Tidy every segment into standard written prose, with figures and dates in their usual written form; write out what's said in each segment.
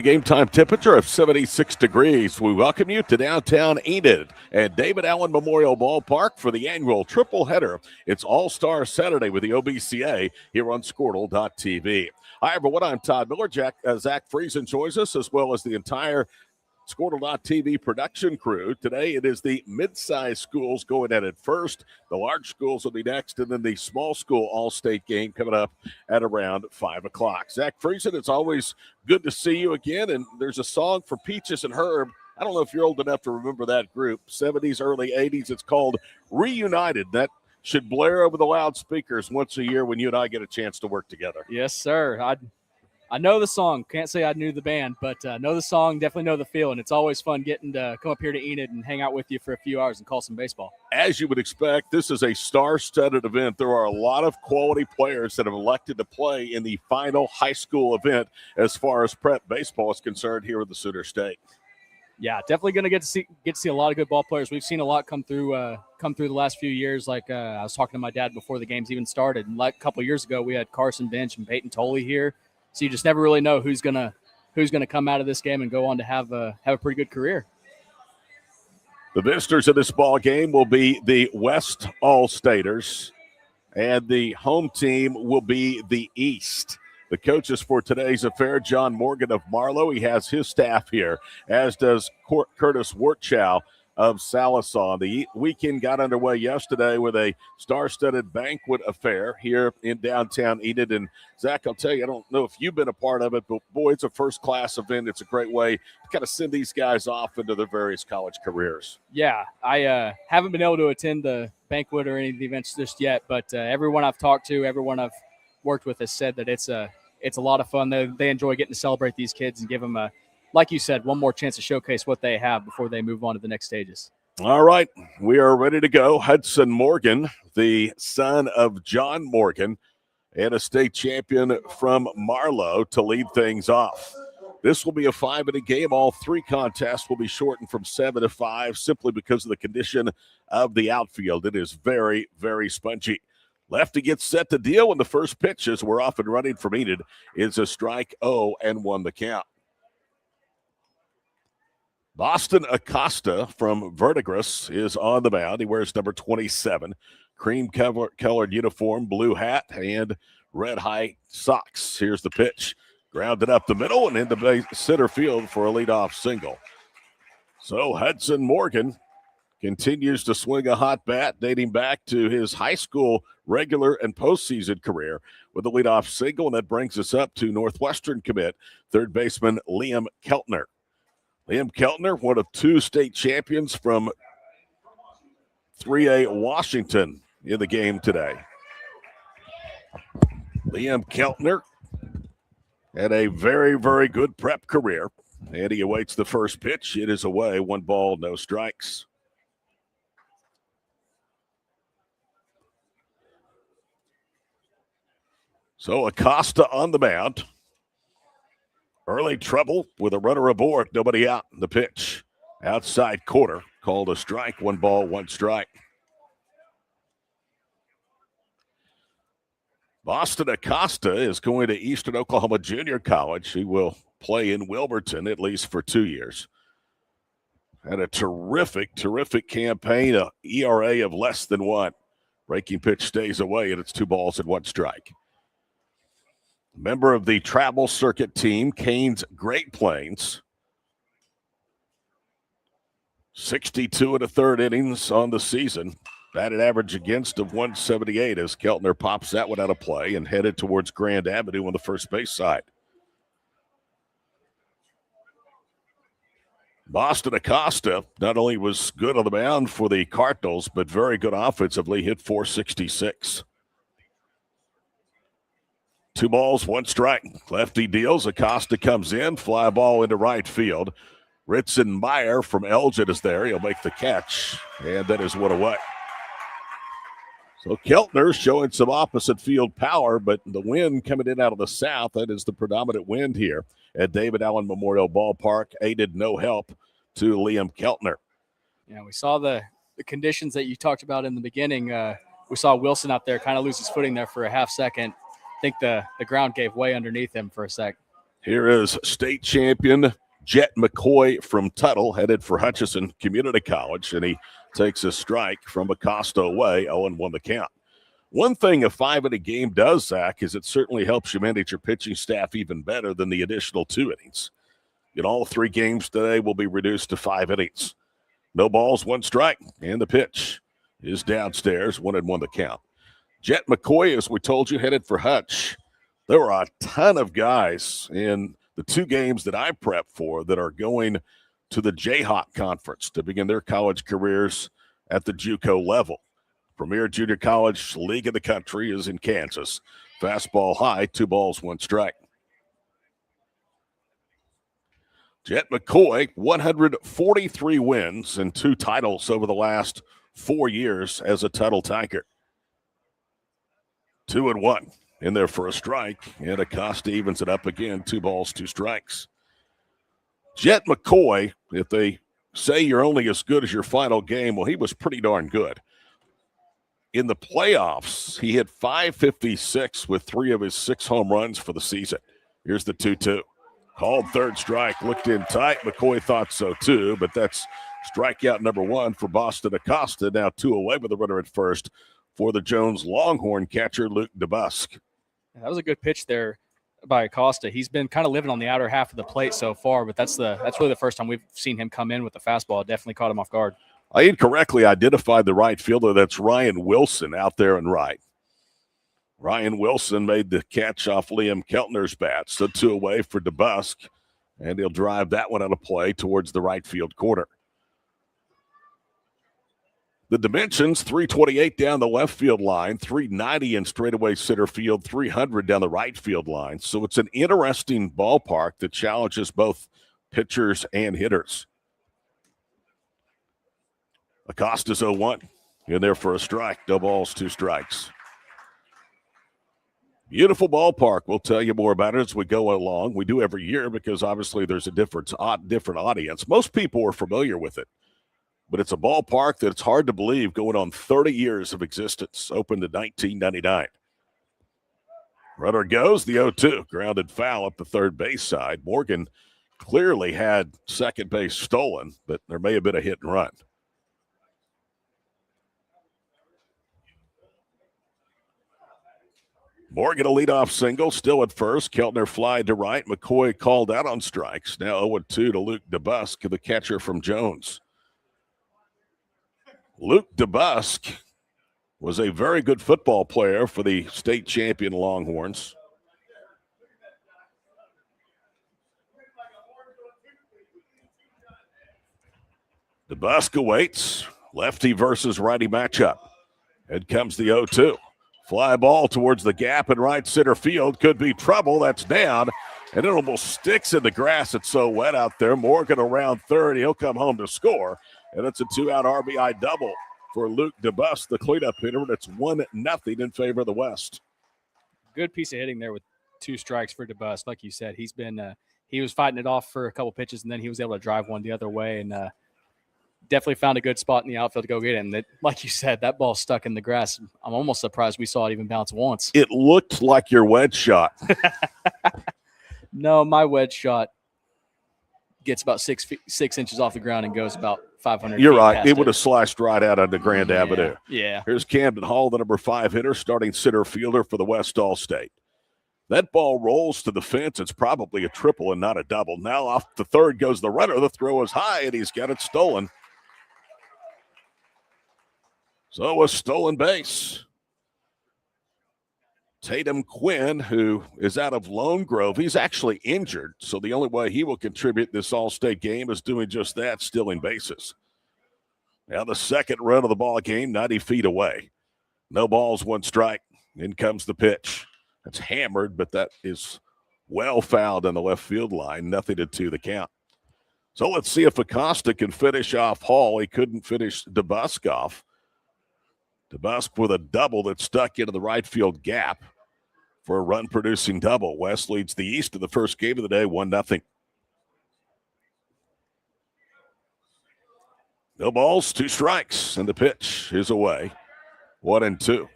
Game time temperature of 76 degrees. We welcome you to downtown Enid at David Allen Memorial Ballpark for the annual triple header. It's All-Star Saturday with the OBCA here on Squirtle.tv. Hi, everyone. I'm Todd Miller. Zach Friesen joins us, as well as the entire Squirtle.tv production crew. Today it is the mid-sized schools going at it first. The large schools will be next, and then the small school all-state game coming up at around 5 o'clock. Zach Friesen, it's always good to see you again, and there's a song for Peaches and Herb. I don't know if you're old enough to remember that group. 70s, early 80s. It's called Reunited. That should blare over the loudspeakers once a year when you and I get a chance to work together. Yes, sir. I know the song. Can't say I knew the band, but know the song, definitely know the feel, and it's always fun getting to come up here to Enid and hang out with you for a few hours and call some baseball. As you would expect, this is a star-studded event. There are a lot of quality players that have elected to play in the final high school event as far as prep baseball is concerned here at the Sooner State. Yeah, definitely going to get to see a lot of good ball players. We've seen a lot come through the last few years. Like I was talking to my dad before the games even started, and like a couple of years ago, we had Carson Bench and Peyton Tolley here. So you just never really know who's gonna come out of this game and go on to have a pretty good career. The visitors of this ball game will be the West All-Staters, and the home team will be the East. The coaches for today's affair, John Morgan of Marlow. He has his staff here, as does Curtis Wortchow of Salisaw. The weekend got underway yesterday with a star-studded banquet affair here in downtown Enid. And Zach, I'll tell you, I don't know if you've been a part of it, but boy, it's a first-class event. It's a great way to kind of send these guys off into their various college careers. Yeah, I haven't been able to attend the banquet or any of the events just yet, but everyone I've talked to, everyone I've worked with has said that it's a lot of fun. They enjoy getting to celebrate these kids and give them like you said, one more chance to showcase what they have before they move on to the next stages. All right, we are ready to go. Hudson Morgan, the son of John Morgan, and a state champion from Marlow to lead things off. This will be a 5-inning game. All three contests will be shortened from 7 to 5 simply because of the condition of the outfield. It is very, very spongy. Lefty gets set to deal when the first pitch, as we're off and running from Enid, is a strike 0-1 the count. Boston Acosta from Verdigris is on the mound. He wears number 27, cream-colored uniform, blue hat, and red high socks. Here's the pitch. Grounded up the middle and into center field for a leadoff single. So Hudson Morgan continues to swing a hot bat dating back to his high school regular and postseason career with a leadoff single, and that brings us up to Northwestern commit, third baseman Liam Keltner. Liam Keltner, one of two state champions from 3A Washington in the game today. Liam Keltner had a very, very good prep career, and he awaits the first pitch. It is away, 1 ball, no strikes. So Acosta on the mound. Early trouble with a runner aboard, nobody out. The pitch, outside corner, called a strike, 1 ball, 1 strike. Boston Acosta is going to Eastern Oklahoma Junior College. He will play in Wilburton at least for 2 years. Had a terrific, terrific campaign, a ERA of less than 1. Breaking pitch stays away, and it's 2 balls and 1 strike. Member of the travel circuit team, Canes Great Plains. 62 1/3 innings on the season. Batted average against of 178 as Keltner pops that one out of play and headed towards Grand Avenue on the first base side. Boston Acosta not only was good on the mound for the Cardinals, but very good offensively, hit .466. 2 balls, 1 strike. Lefty deals. Acosta comes in. Fly ball into right field. Ritson Meyer from Elgin is there. He'll make the catch. And that is 1 away. So Keltner showing some opposite field power, but the wind coming in out of the south, that is the predominant wind here at David Allen Memorial Ballpark, aided no help to Liam Keltner. Yeah, we saw the conditions that you talked about in the beginning. We saw Wilson out there kind of lose his footing there for a half second. I think the ground gave way underneath him for a sec. Here is state champion Jet McCoy from Tuttle, headed for Hutchinson Community College, and he takes a strike from Acosta away, 0-1 the count. One thing a 5-inning game does, Zach, is it certainly helps you manage your pitching staff even better than the additional 2 innings. In all 3 games today will be reduced to 5 innings. No balls, 1 strike, and the pitch is downstairs, 1-1 the count. Jet McCoy, as we told you, headed for Hutch. There were a ton of guys in the 2 games that I prepped for that are going to the Jayhawk Conference to begin their college careers at the JUCO level. Premier junior college league in the country is in Kansas. Fastball high, 2 balls, 1 strike. Jet McCoy, 143 wins and 2 titles over the last 4 years as a Tuttle Tiger. 2-1 in there for a strike, and Acosta evens it up again, 2 balls, 2 strikes. Jet McCoy, if they say you're only as good as your final game, well, he was pretty darn good. In the playoffs, he hit .556 with 3 of his 6 home runs for the season. Here's the 2-2. Called third strike, looked in tight. McCoy thought so too, but that's strikeout number 1 for Boston Acosta. Now 2 away with the runner at first for the Jones Longhorn catcher, Luke DeBusk. That was a good pitch there by Acosta. He's been kind of living on the outer half of the plate so far, but that's really the first time we've seen him come in with the fastball. It definitely caught him off guard. I incorrectly identified the right fielder. That's Ryan Wilson out there and right. Ryan Wilson made the catch off Liam Keltner's bat. So 2 away for DeBusk, and he'll drive that one out of play towards the right field corner. The dimensions, 328 down the left field line, 390 in straightaway center field, 300 down the right field line. So it's an interesting ballpark that challenges both pitchers and hitters. Acosta's 0-1 in there for a strike. No balls, 2 strikes. Beautiful ballpark. We'll tell you more about it as we go along. We do every year because obviously there's a different audience. Most people are familiar with it, but it's a ballpark that it's hard to believe going on 30 years of existence, opened in 1999. Runner goes, the 0-2, grounded foul up the third base side. Morgan clearly had second base stolen, but there may have been a hit and run. Morgan, a leadoff single, still at first. Keltner fly to right. McCoy called out on strikes. Now 0-2 to Luke DeBusk, the catcher from Jones. Luke DeBusk was a very good football player for the state champion Longhorns. DeBusk awaits. Lefty versus righty matchup. And comes the 0-2. Fly ball towards the gap in right center field. Could be trouble. That's down. And it almost sticks in the grass. It's so wet out there. Morgan around third. He'll come home to score. And it's a 2-out RBI double for Luke DeBusk, the cleanup hitter. And it's 1-0 in favor of the West. Good piece of hitting there with 2 strikes for DeBusk. Like you said, he's been he was fighting it off for a couple pitches, and then he was able to drive one the other way and definitely found a good spot in the outfield to go get it. And that, like you said, that ball stuck in the grass. I'm almost surprised we saw it even bounce once. It looked like your wedge shot. No, my wedge shot gets about 6 inches off the ground and goes about 500 You're feet right. past It would have slashed right out onto Grand Avenue. Yeah. Here's Camden Hall, the number 5 hitter, starting center fielder for the West All-State. That ball rolls to the fence. It's probably a triple and not a double. Now off the third goes the runner. The throw is high, and he's got it stolen. So a stolen base. Tatum Quinn, who is out of Lone Grove, he's actually injured. So the only way he will contribute this All-State game is doing just that, stealing bases. Now the second run of the ball game, 90 feet away. No balls, 1 strike. In comes the pitch. That's hammered, but that is well fouled on the left field line. 0-2 the count. So let's see if Acosta can finish off Hall. He couldn't finish DeBusk off. DeBusk with a double that stuck into the right field gap for a run-producing double. West leads the East in the first game of the day, 1-0. No balls, 2 strikes, and the pitch is away. 1-2.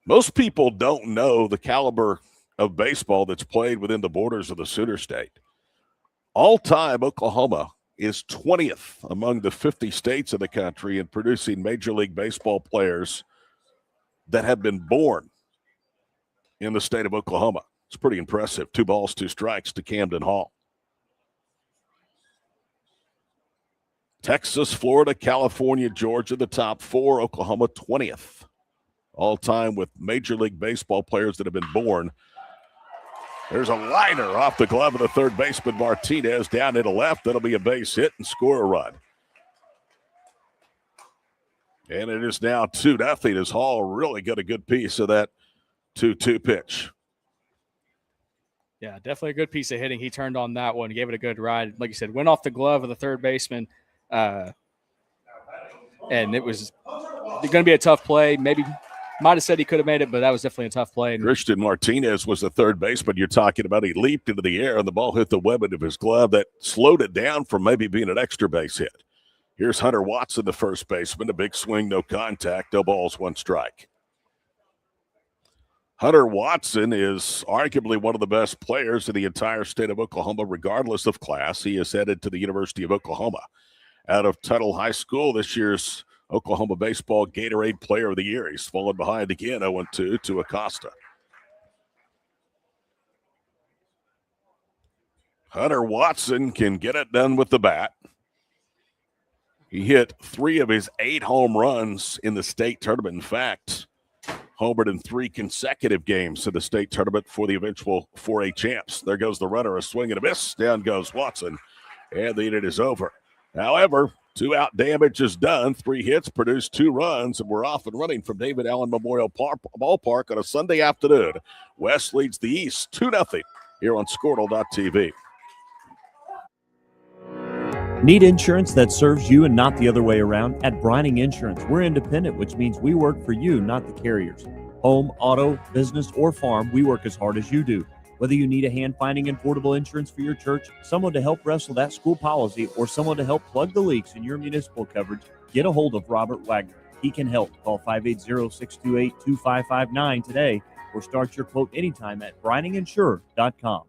Most people don't know the caliber of baseball that's played within the borders of the Sooner State. All-time, Oklahoma is 20th among the 50 states of the country in producing Major League Baseball players that have been born in the state of Oklahoma. It's pretty impressive. 2 balls, 2 strikes to Camden Hall. Texas, Florida, California, Georgia, the top 4. Oklahoma, 20th. All-time with Major League Baseball players that have been born. There's a liner off the glove of the third baseman, Martinez, down into left. That'll be a base hit and score a run. And it is now 2-0 as Hall really got a good piece of that 2-2 pitch. Yeah, definitely a good piece of hitting. He turned on that one, gave it a good ride. Like you said, went off the glove of the third baseman. And it was going to be a tough play. Maybe might have said he could have made it, but that was definitely a tough play. Christian Martinez was the third baseman you're talking about. He leaped into the air, and the ball hit the webbing of his glove. That slowed it down from maybe being an extra base hit. Here's Hunter Watson, the first baseman. A big swing, no contact, 2 balls, 1 strike. Hunter Watson is arguably one of the best players in the entire state of Oklahoma, regardless of class. He is headed to the University of Oklahoma. Out of Tuttle High School, this year's Oklahoma Baseball Gatorade Player of the Year. He's fallen behind again, 0-2 to Acosta. Hunter Watson can get it done with the bat. He hit 3 of his 8 home runs in the state tournament. In fact, homered in 3 consecutive games in the state tournament for the eventual 4A champs. There goes the runner, a swing and a miss. Down goes Watson, and the inning is over. However, 2-out damage is done. 3 hits, produced 2 runs, and we're off and running from David Allen Memorial Ballpark on a Sunday afternoon. West leads the East 2-0 here on Squirtle.tv. Need insurance that serves you and not the other way around? At Brining Insurance, we're independent, which means we work for you, not the carriers. Home, auto, business, or farm, we work as hard as you do. Whether you need a hand-finding and portable insurance for your church, someone to help wrestle that school policy, or someone to help plug the leaks in your municipal coverage, get a hold of Robert Wagner. He can help. Call 580-628-2559 today or start your quote anytime at brininginsure.com.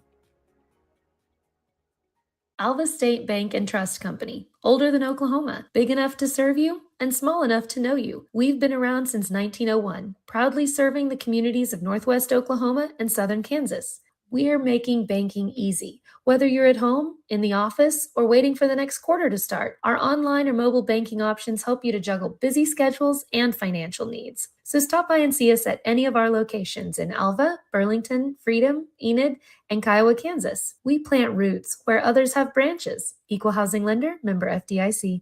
Alva State Bank and Trust Company. Older than Oklahoma, big enough to serve you, and small enough to know you. We've been around since 1901, proudly serving the communities of Northwest Oklahoma and Southern Kansas. We are making banking easy. Whether you're at home, in the office, or waiting for the next quarter to start, our online or mobile banking options help you to juggle busy schedules and financial needs. So stop by and see us at any of our locations in Alva, Burlington, Freedom, Enid, and Kiowa, Kansas. We plant roots where others have branches. Equal housing lender, member FDIC.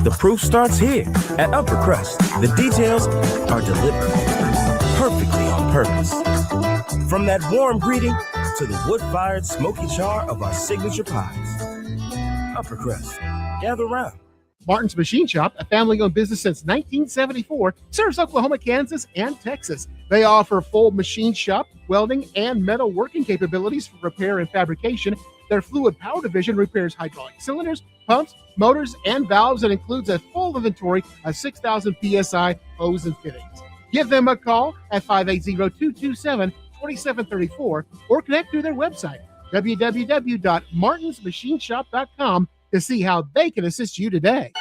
The proof starts here at Upper Crust. The details are delivered perfectly on purpose. From that warm greeting to the wood-fired smoky char of our signature pies. Upper Crust, gather round. Martin's Machine Shop, a family-owned business since 1974, serves Oklahoma, Kansas, and Texas. They offer full machine shop, welding, and metal working capabilities for repair and fabrication. Their fluid power division repairs hydraulic cylinders, pumps, motors, and valves, and includes a full inventory of 6,000 PSI hose and fittings. Give them a call at 580-227-2734 or connect through their website, www.martinsmachineshop.com, to see how they can assist you today.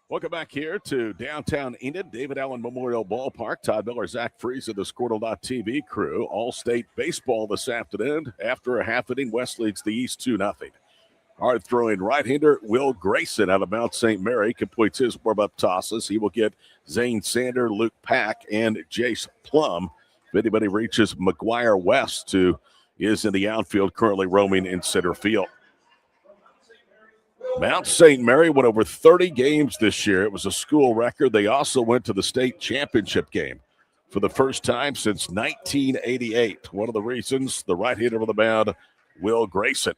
Welcome back here to downtown Enid, David Allen Memorial Ballpark. Todd Miller, Zach Freese of the Squirtle.tv crew. All-state baseball this afternoon. After a half inning, West leads the East 2-0. Hard throwing right-hander Will Grayson out of Mount St. Mary completes his warm-up tosses. He will get Zane Sander, Luke Pack, and Jace Plum. If anybody reaches McGuire West, who is in the outfield, currently roaming in center field. Mount St. Mary went over 30 games this year. It was a school record. They also went to the state championship game for the first time since 1988. One of the reasons, the right-hander on the mound, Will Grayson.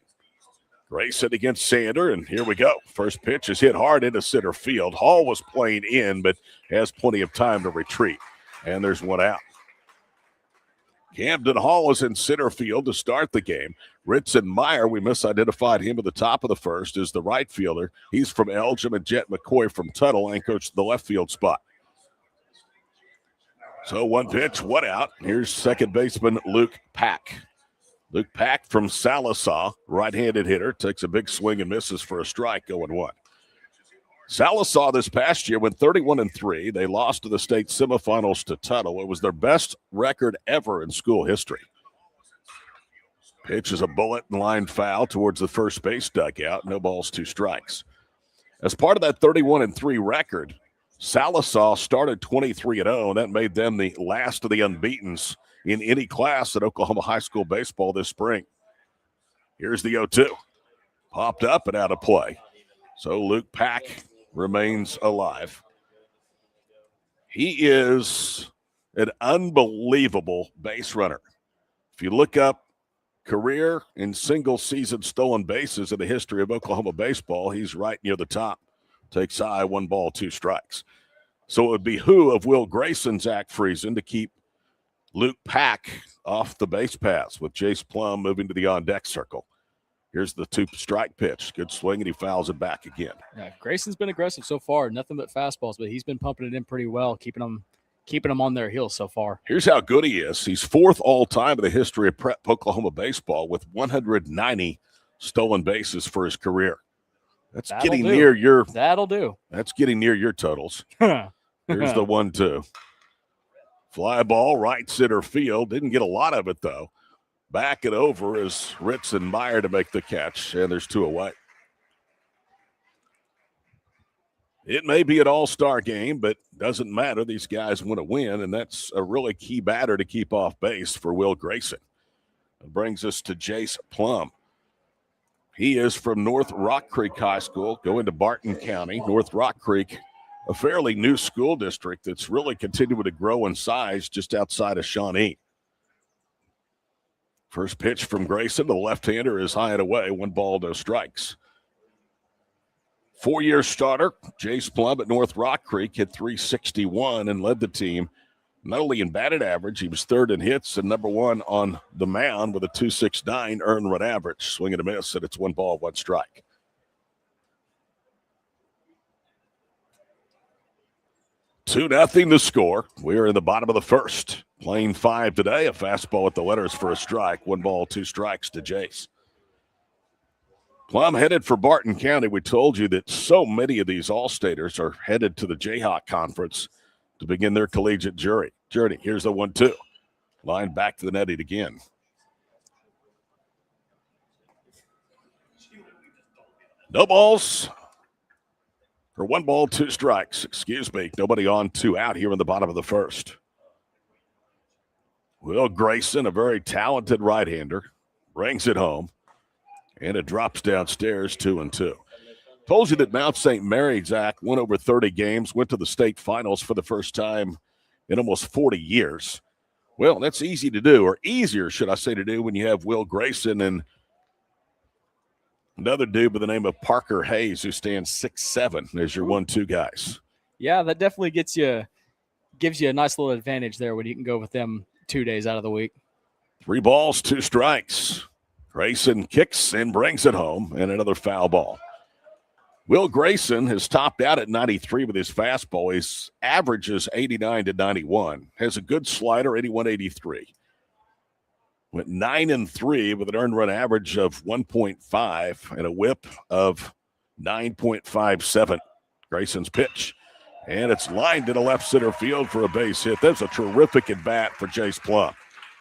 Grayson against Sander, and here we go. First pitch is hit hard into center field. Hall was playing in, but has plenty of time to retreat. And there's one out. Camden Hall is in center field to start the game. Ritson Meyer, we misidentified him at the top of the first, is the right fielder. He's from Elgin, and Jet McCoy from Tuttle and coached the left field spot. So one pitch, one out. Here's second baseman Luke Pack. Luke Pack from Sallisaw, right-handed hitter, takes a big swing and misses for a strike, 0-1. Sallisaw this past year went 31-3. They lost to the state semifinals to Tuttle. It was their best record ever in school history. Pitch is a bullet and line foul towards the first base dugout. No balls, 2 strikes. As part of that 31-3 record, Sallisaw started 23-0, and that made them the last of the unbeatens in any class at Oklahoma high school baseball this spring. Here's the 0-2. Popped up and out of play. So Luke Pack remains alive. He is an unbelievable base runner. If you look up career and single season stolen bases in the history of Oklahoma baseball, he's right near the top. Takes high, 1 ball, 2 strikes. So it would behoove of Will Grayson, Zach Friesen, to keep Luke Pack off the base paths with Jace Plum moving to the on-deck circle. Here's the 2-strike pitch. Good swing, and he fouls it back again. Yeah, Grayson's been aggressive so far. Nothing but fastballs, but he's been pumping it in pretty well, keeping them on their heels so far. Here's how good he is. He's 4th all-time in the history of Prep Oklahoma baseball with 190 stolen bases for his career. That's getting near your totals. Here's the 1-2. Fly ball, right center field. Didn't get a lot of it, though. Back it over is Ritz and Meyer to make the catch, and there's 2 away. It may be an all-star game, but doesn't matter. These guys want to win, and that's a really key batter to keep off base for Will Grayson. It brings us to Jace Plum. He is from North Rock Creek High School, going to Barton County. North Rock Creek, a fairly new school district that's really continuing to grow in size just outside of Shawnee. First pitch from Grayson. The left-hander is high and away. 1 ball, no strikes. 4-year starter, Jace Plum at North Rock Creek, hit .361 and led the team not only in batted average, he was 3rd in hits and number 1 on the mound with a .269 earned run average. Swing and a miss, and it's 1 ball, 1 strike. Two nothing the score. We are in the bottom of the first. Playing 5 today. A fastball at the letters for a strike. 1 ball, 2 strikes to Jace. Plum headed for Barton County. We told you that so many of these All-Staters are headed to the Jayhawk Conference to begin their collegiate journey. Here's the 1-2. Line back to the netting again. No balls. Or 1 ball, 2 strikes. Nobody on, 2 out here in the bottom of the first. Will Grayson, a very talented right-hander, brings it home. And it drops downstairs, 2-2. Told you that Mount St. Mary, Zach, won over 30 games, went to the state finals for the first time in almost 40 years. Well, that's easy to do, or easier, should I say, to do when you have Will Grayson and another dude by the name of Parker Hayes, who stands 6'7", as your 1-2 guys. Yeah, that definitely gives you a nice little advantage there when you can go with them 2 days out of the week. 3 balls, 2 strikes. Grayson kicks and brings it home, and another foul ball. Will Grayson has topped out at 93 with his fastball. His average is 89 to 91. Has a good slider, 81-83. Went 9-3 with an earned run average of 1.5 and a whip of 9.57. Grayson's pitch. And it's lined to the left center field for a base hit. That's a terrific at bat for Jace Plum.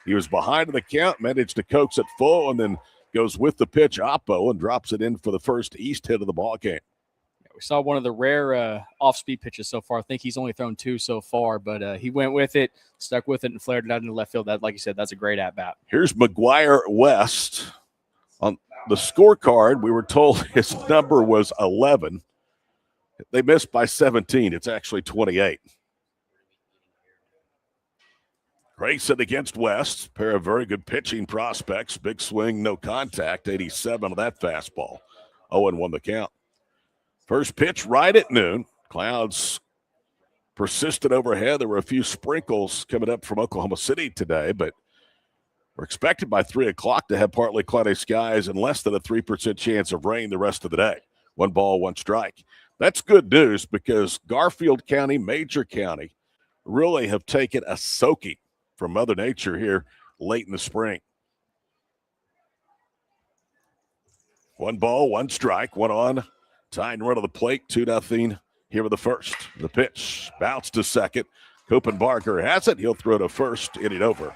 He was behind in the count, managed to coax it full, and then goes with the pitch, Oppo, and drops it in for the first east hit of the ball game. We saw one of the rare off-speed pitches so far. I think he's only thrown 2 so far, but he went with it, stuck with it, and flared it out into left field. That, like you said, that's a great at-bat. Here's McGuire West. On the scorecard, we were told his number was 11. They missed by 17. It's actually 28. Grayson against West. Pair of very good pitching prospects. Big swing, no contact. 87 of that fastball. 0-1 the count. First pitch right at noon. Clouds persisted overhead. There were a few sprinkles coming up from Oklahoma City today, but we're expected by 3 o'clock to have partly cloudy skies and less than a 3% chance of rain the rest of the day. 1 ball, 1 strike. That's good news because Garfield County, Major County, really have taken a soaking from Mother Nature here late in the spring. 1 ball, 1 strike, 1 on. Tying run of the plate, 2-0 here with the first. The pitch, bounce to second. Copenbarger has it. He'll throw to first, inning over.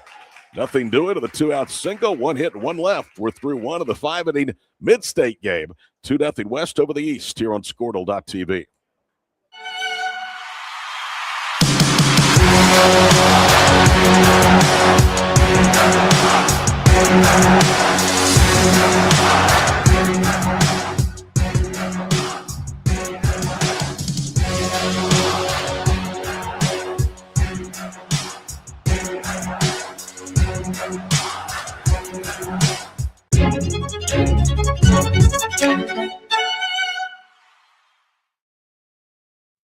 Nothing doing to the 2-out single. 1 hit, 1 left. We're through 1 of the 5-inning mid-state game. 2-0 West over the East here on Squirtle.tv.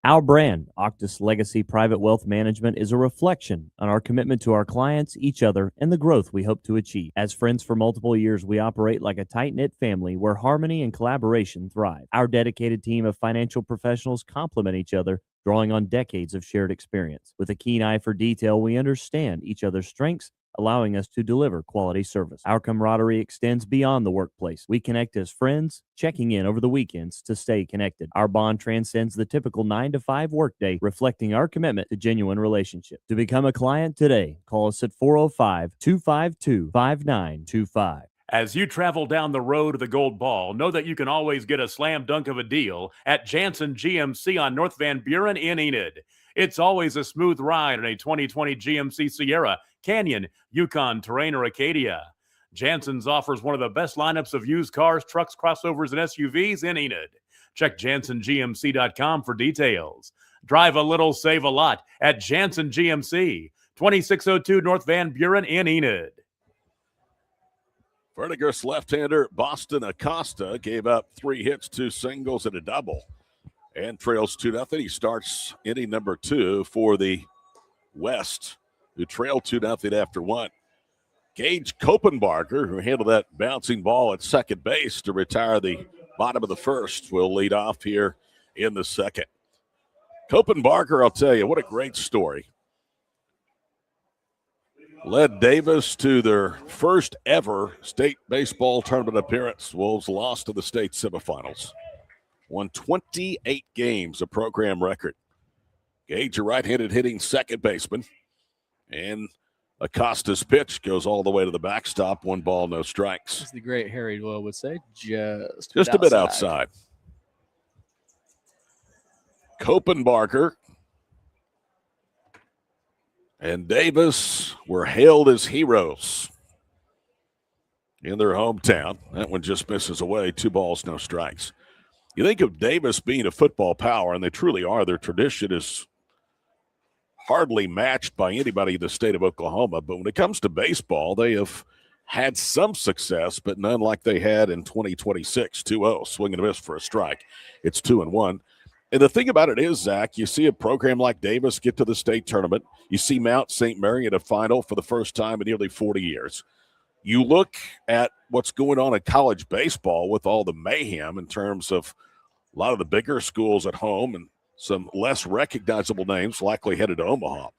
Our brand, Octus Legacy Private Wealth Management, is a reflection on our commitment to our clients, each other, and the growth we hope to achieve. As friends for multiple years, we operate like a tight-knit family where harmony and collaboration thrive. Our dedicated team of financial professionals complement each other, drawing on decades of shared experience. With a keen eye for detail, we understand each other's strengths, allowing us to deliver quality service. Our camaraderie extends beyond the workplace. We connect as friends, checking in over the weekends to stay connected. Our bond transcends the typical 9-to-5 workday, reflecting our commitment to genuine relationships. To become a client today, call us at 405-252-5925. As you travel down the road to the Gold Ball, know that you can always get a slam dunk of a deal at Jansen GMC on North Van Buren in Enid. It's always a smooth ride in a 2020 GMC Sierra, Canyon, Yukon, Terrain, or Acadia. Jansen's offers one of the best lineups of used cars, trucks, crossovers, and SUVs in Enid. Check JansenGMC.com for details. Drive a little, save a lot at Jansen GMC, 2602 North Van Buren in Enid. Vertiger's left-hander Boston Acosta gave up 3 hits, 2 singles, and a double, and trails 2-0. He starts inning number 2 for the West, who trailed 2-0 after 1. Gage Copenbarger, who handled that bouncing ball at second base to retire the bottom of the first, will lead off here in the second. Copenbarger, I'll tell you, what a great story. Led Davis to their first ever state baseball tournament appearance. Wolves lost to the state semifinals. Won 28 games, a program record. Gage, a right-handed hitting second baseman. And Acosta's pitch goes all the way to the backstop. 1 ball, no strikes. As the great Harry Doyle would say, just a bit outside. Copenbarger and Davis were hailed as heroes in their hometown. That one just misses away. 2 balls, no strikes. You think of Davis being a football power, and they truly are. Their tradition is hardly matched by anybody in the state of Oklahoma. But when it comes to baseball, they have had some success, but none like they had in 2026. 2-0, swing and a miss for a strike. It's 2-1. And the thing about it is, Zach, you see a program like Davis get to the state tournament. You see Mount St. Mary at a final for the first time in nearly 40 years. You look at what's going on in college baseball with all the mayhem in terms of a lot of the bigger schools at home and some less recognizable names likely headed to Omaha.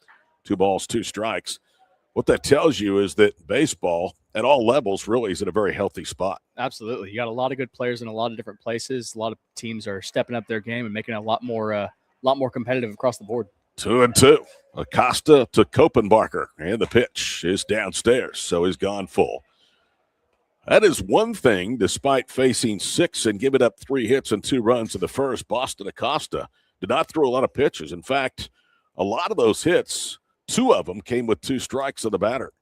2 balls, 2 strikes. What that tells you is that baseball at all levels really is in a very healthy spot. Absolutely. You got a lot of good players in a lot of different places. A lot of teams are stepping up their game and making it a lot more competitive across the board. 2-2. Acosta to Copenbarger, and the pitch is downstairs, so he's gone full. That is one thing, despite facing 6 and giving up 3 hits and 2 runs in the first. Boston Acosta did not throw a lot of pitches. In fact, a lot of those hits, 2 of them came with 2 strikes on the batter.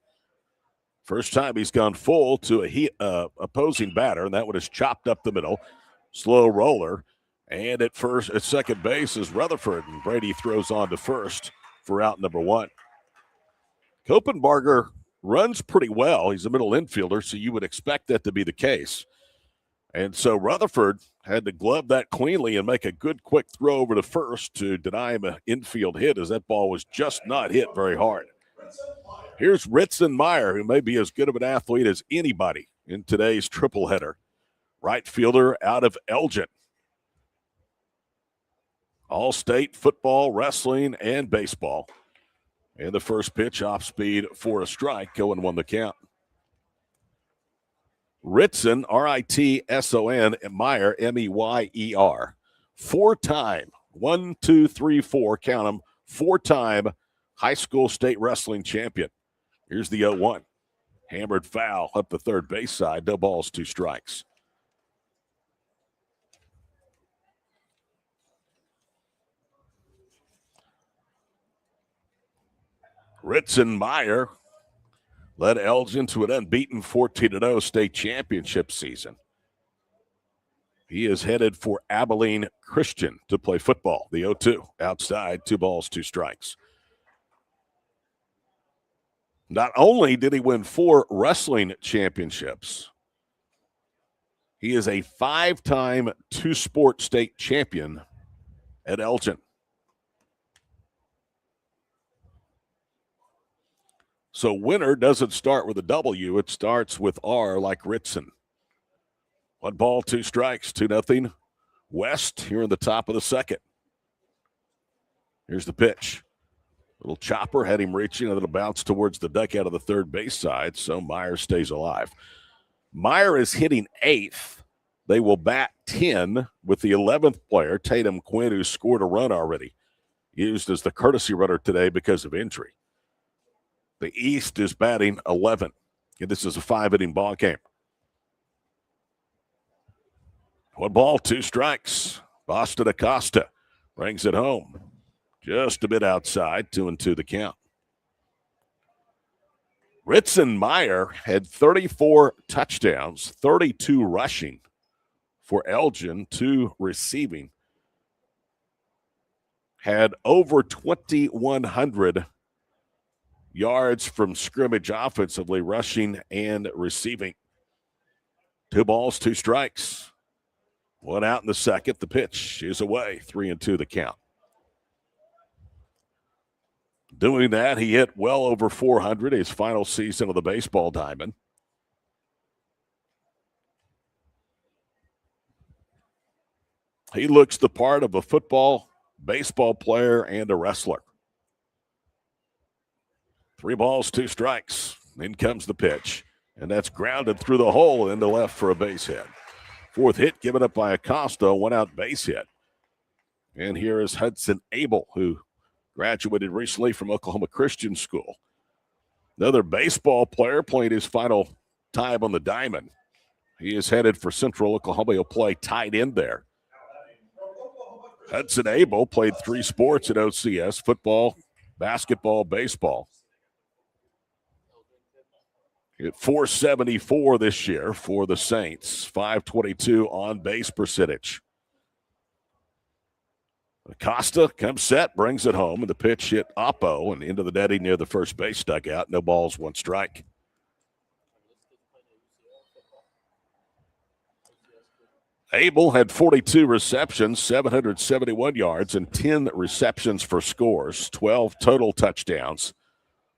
First time he's gone full to a opposing batter, and that one is chopped up the middle. Slow roller. And at second base is Rutherford, and Brady throws on to first for out number 1. Copenbarger runs pretty well. He's a middle infielder, so you would expect that to be the case. And so Rutherford had to glove that cleanly and make a good quick throw over to first to deny him an infield hit, as that ball was just not hit very hard. Here's Ritson Meyer, who may be as good of an athlete as anybody in today's triple header. Right fielder out of Elgin. All-state football, wrestling, and baseball. And the first pitch off speed for a strike. 0-1 the count. Ritson, R-I-T-S-O-N, Meyer, M-E-Y-E-R. Four-time, 1, 2, 3, 4, count them, four-time high school state wrestling champion. Here's the 0-1. Hammered foul up the third base side. No balls, 2 strikes. Ritson Meyer led Elgin to an unbeaten 14-0 state championship season. He is headed for Abilene Christian to play football. The 0-2 outside, 2 balls, 2 strikes. Not only did he win 4 wrestling championships, he is a 5-time 2-sport state champion at Elgin. So winner doesn't start with a W. It starts with R like Ritson. 1 ball, 2 strikes, 2-0. West here in the top of the second. Here's the pitch. Little chopper had him reaching, a little bounce towards the dugout of the third base side, so Meyer stays alive. Meyer is hitting 8th. They will bat 10 with the 11th player, Tatum Quinn, who scored a run already. Used as the courtesy runner today because of injury. The East is batting 11. And this is a 5-inning ball game. 1 ball, 2 strikes. Boston Acosta brings it home. Just a bit outside, 2-2 the count. Ritson Meyer had 34 touchdowns, 32 rushing for Elgin, 2 receiving. Had over 2,100 yards from scrimmage offensively, rushing and receiving. 2 balls, 2 strikes. 1 out in the second. The pitch is away. 3-2 the count. Doing that, he hit well over 400 his final season of the baseball diamond. He looks the part of a football, baseball player, and a wrestler. 3 balls, 2 strikes. In comes the pitch, and that's grounded through the hole into left for a base hit. 4th hit given up by Acosta, 1 out base hit. And here is Hudson Abel, who graduated recently from Oklahoma Christian School. Another baseball player played his final time on the diamond. He is headed for Central Oklahoma. He'll play tight end there. Hudson Abel played 3 sports at OCS, football, basketball, baseball. Hit .474 this year for the Saints, .522 on base percentage. Acosta comes set, brings it home, and the pitch hit Oppo and into the netting near the first base dugout. No balls, 1 strike. Abel had 42 receptions, 771 yards, and 10 receptions for scores, 12 total touchdowns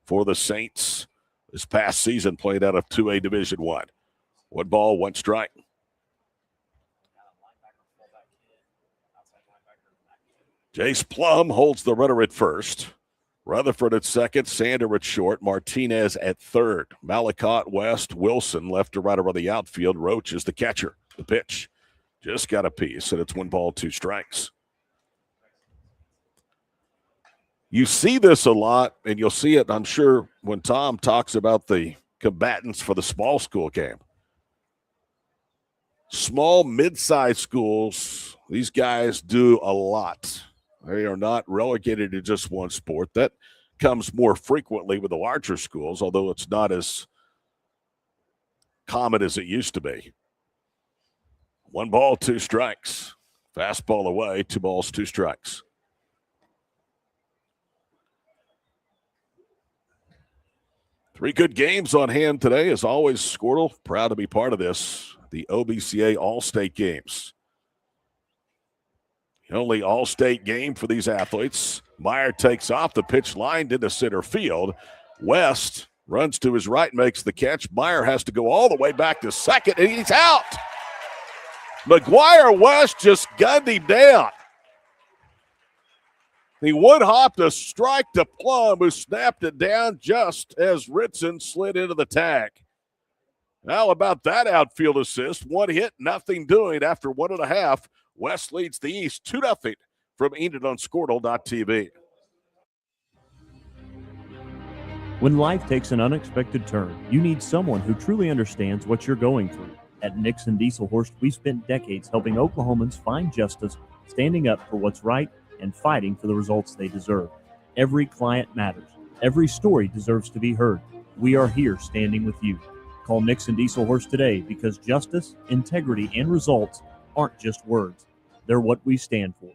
for the Saints. This past season played out of 2A Division I. 1 ball, 1 strike. Jace Plum holds the runner at first. Rutherford at second, Sander at short, Martinez at third. Malacott, West, Wilson left to right around the outfield. Roach is the catcher. The pitch just got a piece, and it's 1 ball, 2 strikes. You see this a lot, and you'll see it, I'm sure, when Tom talks about the combatants for the small school game. Small, mid-sized schools, these guys do a lot. They are not relegated to just one sport. That comes more frequently with the larger schools, although it's not as common as it used to be. 1 ball, 2 strikes. Fastball away, 2 balls, 2 strikes. Three good games on hand today. As always, Squirtle, proud to be part of this, the OBCA All-State Games. The only All-State game for these athletes. Meyer takes off the pitch line into center field. West runs to his right, makes the catch. Meyer has to go all the way back to second, and he's out. McGuire West just gunned him down. The wood hop to strike to Plum, who snapped it down just as Ritson slid into the tag. How about that outfield assist? One hit, nothing doing after 1.5. West leads the East 2-0 from Enid on Squirtle.tv. When life takes an unexpected turn, you need someone who truly understands what you're going through. At Nixon Dieselhorst, we've spent decades helping Oklahomans find justice, standing up for what's right, and fighting for the results they deserve. Every client matters. Every story deserves to be heard. We are here standing with you. Call Nixon Dieselhorst today because justice, integrity, and results aren't just words. They're what we stand for.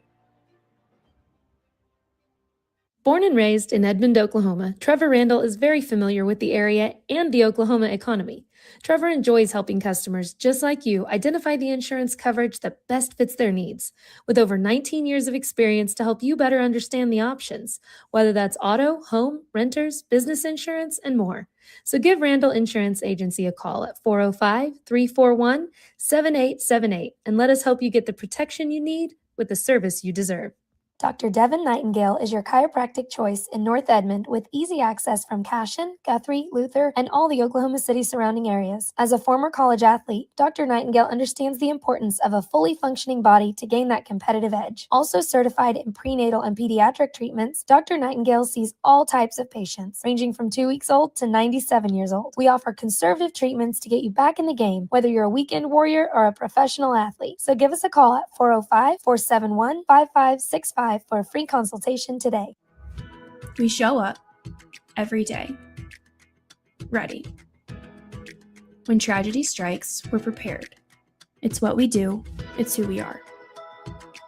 Born and raised in Edmond, Oklahoma, Trevor Randall is very familiar with the area and the Oklahoma economy. Trevor enjoys helping customers just like you identify the insurance coverage that best fits their needs. With over 19 years of experience to help you better understand the options, whether that's auto, home, renters, business insurance, and more. So give Randall Insurance Agency a call at 405-341-7878 and let us help you get the protection you need with the service you deserve. Dr. Devin Nightingale is your chiropractic choice in North Edmond with easy access from Cashion, Guthrie, Luther, and all the Oklahoma City surrounding areas. As a former college athlete, Dr. Nightingale understands the importance of a fully functioning body to gain that competitive edge. Also certified in prenatal and pediatric treatments, Dr. Nightingale sees all types of patients, ranging from 2 weeks old to 97 years old. We offer conservative treatments to get you back in the game, whether you're a weekend warrior or a professional athlete. So give us a call at 405-471-5565 for a free consultation today. We show up every day, ready. When tragedy strikes, we're prepared. It's what we do, it's who we are.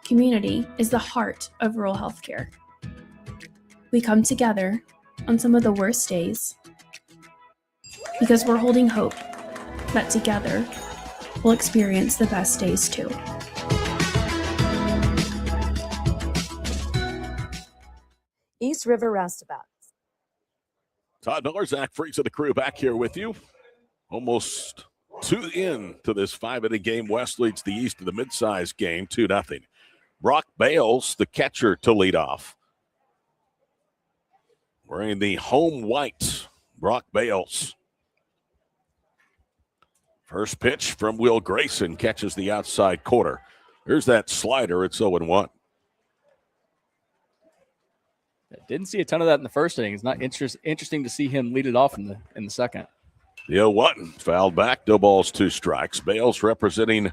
Community is the heart of rural healthcare. We come together on some of the worst days because we're holding hope that together we'll experience the best days too. East River Roustabout. Todd Miller, Zach Freaks of the crew back here with you. Almost 2 into this 5-inning game. West leads the East in the mid-size game, 2-0. Brock Bales, the catcher, to lead off. Wearing the home white, Brock Bales. First pitch from Will Grayson, catches the outside corner. Here's that slider. It's 0-1. Didn't see a ton of that in the first inning. It's not interesting to see him lead it off in the second. The 0-1 fouled back. No balls, 2 strikes. Bales representing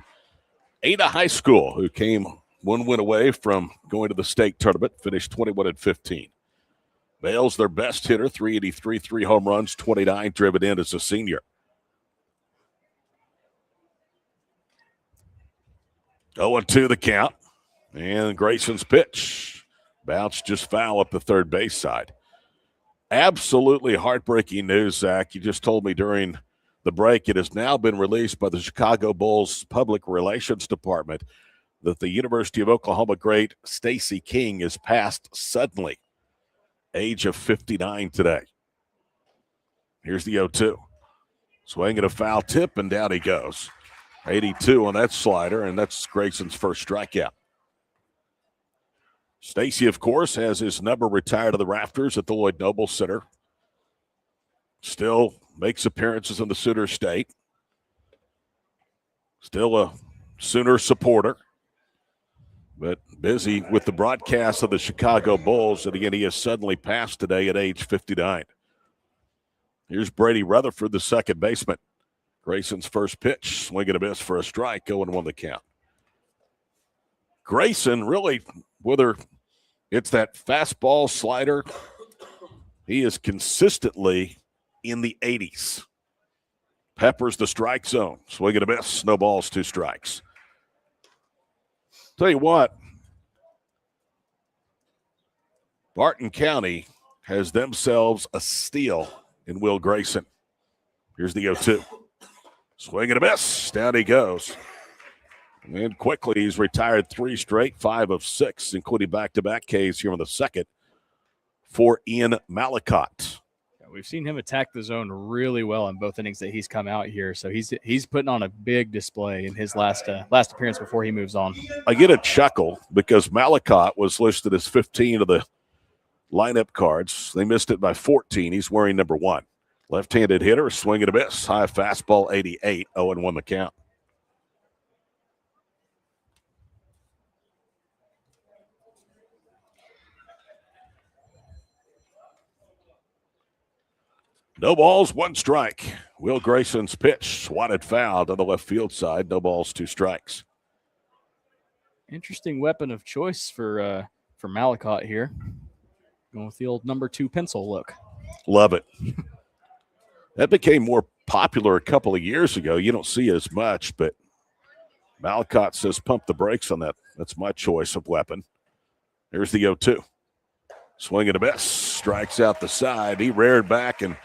Ada High School, who came 1 win away from going to the state tournament, finished 21-15. Bales, their best hitter, 383, 3 home runs, 29 driven in as a senior. 0-2 the count. And Grayson's pitch. Bounce just foul up the third base side. Absolutely heartbreaking news, Zach. You just told me during the break it has now been released by the Chicago Bulls Public Relations Department that the University of Oklahoma great Stacey King is passed suddenly, age of 59 today. Here's the 0-2. Swinging a foul tip, and down he goes. 82 on that slider, and that's Grayson's first strikeout. Stacey, of course, has his number retired to the rafters at the Lloyd Noble Center. Still makes appearances in the Sooner State. Still a Sooner supporter, but busy with the broadcast of the Chicago Bulls. And again, he has suddenly passed today at age 59. Here's Brady Rutherford, the second baseman. Grayson's first pitch, swing and a miss for a strike, 0-1 the count. Grayson, really, whether it's that fastball slider, he is consistently in the 80s. Peppers the strike zone. Swing and a miss. No balls, 2 strikes. Tell you what, Barton County has themselves a steal in Will Grayson. Here's the 0-2. Swing and a miss. Down he goes. And quickly, he's retired 3 straight, 5 of 6, including back-to-back Ks here in the second for Ian Malacott. Yeah, we've seen him attack the zone really well in both innings that he's come out here. So he's putting on a big display in his last appearance before he moves on. I get a chuckle because Malacott was listed as 15 of the lineup cards. They missed it by 14. He's wearing number 1. Left-handed hitter, swing and a miss. High fastball, 88, 0-1 the count. No balls, 1 strike. Will Grayson's pitch swatted foul to the left field side. No balls, 2 strikes. Interesting weapon of choice for Malacott here. Going with the old number 2 pencil look. Love it. That became more popular a couple of years ago. You don't see it as much, but Malacott says pump the brakes on that. That's my choice of weapon. Here's the 0-2. Swing and a miss. Strikes out the side. He reared back and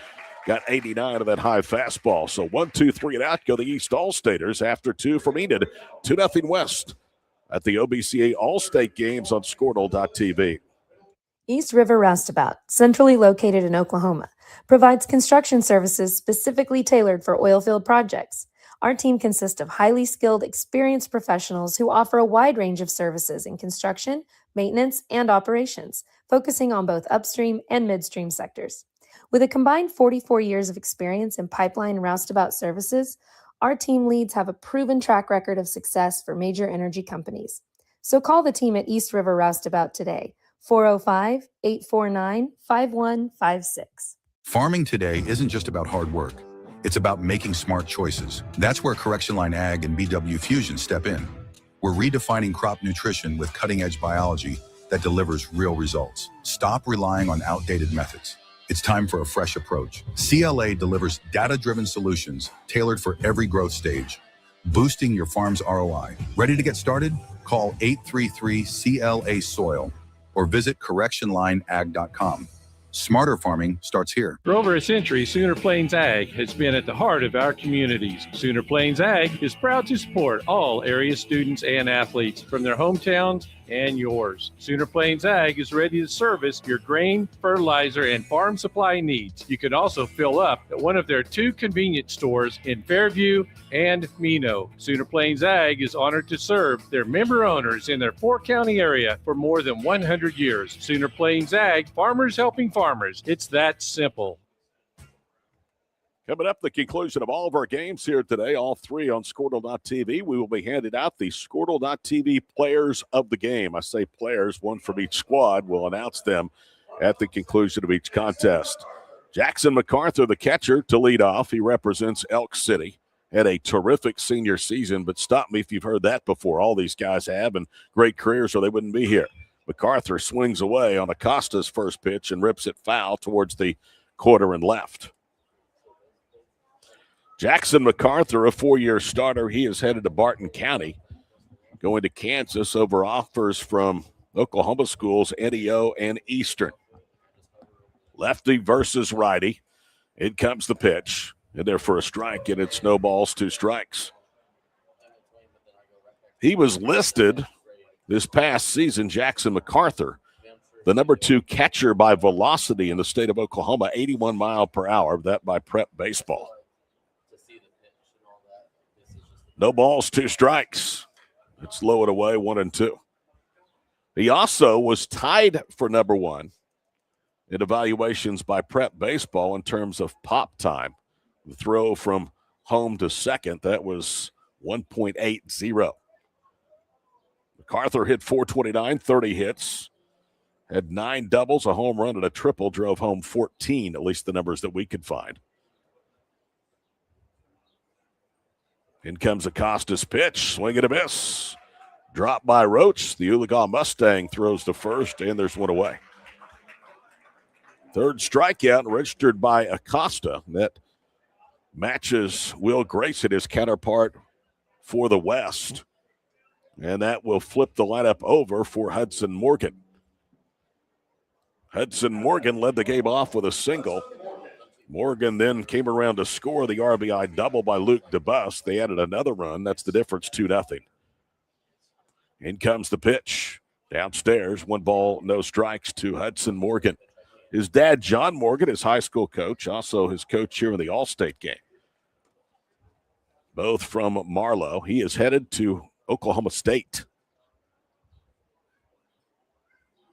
got 89 of that high fastball. So 1-2-3 and out go the East All-Staters after 2 from Enid. 2-0 West at the OBCA All-State Games on Squirtle.tv. East River Roustabout, centrally located in Oklahoma, provides construction services specifically tailored for oilfield projects. Our team consists of highly skilled, experienced professionals who offer a wide range of services in construction, maintenance, and operations, focusing on both upstream and midstream sectors. With a combined 44 years of experience in pipeline and roustabout services, our team leads have a proven track record of success for major energy companies. So call the team at East River Roustabout today, 405-849-5156. Farming today isn't just about hard work. It's about making smart choices. That's where Correction Line Ag and BW Fusion step in. We're redefining crop nutrition with cutting-edge biology that delivers real results. Stop relying on outdated methods. It's time for a fresh approach. CLA delivers data-driven solutions tailored for every growth stage, boosting your farm's ROI. Ready to get started? Call 833-CLA-SOIL or visit correctionlineag.com. Smarter farming starts here. For over a century, Sooner Plains Ag has been at the heart of our communities. Sooner Plains Ag is proud to support all area students and athletes from their hometowns and yours. Sooner Plains Ag is ready to service your grain, fertilizer, and farm supply needs. You can also fill up at one of their 2 convenience stores in Fairview and Mino. Sooner Plains Ag is honored to serve their member owners in their 4-county area for more than 100 years. Sooner Plains Ag, farmers helping farmers. It's that simple. Coming up, the conclusion of all of our games here today, all 3 on Squirtle.tv. We will be handing out the Squirtle.tv players of the game. I say players, 1 from each squad. We'll announce them at the conclusion of each contest. Jackson MacArthur, the catcher, to lead off. He represents Elk City. Had a terrific senior season, but stop me if you've heard that before. All these guys have, and great careers or they wouldn't be here. MacArthur swings away on Acosta's first pitch and rips it foul towards the quarter and left. Jackson MacArthur, a 4-year starter. He is headed to Barton County, going to Kansas over offers from Oklahoma schools, NEO and Eastern. Lefty versus righty. In comes the pitch. And there for a strike, and it's no balls, 2 strikes. He was listed this past season, Jackson MacArthur, the number 2 catcher by velocity in the state of Oklahoma, 81 mile per hour, that by Prep Baseball. No balls, 2 strikes. It's low and away, 1-2. He also was tied for number 1 in evaluations by Prep Baseball in terms of pop time. The throw from home to second, that was 1.80. MacArthur hit .429, 30 hits, had 9 doubles, a home run, and a triple, drove home 14, at least the numbers that we could find. In comes Acosta's pitch, swing and a miss. Dropped by Roach. The Oologah Mustang throws to first, and there's 1 away. 3rd strikeout registered by Acosta. That matches Will Grayson, his counterpart for the West. And that will flip the lineup over for Hudson Morgan. Hudson Morgan led the game off with a single. Morgan then came around to score the RBI double by Luke DeBus. They added another run. That's the difference, 2-0. In comes the pitch. Downstairs, 1 ball, no strikes to Hudson Morgan. His dad, John Morgan, his high school coach, also his coach here in the All-State game. Both from Marlow. He is headed to Oklahoma State.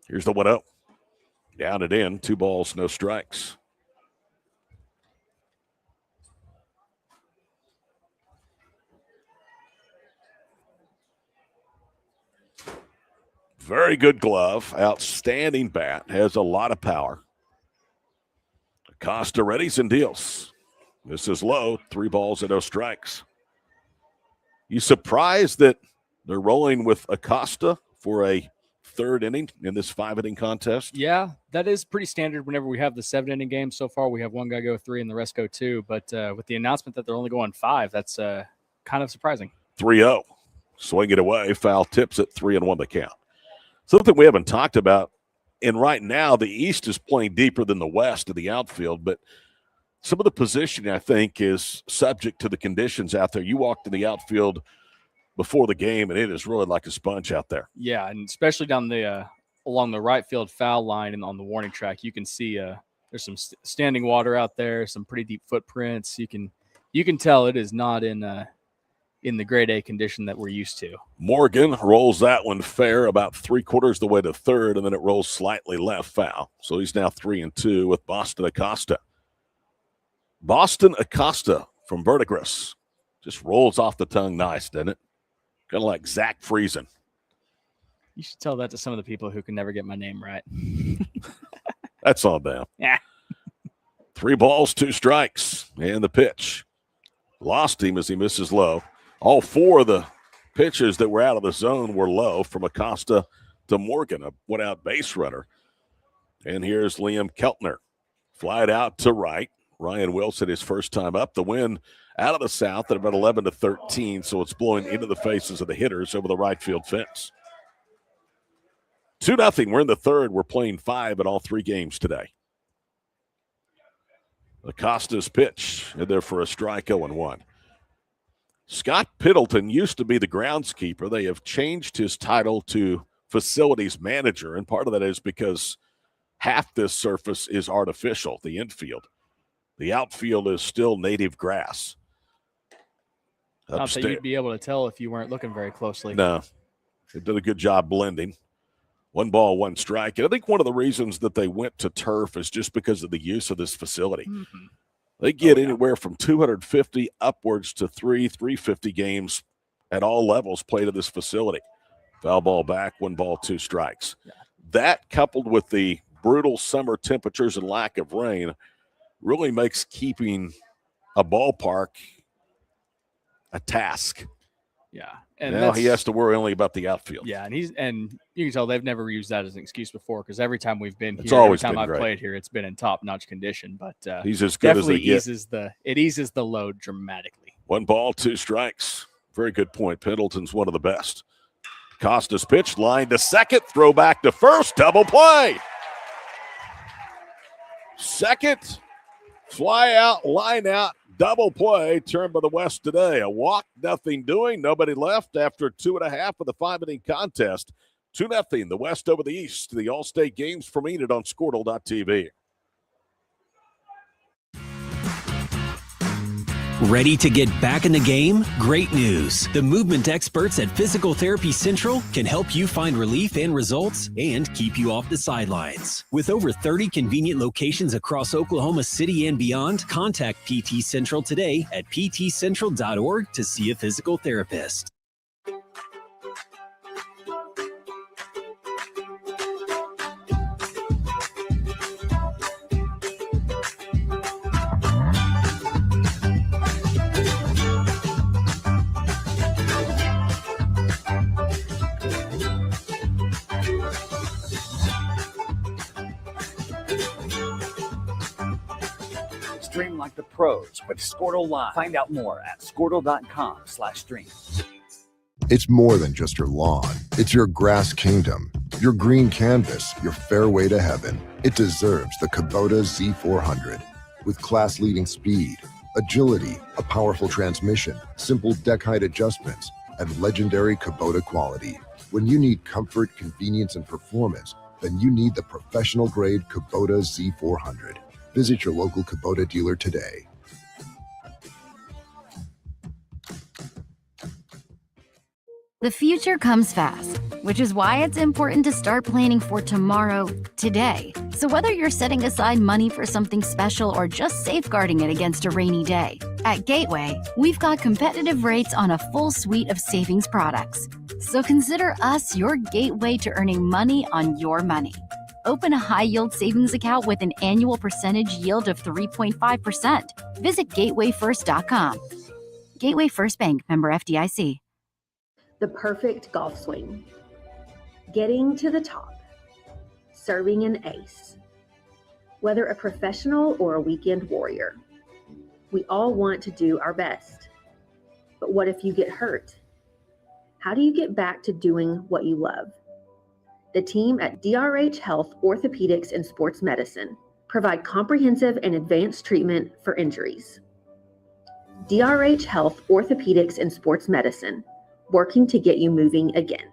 Here's the 1-0. Down and in, 2 balls, no strikes. Very good glove, outstanding bat, has a lot of power. Acosta readies and deals. This is low, 3 balls and no strikes. You surprised that they're rolling with Acosta for a 3rd inning in this 5-inning contest? Yeah, that is pretty standard whenever we have the 7-inning game. So far, we have one guy go 3 and the rest go 2. But with the announcement that they're only going 5, that's kind of surprising. 3-0. Swing it away. Foul tips at 3-1 the count. Something we haven't talked about, and right now the East is playing deeper than the West in the outfield, but some of the positioning, I think, is subject to the conditions out there. You walked in the outfield before the game, and it is really like a sponge out there. Yeah, and especially down the along the right field foul line and on the warning track, you can see there's some standing water out there, some pretty deep footprints. You can tell it is not in the grade A condition that we're used to. Morgan rolls that one fair about 3/4 the way to 3rd, and then it rolls slightly left foul. So he's now 3-2 with Boston Acosta. Boston Acosta from Verdigris. Just rolls off the tongue nice, doesn't it? Kind of like Zach Friesen. You should tell that to some of the people who can never get my name right. That's on them. Yeah. 3 balls, 2 strikes, and the pitch. Lost him as he misses low. All 4 of the pitches that were out of the zone were low from Acosta to Morgan, a one-out base runner. And here's Liam Keltner. Flied out to right. Ryan Wilson, his first time up. The wind out of the south at about 11-13, so it's blowing into the faces of the hitters over the right field fence. 2-0. We're in the 3rd. We're playing 5 in all 3 games today. Acosta's pitch, and there for a strike, 0-1. Scott Piddleton used to be the groundskeeper. They have changed his title to facilities manager, and part of that is because half this surface is artificial, the infield. The outfield is still native grass. Not that you'd be able to tell if you weren't looking very closely. No, they did a good job blending. 1 ball, 1 strike. And I think one of the reasons that they went to turf is just because of the use of this facility. Mm-hmm. They get anywhere from 250 upwards to 350 games at all levels played at this facility. Foul ball back, 1 ball, 2 strikes. Yeah. That, coupled with the brutal summer temperatures and lack of rain, really makes keeping a ballpark a task. Yeah. And now he has to worry only about the outfield. Yeah, and you can tell they've never used that as an excuse before, because every time we've been It's here, always every time been I've great. played here, it's been in top-notch condition. But he's as good as they definitely get. eases the load dramatically. 1 ball, 2 strikes. Very good point. Pendleton's one of the best. Costa's pitch, line to second, throw back to first, double play. Second, fly out, line out, double play, turned by the West today. A walk, nothing doing, nobody left after 2.5 of the 5-inning contest. 2-0, the West over the East. The All-State games from Enid on Squirtle.tv. Ready to get back in the game? Great news. The movement experts at Physical Therapy Central can help you find relief and results and keep you off the sidelines. With over 30 convenient locations across Oklahoma City and beyond, contact PT Central today at ptcentral.org to see a physical therapist. Stream like the pros with Squirtle Live. Find out more at squirtle.com/stream. It's more than just your lawn. It's your grass kingdom, your green canvas, your fairway to heaven. It deserves the Kubota Z400. With class-leading speed, agility, a powerful transmission, simple deck height adjustments, and legendary Kubota quality. When you need comfort, convenience, and performance, then you need the professional-grade Kubota Z400. Visit your local Kubota dealer today. The future comes fast, which is why it's important to start planning for tomorrow, today. So whether you're setting aside money for something special or just safeguarding it against a rainy day, at Gateway, we've got competitive rates on a full suite of savings products. So consider us your gateway to earning money on your money. Open a high-yield savings account with an annual percentage yield of 3.5%. Visit gatewayfirst.com. Gateway First Bank, member FDIC. The perfect golf swing. Getting to the top. Serving an ace. Whether a professional or a weekend warrior, we all want to do our best. But what if you get hurt? How do you get back to doing what you love? The team at DRH Health Orthopedics and Sports Medicine provide comprehensive and advanced treatment for injuries. DRH Health Orthopedics and Sports Medicine, working to get you moving again.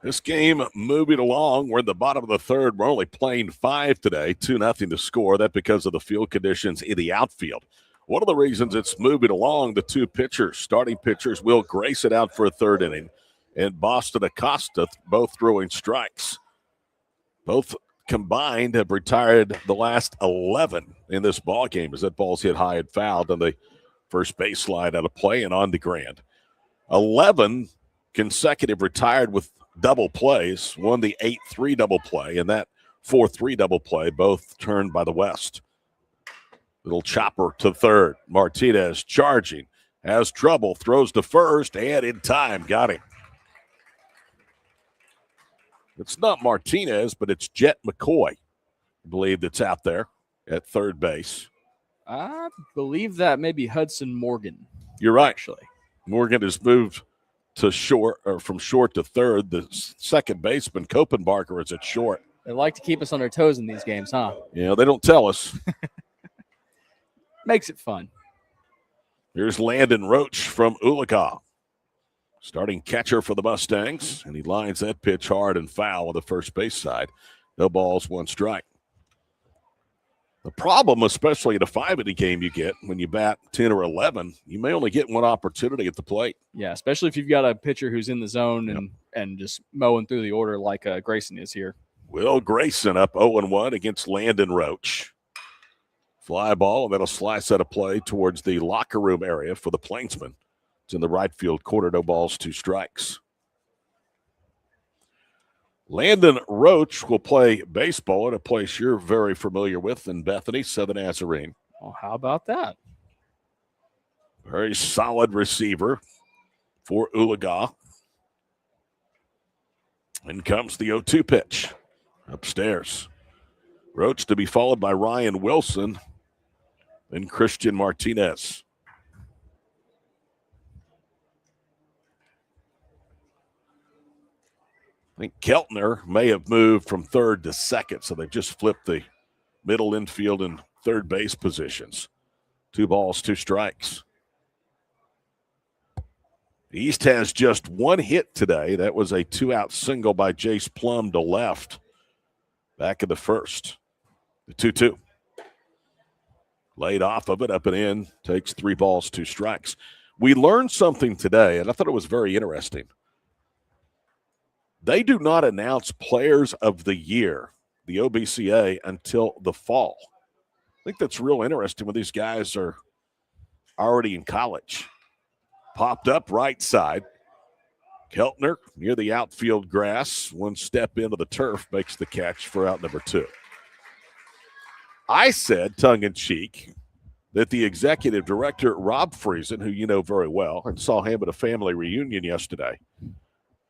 This game moving along. We're in the bottom of the third. We're only playing 5 today, 2-0 to score. That because of the field conditions in the outfield. One of the reasons it's moving along, the two pitchers, starting pitchers, Will Grayson out for a third inning, and Boston Acosta both throwing strikes. Both combined have retired the last 11 in this ball game as that ball's hit high and fouled on the first baseline out of play and on the ground. 11 consecutive retired with double plays, won the 8-3 double play, and that 4-3 double play, both turned by the West. Little chopper to third. Martinez charging, has trouble, throws to first, and in time, got him. It's not Martinez, but it's Jet McCoy, I believe, that's out there at third base. I believe that may be Hudson Morgan. You're right. Actually, Morgan has moved to short, or from short to third. The second baseman, Kopenbarger, is at short. They like to keep us on our toes in these games, huh? Yeah, they don't tell us. Makes it fun. Here's Landon Roach from Oolacah, starting catcher for the Mustangs, and he lines that pitch hard and foul on the first base side. No balls, 1 strike. The problem, especially in a 5-inning game you get when you bat 10 or 11, you may only get 1 opportunity at the plate. Yeah, especially if you've got a pitcher who's in the zone and just mowing through the order like Grayson is here. Will Grayson up 0-1 against Landon Roach. Fly ball, and that'll slice out of play towards the locker room area for the Plainsmen. It's in the right field corner, no balls, 2 strikes. Landon Roach will play baseball at a place you're very familiar with in Bethany, Southern Nazarene. Well, how about that? Very solid receiver for Oolacah. In comes the 0-2 pitch. Upstairs. Roach to be followed by Ryan Wilson and Christian Martinez. I think Keltner may have moved from third to second, so they've just flipped the middle infield and third base positions. 2 balls, 2 strikes. The East has just 1 hit today. That was a 2-out single by Jace Plum to left back in the first. The 2-2. Laid off of it, up and in, takes 3 balls, 2 strikes. We learned something today, and I thought it was very interesting. They do not announce players of the year, the OBCA, until the fall. I think that's real interesting when these guys are already in college. Popped up right side. Keltner near the outfield grass. 1 step into the turf makes the catch for out number 2. I said, tongue-in-cheek, that the executive director, Rob Friesen, who you know very well, and saw him at a family reunion yesterday,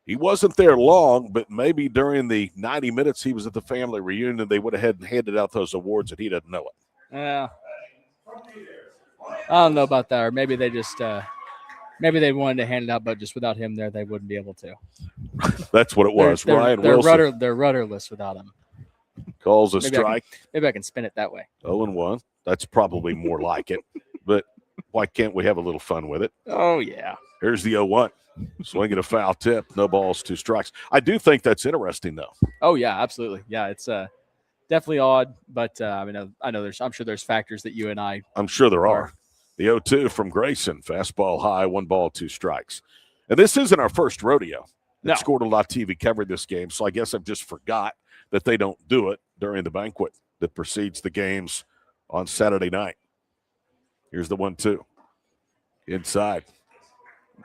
he wasn't there long, but maybe during the 90 minutes he was at the family reunion, they would have handed out those awards and he doesn't know it. Yeah. I don't know about that. Or maybe they just maybe they wanted to hand it out, but just without him there, they wouldn't be able to. That's what it was. Ryan Wilson. They're rudderless without him. Calls a strike. Maybe I can spin it that way. 0-1. That's probably more like it. But why can't we have a little fun with it? Oh, yeah. Here's the 0-1. Swinging a foul tip. No balls, 2 strikes. I do think that's interesting, though. Oh, yeah, absolutely. Yeah, it's definitely odd. But, I mean, I'm sure there's factors that you and I. I'm sure there are. The 0-2 from Grayson. Fastball high, 1 ball, 2 strikes. And this isn't our first rodeo. at Squirtle.tv covered this game, so I guess I've just forgot that they don't do it during the banquet that precedes the games on Saturday night. Here's the 1-2. Inside. I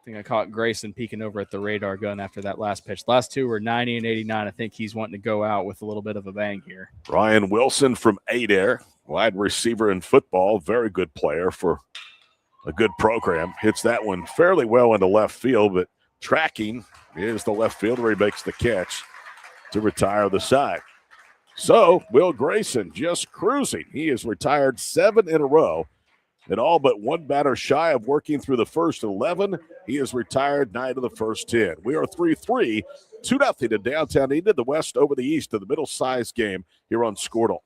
think I caught Grayson peeking over at the radar gun after that last pitch. Last two were 90 and 89. I think he's wanting to go out with a little bit of a bang here. Ryan Wilson from Adair, wide receiver in football, very good player for a good program. Hits that one fairly well into left field, but tracking is the left fielder. He makes the catch to retire the side. So Will Grayson just cruising. He has retired 7 in a row. And all but one batter shy of working through the first 11. He has retired 9 of the first 10. We are 3-3, 2-0 to downtown Enid, the West over the East in the middle-sized game here on Squirtle.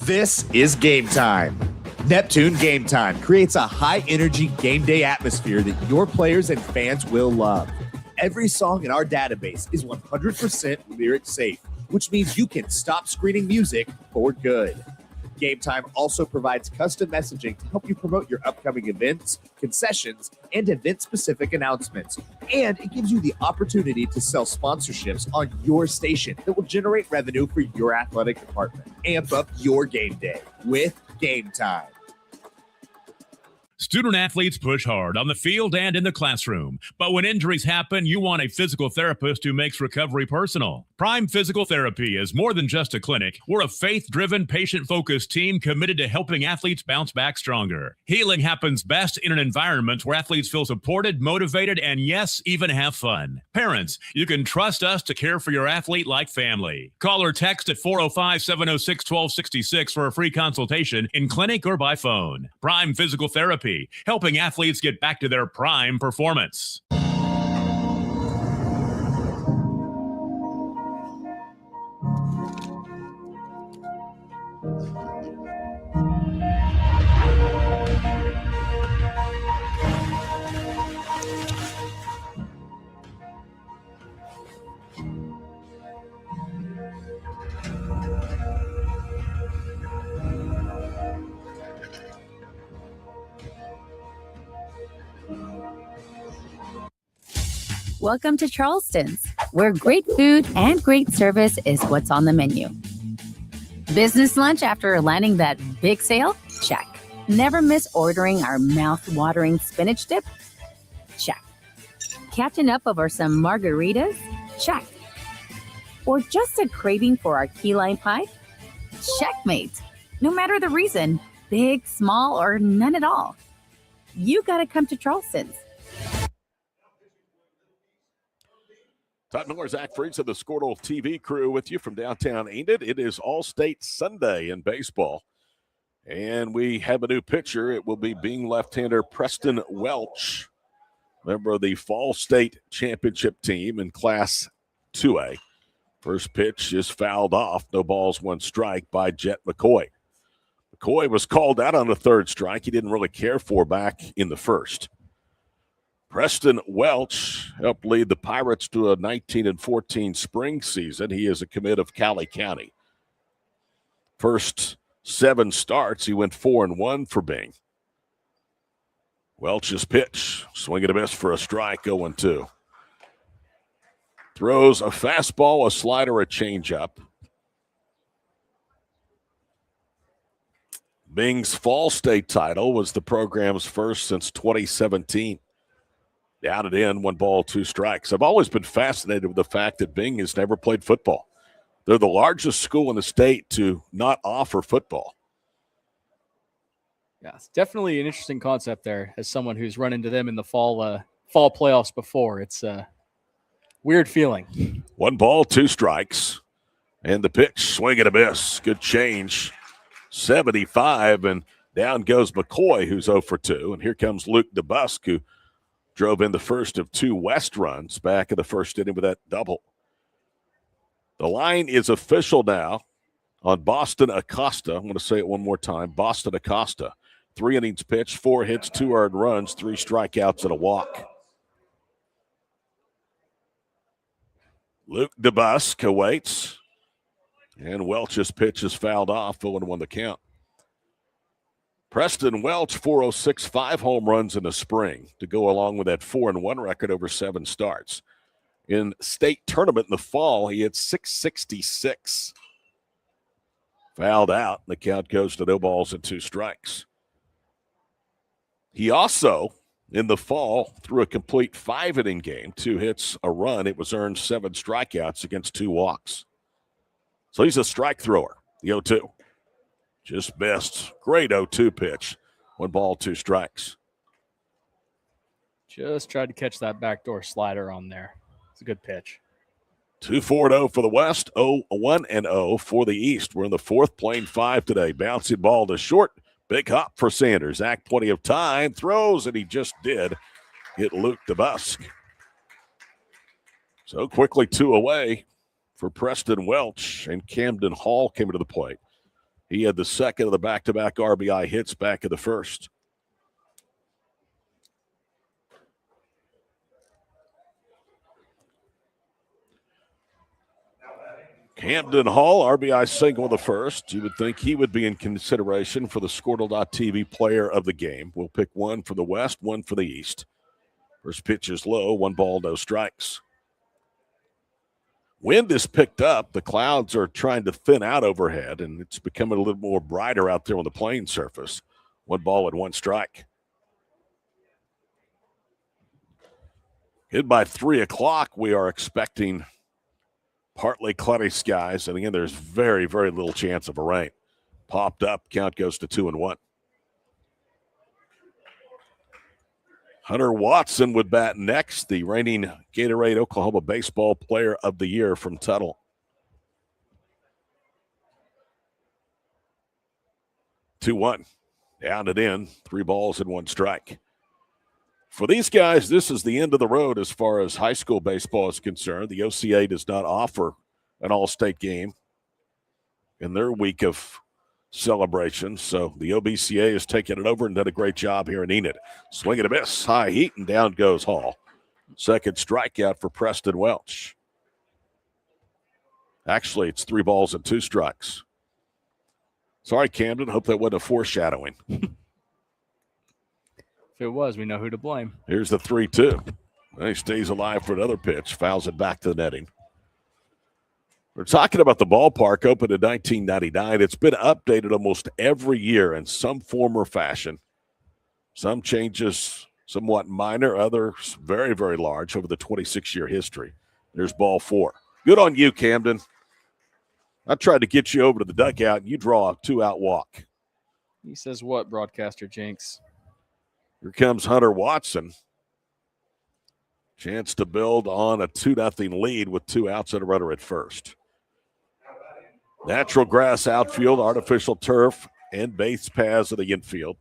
This is Game Time. Neptune Game Time creates a high-energy game day atmosphere that your players and fans will love. Every song in our database is 100% lyric safe, which means you can stop screening music for good. Game Time also provides custom messaging to help you promote your upcoming events, concessions, and event-specific announcements. And it gives you the opportunity to sell sponsorships on your station that will generate revenue for your athletic department. Amp up your game day with Game Time. Student athletes push hard on the field and in the classroom. But when injuries happen, you want a physical therapist who makes recovery personal. Prime Physical Therapy is more than just a clinic. We're a faith-driven, patient-focused team committed to helping athletes bounce back stronger. Healing happens best in an environment where athletes feel supported, motivated, and yes, even have fun. Parents, you can trust us to care for your athlete like family. Call or text at 405-706-1266 for a free consultation in clinic or by phone. Prime Physical Therapy, helping athletes get back to their prime performance. Welcome to Charleston's, where great food and great service is what's on the menu. Business lunch after landing that big sale? Check. Never miss ordering our mouth-watering spinach dip? Check. Catching up over some margaritas? Check. Or just a craving for our key lime pie? Checkmate. No matter the reason, big, small, or none at all, you gotta come to Charleston's. Todd Miller, Zach Freeze of the Squirtle TV crew with you from downtown Enid. It is All-State Sunday in baseball. And we have a new pitcher. It will be Bing left-hander Preston Welch, member of the Fall State Championship team in Class 2A. First pitch is fouled off. No balls, one strike by Jet McCoy. McCoy was called out on the third strike. He didn't really care for back in the first. Preston Welch helped lead the Pirates to a 19-14 spring season. He is a commit of Cali County. First 7 starts, he went 4-1 for Bing. Welch's pitch, swing and a miss for a strike, 0-2. Throws a fastball, a slider, a changeup. Bing's Fall State title was the program's first since 2017. Down and in, 1 ball, 2 strikes. I've always been fascinated with the fact that Bing has never played football. They're the largest school in the state to not offer football. Yeah, it's definitely an interesting concept there as someone who's run into them in the fall playoffs before. It's a weird feeling. 1 ball, 2 strikes. And the pitch, swing and a miss. Good change. 75, and down goes McCoy, who's 0 for 2. And here comes Luke DeBusk, who drove in the first of 2 West runs back in the first inning with that double. The line is official now on Boston Acosta. I'm going to say it one more time. Boston Acosta. 3 innings pitched, 4 hits, 2 earned runs, 3 strikeouts, and a walk. Luke DeBusk awaits. And Welch's pitch is fouled off, 0-1 the count. Preston Welch, 406, 5 home runs in the spring to go along with that 4-1 record over 7 starts. In state tournament in the fall, he hit 666. Fouled out. The count goes to no balls and 2 strikes. He also, in the fall, threw a complete 5-inning game, 2 hits, a run. It was earned 7 strikeouts against 2 walks. So he's a strike thrower, the 0-2. Just missed. Great 0-2 pitch. 1 ball, 2 strikes. Just tried to catch that backdoor slider on there. It's a good pitch. 2-4-0 for the West, 0-1-0 for the East. We're in the 4th, playing 5 today. Bouncing ball to short. Big hop for Sanders. Zach, plenty of time. Throws, and he just did hit Luke DeBusk. So quickly 2 away for Preston Welch, and Camden Hall came into the plate. He had the second of the back-to-back RBI hits back in the first. Camden Hall, RBI single in the first. You would think he would be in consideration for the Squirtle.tv player of the game. We'll pick one for the West, one for the East. First pitch is low, 1 ball, no strikes. Wind is picked up. The clouds are trying to thin out overhead, and it's becoming a little more brighter out there on the playing surface. 1 ball and 1 strike. Hit by 3 o'clock, we are expecting partly cloudy skies, and again, there's very, very little chance of a rain. Popped up, count goes to 2-1. Hunter Watson would bat next, the reigning Gatorade Oklahoma Baseball Player of the Year from Tuttle. 2-1. Down and in, 3 balls and 1 strike. For these guys, this is the end of the road as far as high school baseball is concerned. The OCA does not offer an all-state game in their week of celebration, so the OBCA has taken it over and done a great job here in Enid. Swing and a miss, high heat, and down goes Hall. Second strikeout for Preston Welch. Actually, it's 3 balls and 2 strikes. Sorry, Camden. Hope that wasn't a foreshadowing. If it was, we know who to blame. Here's the 3-2. He stays alive for another pitch, fouls it back to the netting. We're talking about the ballpark, opened in 1999. It's been updated almost every year in some form or fashion. Some changes somewhat minor, others very, very large over the 26-year history. There's ball 4. Good on you, Camden. I tried to get you over to the dugout, and you draw a 2-out walk. He says what, broadcaster Jinx? Here comes Hunter Watson. Chance to build on a 2-0 lead with 2 outs and a runner at first. Natural grass outfield, artificial turf, and base paths in the infield.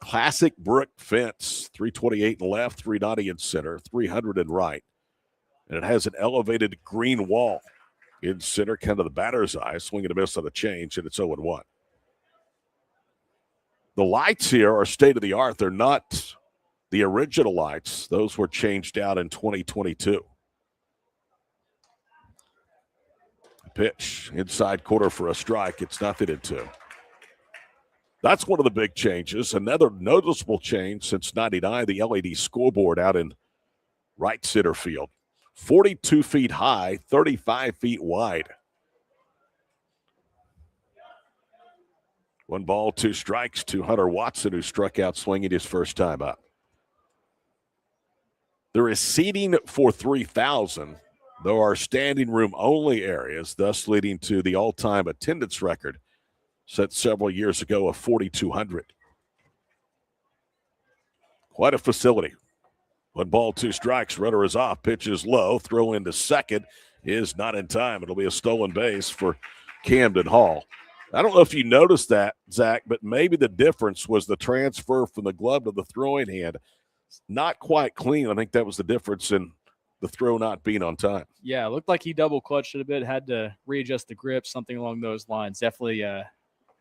Classic brick fence, 328 in left, 390 in center, 300 in right. And it has an elevated green wall in center, kind of the batter's eye, swing and a miss on the change, and it's 0-1. The lights here are state-of-the-art. They're not the original lights. Those were changed out in 2022. Pitch, inside quarter for a strike. It's 0-2. That's one of the big changes. Another noticeable change since 99, the LED scoreboard out in right center field. 42 feet high, 35 feet wide. 1 ball, 2 strikes to Hunter Watson, who struck out swinging his first time up. There is seating for 3,000. There are standing room only areas, thus leading to the all-time attendance record set several years ago of 4,200. Quite a facility. 1 ball, 2 strikes. Runner is off. Pitch is low. Throw into second is not in time. It'll be a stolen base for Camden Hall. I don't know if you noticed that, Zach, but maybe the difference was the transfer from the glove to the throwing hand. Not quite clean. I think that was the difference in the throw not being on time. Yeah, it looked like he double clutched it a bit, had to readjust the grip, something along those lines. Definitely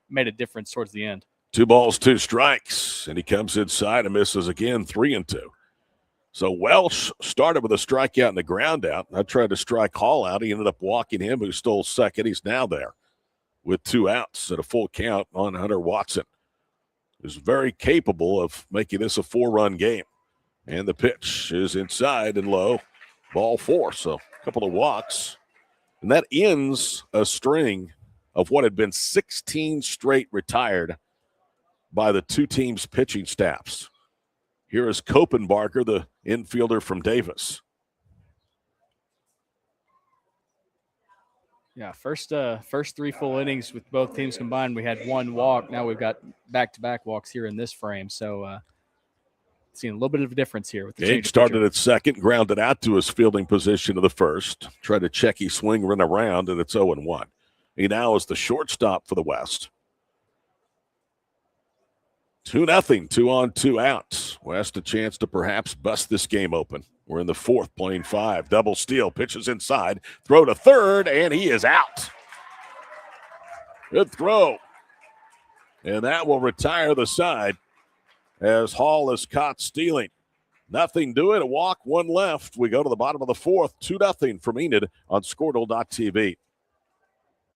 made a difference towards the end. 2 balls, 2 strikes, and he comes inside and misses again, 3-2. So Welsh started with a strikeout and a ground out. I tried to strike Hall out. He ended up walking him, who stole second. He's now there with 2 outs and a full count on Hunter Watson. is very capable of making this a 4-run game. And the pitch is inside and low. Ball 4, so a couple of walks. And that ends a string of what had been 16 straight retired by the two teams' pitching staffs. Here is Kopenbarger, the infielder from Davis. Yeah, first 3 full innings with both teams combined, we had 1 walk. Now we've got back-to-back walks here in this frame. So seeing a little bit of a difference here. With the Gage started at second, grounded out to his fielding position of the first. Tried to check his swing, run around, and it's 0-1. He now is the shortstop for the West. 2-0, 2 on, 2 outs. West a chance to perhaps bust this game open. We're in the 4th, playing 5. Double steal, pitches inside, throw to third, and he is out. Good throw. And that will retire the side as Hall is caught stealing. Nothing doing, a walk, 1 left. We go to the bottom of the 4th, 2-0 from Enid on Squirtle.tv.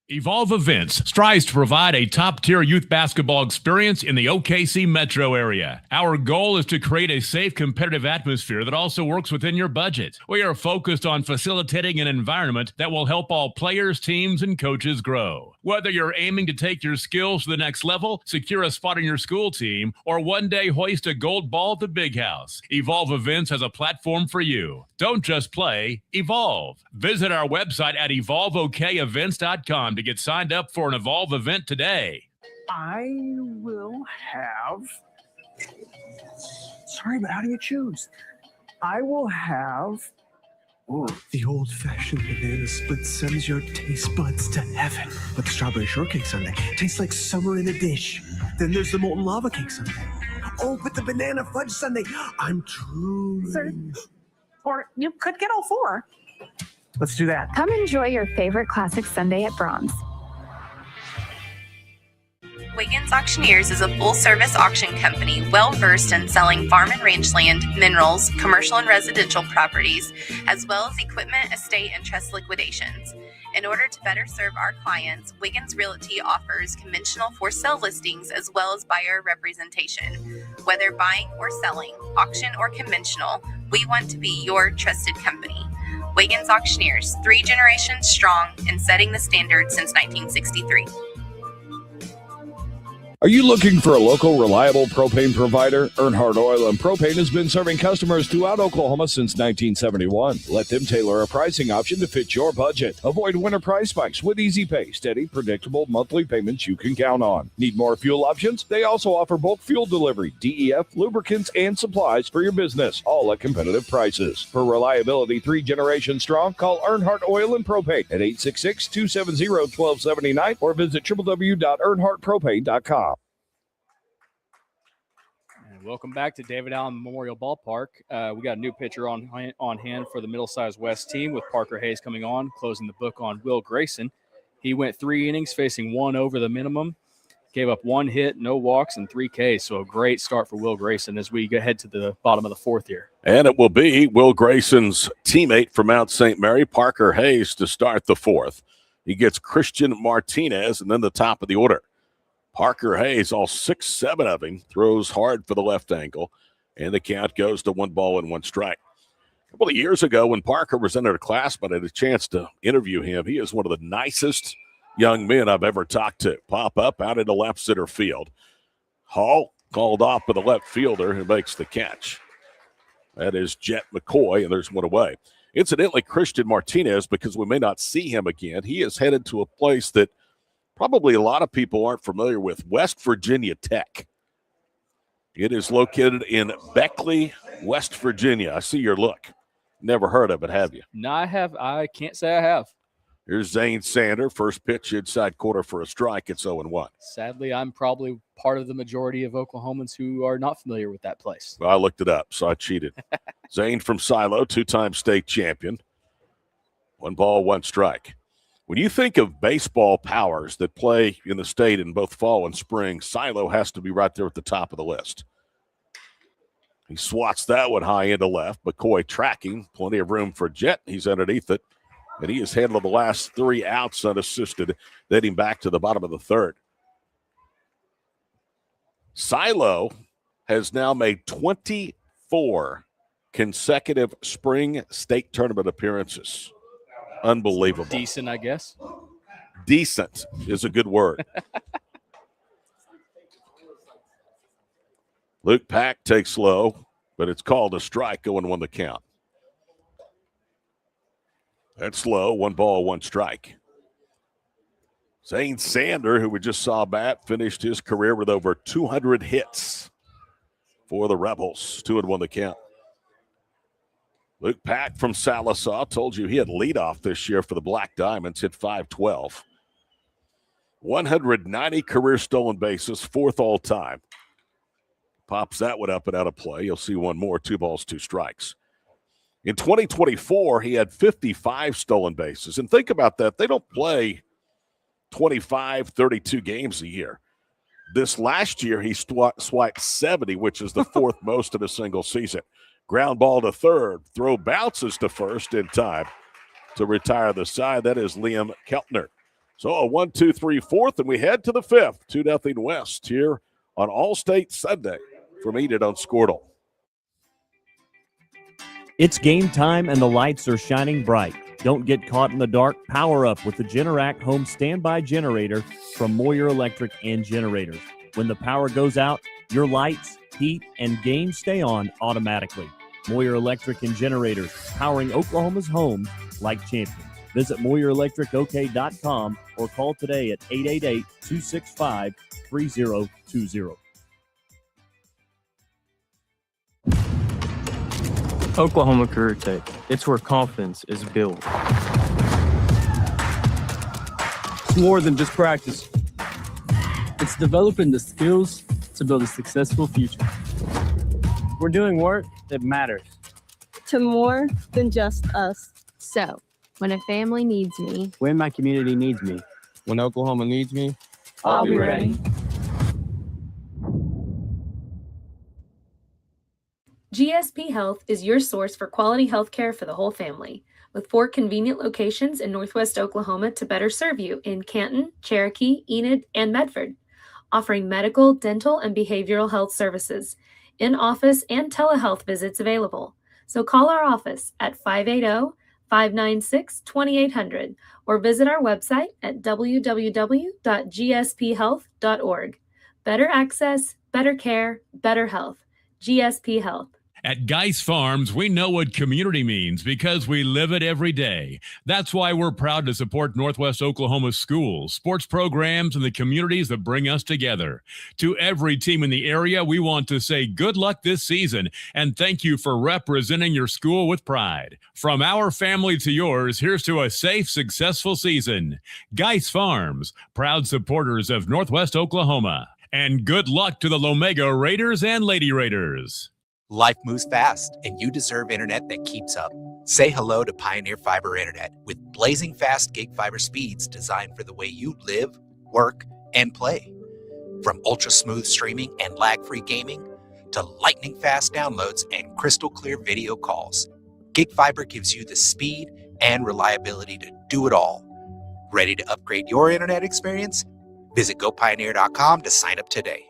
Evolve Events strives to provide a top-tier youth basketball experience in the OKC metro area. Our goal is to create a safe, competitive atmosphere that also works within your budget. We are focused on facilitating an environment that will help all players, teams, and coaches grow. Whether you're aiming to take your skills to the next level, secure a spot on your school team, or one day hoist a gold ball at the big house, Evolve Events has a platform for you. Don't just play, evolve. Visit our website at evolveokevents.com to get signed up for an Evolve event today. I will have... Sorry, but how do you choose? I will have... Ooh. The old-fashioned banana split sends your taste buds to heaven. But the strawberry shortcake sundae tastes like summer in a dish. Then there's the molten lava cake sundae. Oh, but the banana fudge sundae, I'm truly... Sir, or you could get all 4. Let's do that. Come enjoy your favorite classic sundae at Brahms. Wiggins Auctioneers is a full-service auction company well-versed in selling farm and range land, minerals, commercial and residential properties, as well as equipment, estate, and trust liquidations. In order to better serve our clients, Wiggins Realty offers conventional for-sale listings as well as buyer representation. Whether buying or selling, auction or conventional, we want to be your trusted company. Wiggins Auctioneers, 3 generations strong and setting the standard since 1963. Are you looking for a local, reliable propane provider? Earnhardt Oil and Propane has been serving customers throughout Oklahoma since 1971. Let them tailor a pricing option to fit your budget. Avoid winter price spikes with easy pay, steady, predictable monthly payments you can count on. Need more fuel options? They also offer bulk fuel delivery, DEF, lubricants, and supplies for your business, all at competitive prices. For reliability 3 generations strong, call Earnhardt Oil and Propane at 866-270-1279 or visit www.earnhardtpropane.com. Welcome back to David Allen Memorial Ballpark. We got a new pitcher on hand for the middle-sized West team with Parker Hayes coming on, closing the book on Will Grayson. He went 3 innings, facing 1 over the minimum, gave up 1 hit, no walks, and 3 Ks. So a great start for Will Grayson as we head to the bottom of the 4th here. And it will be Will Grayson's teammate from Mount St. Mary, Parker Hayes, to start the 4th. He gets Christian Martinez and then the top of the order. Parker Hayes, all 6-7 of him, throws hard for the left ankle, and the count goes to 1 ball and 1 strike. A couple of years ago when Parker was underclassmen, I had a chance to interview him. He is one of the nicest young men I've ever talked to. Pop up out into left center field. Hall called off by the left fielder who makes the catch. That is Jet McCoy, and there's 1 away. Incidentally, Christian Martinez, because we may not see him again, he is headed to a place that probably a lot of people aren't familiar with, West Virginia Tech. It is located in Beckley, West Virginia. I see your look. Never heard of it, have you? No, I have. I can't say I have. Here's Zane Sander, first pitch inside quarter for a strike. It's 0-1. Sadly, I'm probably part of the majority of Oklahomans who are not familiar with that place. Well, I looked it up, so I cheated. Zane from Silo, 2-time state champion. 1 ball, 1 strike. When you think of baseball powers that play in the state in both fall and spring, Silo has to be right there at the top of the list. He swats that one high into left. McCoy tracking, plenty of room for Jet. He's underneath it, and he has handled the last 3 outs unassisted, dating back to the bottom of the 3rd. Silo has now made 24 consecutive spring state tournament appearances. Unbelievable. Decent, I guess. Decent is a good word. Luke Pack takes low, but it's called a strike, 0-1 the count. That's low, 1 ball, 1 strike. Zane Sander, who we just saw bat, finished his career with over 200 hits for the Rebels. 2-1 the count. Luke Pack from Salisaw, told you he had leadoff this year for the Black Diamonds, hit .512. 190 career stolen bases, 4th all time. Pops that one up and out of play. You'll see one more, 2 balls, 2 strikes. In 2024, he had 55 stolen bases. And think about that. They don't play 25, 32 games a year. This last year, he swiped 70, which is the 4th most in a single season. Ground ball to third. Throw bounces to first in time to retire the side. That is Liam Keltner. So a 1, 2, 3, 4th, and we head to the 5th. 2-0 West here on All-State Sunday from Enid on Squirtle. It's game time and the lights are shining bright. Don't get caught in the dark. Power up with the Generac home standby generator from Moyer Electric and Generators. When the power goes out, your lights, heat, and games stay on automatically. Moyer Electric and Generators, powering Oklahoma's homes like champions. Visit MoyerElectricOK.com or call today at 888-265-3020. Oklahoma Career Tech. It's where confidence is built. It's more than just practice. It's developing the skills to build a successful future. We're doing work that matters. To more than just us. So, when a family needs me, When my community needs me. When Oklahoma needs me, I'll be ready. GSP Health is your source for quality health care for the whole family, with 4 convenient locations in Northwest Oklahoma to better serve you in Canton, Cherokee, Enid, and Medford, offering medical, dental, and behavioral health services, in-office and telehealth visits available. So call our office at 580-596-2800 or visit our website at www.gsphealth.org. Better access, better care, better health. GSP Health. At Geis Farms, we know what community means because we live it every day. That's why we're proud to support Northwest Oklahoma schools, sports programs, and the communities that bring us together. To every team in the area, we want to say good luck this season and thank you for representing your school with pride. From our family to yours, here's to a safe, successful season. Geis Farms, proud supporters of Northwest Oklahoma. And good luck to the Lomega Raiders and Lady Raiders. Life moves fast, and you deserve internet that keeps up. Say hello to Pioneer Fiber Internet with blazing fast gig fiber speeds designed for the way you live, work, and play. From ultra-smooth streaming and lag-free gaming to lightning-fast downloads and crystal-clear video calls, Gig Fiber gives you the speed and reliability to do it all. Ready to upgrade your internet experience? Visit GoPioneer.com to sign up today.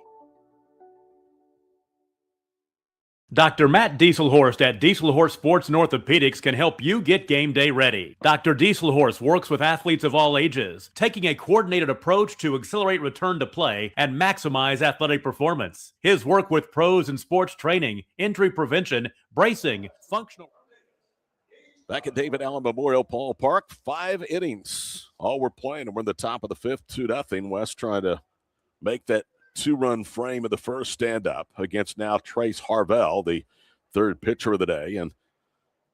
Dr. Matt Dieselhorst at Dieselhorst Sports and Orthopedics can help you get game day ready. Dr. Dieselhorst works with athletes of all ages, taking a coordinated approach to accelerate return to play and maximize athletic performance. His work with pros in sports training, injury prevention, bracing, functional... Back at David Allen Memorial Ballpark, 5 innings. All we're playing, and we're in the top of the 5th, 2-0. West trying to make that 2-run frame of the first stand-up against now Trace Harvell, the 3rd pitcher of the day, and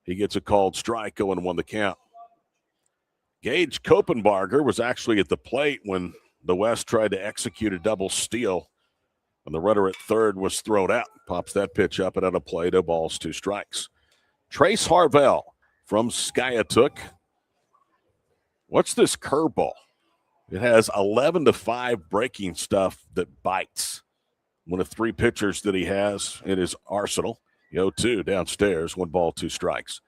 he gets a called strike, 0-1 the count. Gage Kopenbarger was actually at the plate when the West tried to execute a double steal, and the runner at 3rd was thrown out. Pops that pitch up and out of play, 2 balls, 2 strikes. Trace Harvell from Skiatook. What's this curveball? It has 11-5 breaking stuff that bites. One of 3 pitchers that he has in his arsenal. 0-2 downstairs, 1 ball, 2 strikes.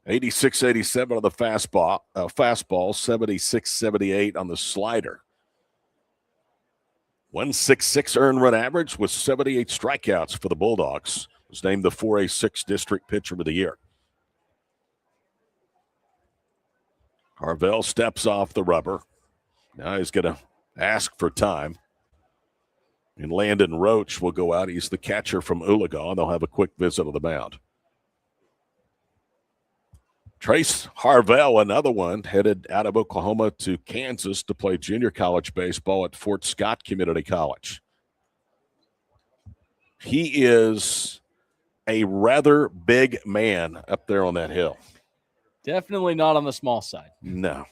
86-87 on the fastball, 76-78 on the slider. .166 earned run average with 78 strikeouts for the Bulldogs. Was named the 4A6 District Pitcher of the Year. Harvell steps off the rubber. Now he's going to ask for time. And Landon Roach will go out. He's the catcher from Oologah. They'll have a quick visit of the mound. Trace Harvell, another one, headed out of Oklahoma to Kansas to play junior college baseball at Fort Scott Community College. He is a rather big man up there on that hill. Definitely not on the small side. No.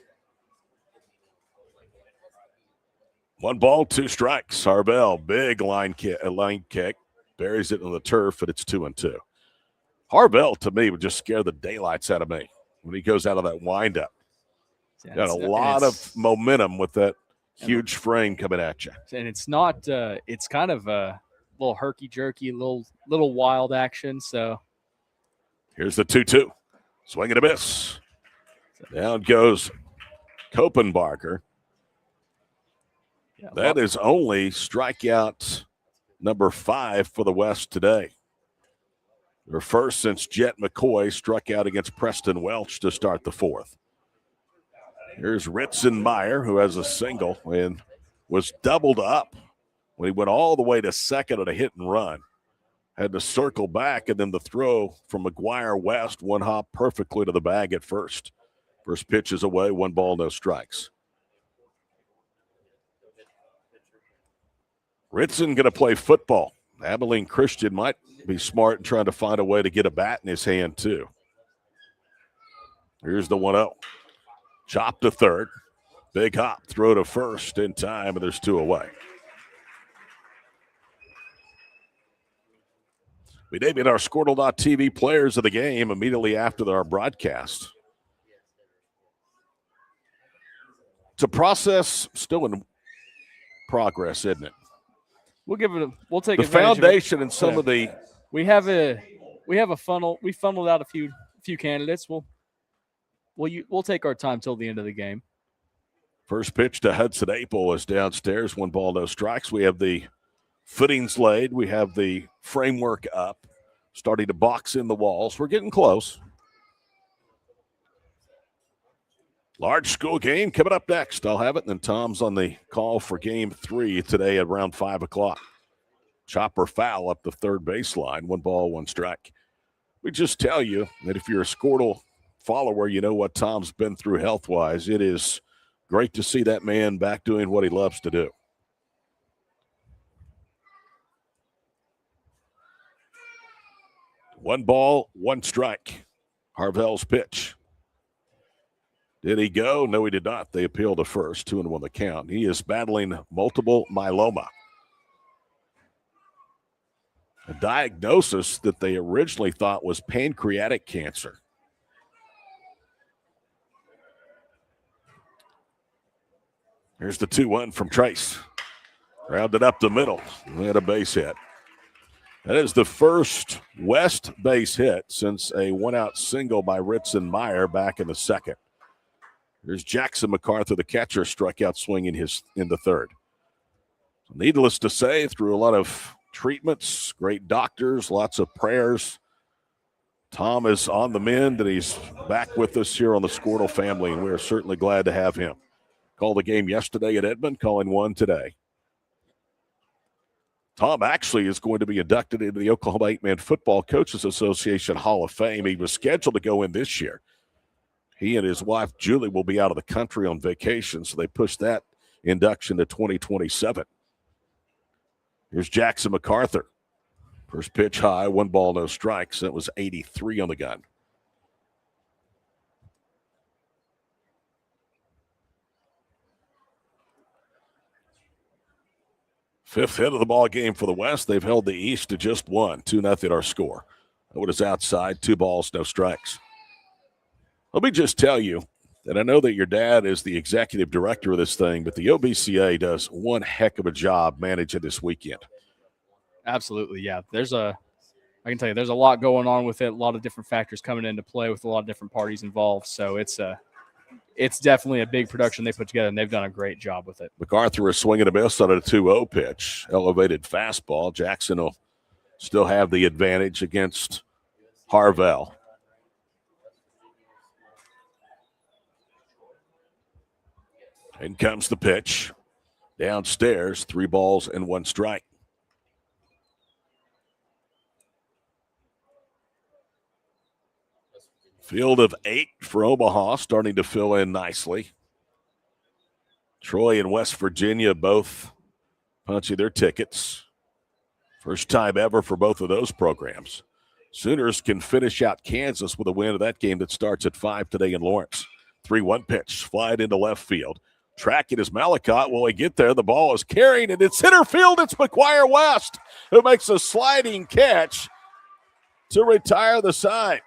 1 ball, 2 strikes. Harvell, big line kick, buries it in the turf, and it's 2-2. Harvell, to me, would just scare the daylights out of me when he goes out of that windup. Got a lot of momentum with that huge frame coming at you. And it's not. It's kind of a little herky-jerky, little wild action. So here's the 2-2. Swing and a miss. Down goes Kopenbarger. Yeah, that is only strikeout number 5 for the West today. Their first since Jet McCoy struck out against Preston Welch to start the 4th. Here's Ritzenmeyer, who has a single and was doubled up when he went all the way to second on a hit and run. Had to circle back, and then the throw from McGuire West, one hop perfectly to the bag at first. First pitch is away, 1 ball, no strikes. Ritson going to play football. Abilene Christian might be smart in trying to find a way to get a bat in his hand, too. Here's the 1-0. Chop to third. Big hop, throw to first in time, and there's 2 away. We debuted our Squirtle.tv players of the game immediately after our broadcast. It's a process still in progress, isn't it? We'll give it. We'll take the foundation and some of the. We have a funnel. We funneled out a few candidates. We'll take our time till the end of the game. First pitch to Hudson Apel is downstairs. 1 ball, no strikes. We have the footings laid. We have the framework up, starting to box in the walls. We're getting close. Large school game coming up next. I'll have it. And then Tom's on the call for game 3 today at around 5 o'clock. Chopper foul up the third baseline. 1 ball, 1 strike. We just tell you that if you're a Squirtle follower, you know what Tom's been through health-wise. It is great to see that man back doing what he loves to do. One ball, 1 strike. Harvell's pitch. Did he go? No, he did not. They appealed to first. 2-1 the count. He is battling multiple myeloma. A diagnosis that they originally thought was pancreatic cancer. Here's the 2-1 from Trace. Rounded up the middle. We had a base hit. That is the first West base hit since a 1-out single by Ritzenmeyer back in the 2nd. Here's Jackson MacArthur, the catcher, struck out swinging in the 3rd. Needless to say, through a lot of treatments, great doctors, lots of prayers, Tom is on the mend, and he's back with us here on the Squirtle family, and we're certainly glad to have him. Called the game yesterday at Edmond, calling one today. Tom actually is going to be inducted into the Oklahoma 8-Man Football Coaches Association Hall of Fame. He was scheduled to go in this year. He and his wife, Julie, will be out of the country on vacation, so they pushed that induction to 2027. Here's Jackson MacArthur. First pitch high, 1 ball, no strikes. That was 83 on the gun. Fifth hit of the ball game for the West. They've held the East to just 1, 2-0 our score. That is outside, 2 balls, no strikes. Let me just tell you that I know that your dad is the executive director of this thing, but the OBCA does one heck of a job managing this weekend. Absolutely, yeah. I can tell you, there's a lot going on with it. A lot of different factors coming into play with a lot of different parties involved. So it's it's definitely a big production they put together, and they've done a great job with it. MacArthur is swinging a miss on a 2-0 pitch. Elevated fastball. Jackson will still have the advantage against Harvell. In comes the pitch. Downstairs, 3 balls and 1 strike. Field of 8 for Omaha, starting to fill in nicely. Troy and West Virginia both punching their tickets. First time ever for both of those programs. Sooners can finish out Kansas with a win of that game that starts at 5 today in Lawrence. 3-1 pitch, flying into left field. Tracking is Malacott. Will he get there? The ball is carrying, and it's center field. It's McGuire West who makes a sliding catch to retire the side.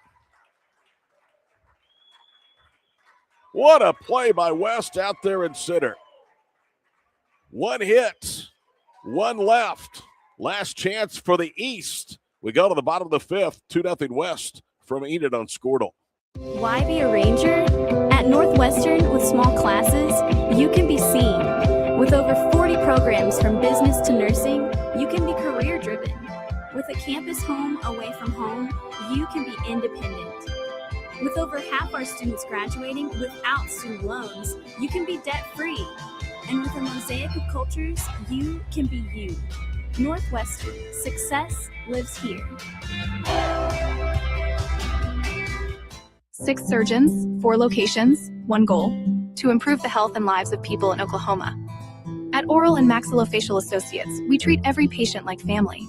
What a play by West out there in center. 1 hit, 1 left. Last chance for the East. We go to the bottom of the 5th, 2-0 West from Enid on Squirtle. Why be a ranger? At Northwestern, with small classes, you can be seen. With over 40 programs from business to nursing, you can be career-driven. With a campus home away from home, you can be independent. With over half our students graduating without student loans, you can be debt-free. And with a mosaic of cultures, you can be you. Northwestern, success lives here. 6 surgeons, 4 locations, 1 goal: to improve the health and lives of people in Oklahoma. At Oral and Maxillofacial Associates, we treat every patient like family.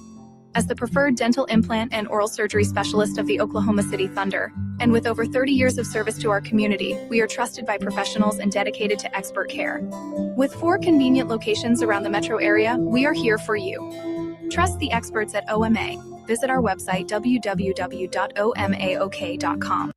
As the preferred dental implant and oral surgery specialist of the Oklahoma City Thunder, and with over 30 years of service to our community, we are trusted by professionals and dedicated to expert care. With 4 convenient locations around the metro area, we are here for you. Trust the experts at OMA. Visit our website, www.omaok.com.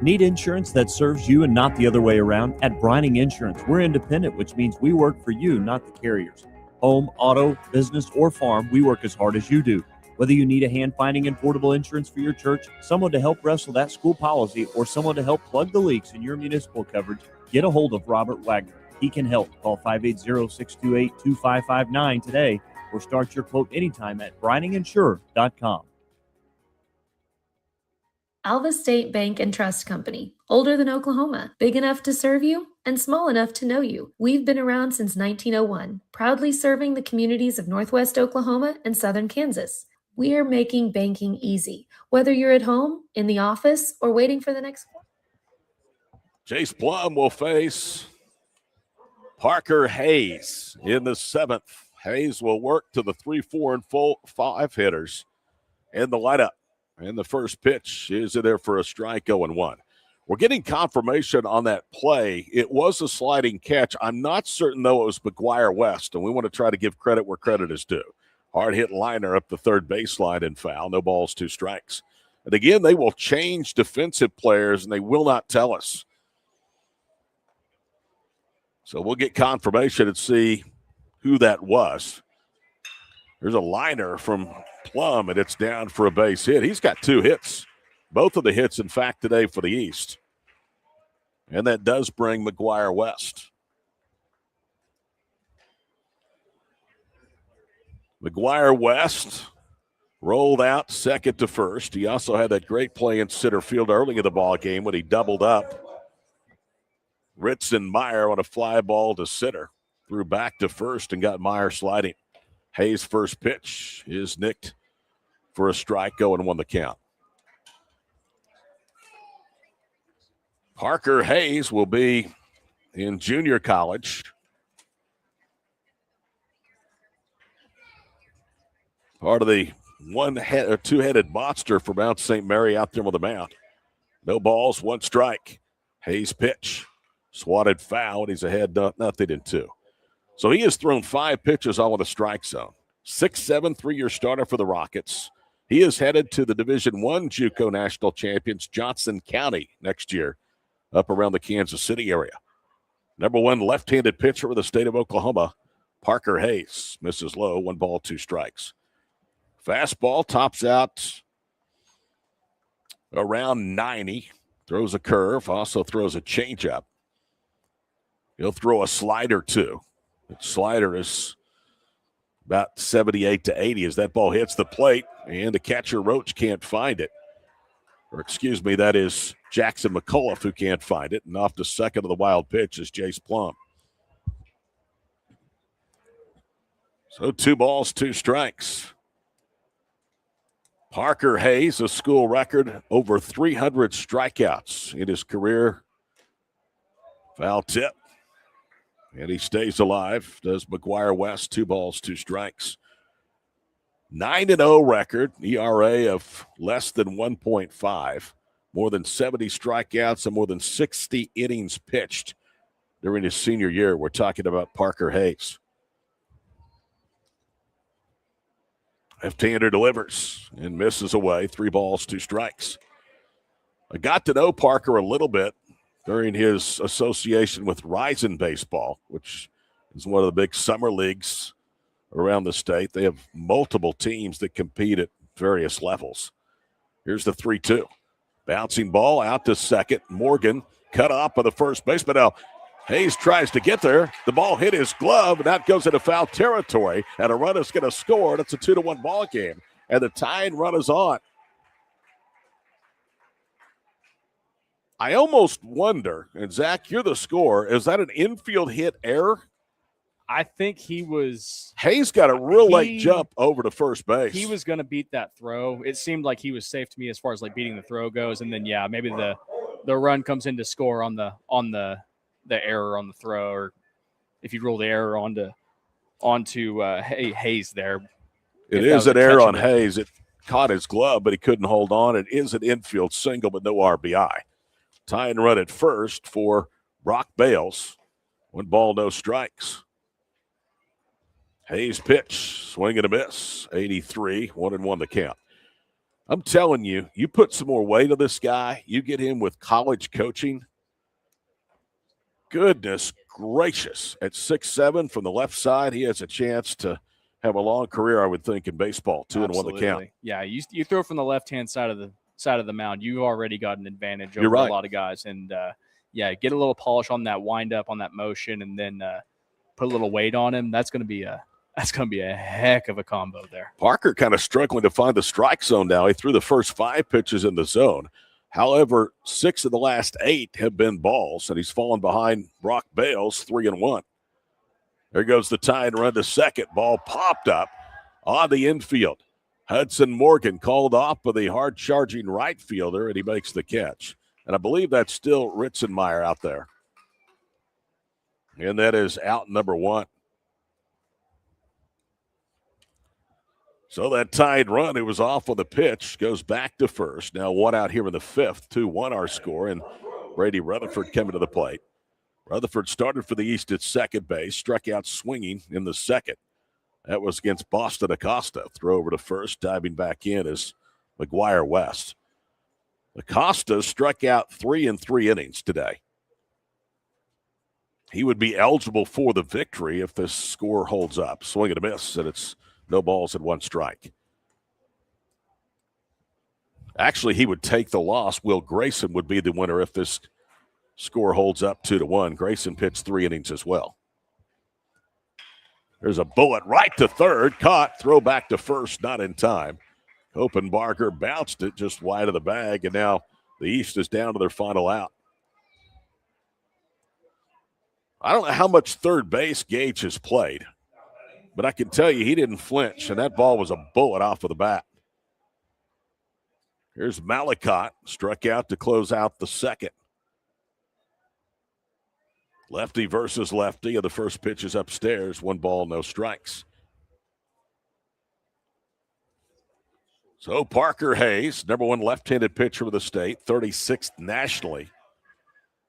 Need insurance that serves you and not the other way around? At Brining Insurance, we're independent, which means we work for you, not the carriers. Home, auto, business, or farm, we work as hard as you do. Whether you need a hand-finding and portable insurance for your church, someone to help wrestle that school policy, or someone to help plug the leaks in your municipal coverage, get a hold of Robert Wagner. He can help. Call 580-628-2559 today or start your quote anytime at brininginsure.com. Alva State Bank and Trust Company. Older than Oklahoma, big enough to serve you, and small enough to know you. We've been around since 1901, proudly serving the communities of Northwest Oklahoma and Southern Kansas. We are making banking easy, whether you're at home, in the office, or waiting for the next call. Chase Plum will face Parker Hayes in the 7th. Hayes will work to the 3, 4, and 5 hitters in the lineup. And the first pitch is in there for a strike, 0-1. We're getting confirmation on that play. It was a sliding catch. I'm not certain, though, it was McGuire West, and we want to try to give credit where credit is due. Hard hit liner up the third baseline and foul. No balls, 2 strikes. And again, they will change defensive players, and they will not tell us. So we'll get confirmation and see who that was. There's a liner from Plum, and it's down for a base hit. He's got 2 hits. Both of the hits, in fact, today for the East. And that does bring McGuire West. McGuire West rolled out second to first. He also had that great play in center field early in the ball game when he doubled up Ritson Meyer on a fly ball to center. Threw back to first and got Meyer sliding. Hayes' first pitch is nicked for a strike, 0-1 the count. Parker Hayes will be in junior college. Part of the two-headed monster for Mount St. Mary out there on the mound. No balls, 1 strike. Hayes' pitch. Swatted foul, and he's ahead 0-2. So he has thrown 5 pitches all in the strike zone. 6'7", 3-year starter for the Rockets. He is headed to the Division I JUCO National Champions, Johnson County, next year, up around the Kansas City area. Number 1 left-handed pitcher for the state of Oklahoma, Parker Hayes. Misses low, 1 ball, 2 strikes. Fastball tops out around 90. Throws a curve, also throws a changeup. He'll throw a slider, too. The slider is about 78 to 80 as that ball hits the plate, and the catcher, Roach, can't find it. Or, excuse me, that is Jackson McCullough who can't find it. And off to second of the wild pitch is Jace Plum. So 2 balls, 2 strikes. Parker Hayes, a school record, over 300 strikeouts in his career. Foul tip. And he stays alive. Does McGuire West, 2 balls, 2 strikes. 9-0 record, ERA of less than 1.5. More than 70 strikeouts and more than 60 innings pitched during his senior year. We're talking about Parker Hayes. Left-hander delivers and misses away. 3 balls, 2 strikes. I got to know Parker a little bit during his association with Ryzen Baseball, which is one of the big summer leagues around the state. They have multiple teams that compete at various levels. Here's the 3-2. Bouncing ball out to second. Morgan cut off by the first baseman. Now, Hayes tries to get there. The ball hit his glove, and that goes into foul territory. And a run is going to score. It's a 2-1 ball game. And the tying run is on. I almost wonder, and Zach, you're the scorer, is that an infield hit error? I think he was. Hayes got a real late jump over to first base. He was going to beat that throw. It seemed like he was safe to me as far as like beating the throw goes. And then, yeah, maybe the run comes in to score on the error on the throw, or if you roll the error onto Hayes there. It is an error on Hayes. It caught his glove, but he couldn't hold on. It is an infield single, but no RBI. Tie and run at first for Brock Bales. 1 ball, no strikes. Hayes pitch, swing and a miss. 83, 1-1 the count. I'm telling you, you put some more weight on this guy, you get him with college coaching. Goodness gracious. At 6'7" from the left side, he has a chance to have a long career, I would think, in baseball. 2-1 the count. Yeah, you throw from the left-hand side of the mound, you've already got an advantage over You're right. a lot of guys. And, get a little polish on that wind-up, on that motion, and then put a little weight on him. That's going to be a heck of a combo there. Parker kind of struggling to find the strike zone now. He threw the first 5 pitches in the zone. However, 6 of the last 8 have been balls, and he's fallen behind Brock Bales 3-1. There goes the tie and run to second. Ball popped up on the infield. Hudson Morgan called off by the hard-charging right fielder, and he makes the catch. And I believe that's still Ritzenmeyer out there. And that is out number 1. So that tied run, it was off on the pitch, goes back to first. Now 1 out here in the 5th, 2-1 our score, and Brady Rutherford coming to the plate. Rutherford started for the East at second base, struck out swinging in the second. That was against Boston Acosta. Throw over to first, diving back in is McGuire West. Acosta struck out 3 in 3 innings today. He would be eligible for the victory if this score holds up. Swing and a miss, and it's no balls and 1 strike. Actually, he would take the loss. Will Grayson would be the winner if this score holds up 2-1. Grayson pitched 3 innings as well. There's a bullet right to third. Caught. Throw back to first. Not in time. Kopenbarger bounced it just wide of the bag, and now the East is down to their final out. I don't know how much third base Gage has played, but I can tell you he didn't flinch, and that ball was a bullet off of the bat. Here's Malicott, struck out to close out the second. Lefty versus lefty, and the first pitch is upstairs. 1 ball, no strikes. So Parker Hayes, number 1 left-handed pitcher of the state, 36th nationally.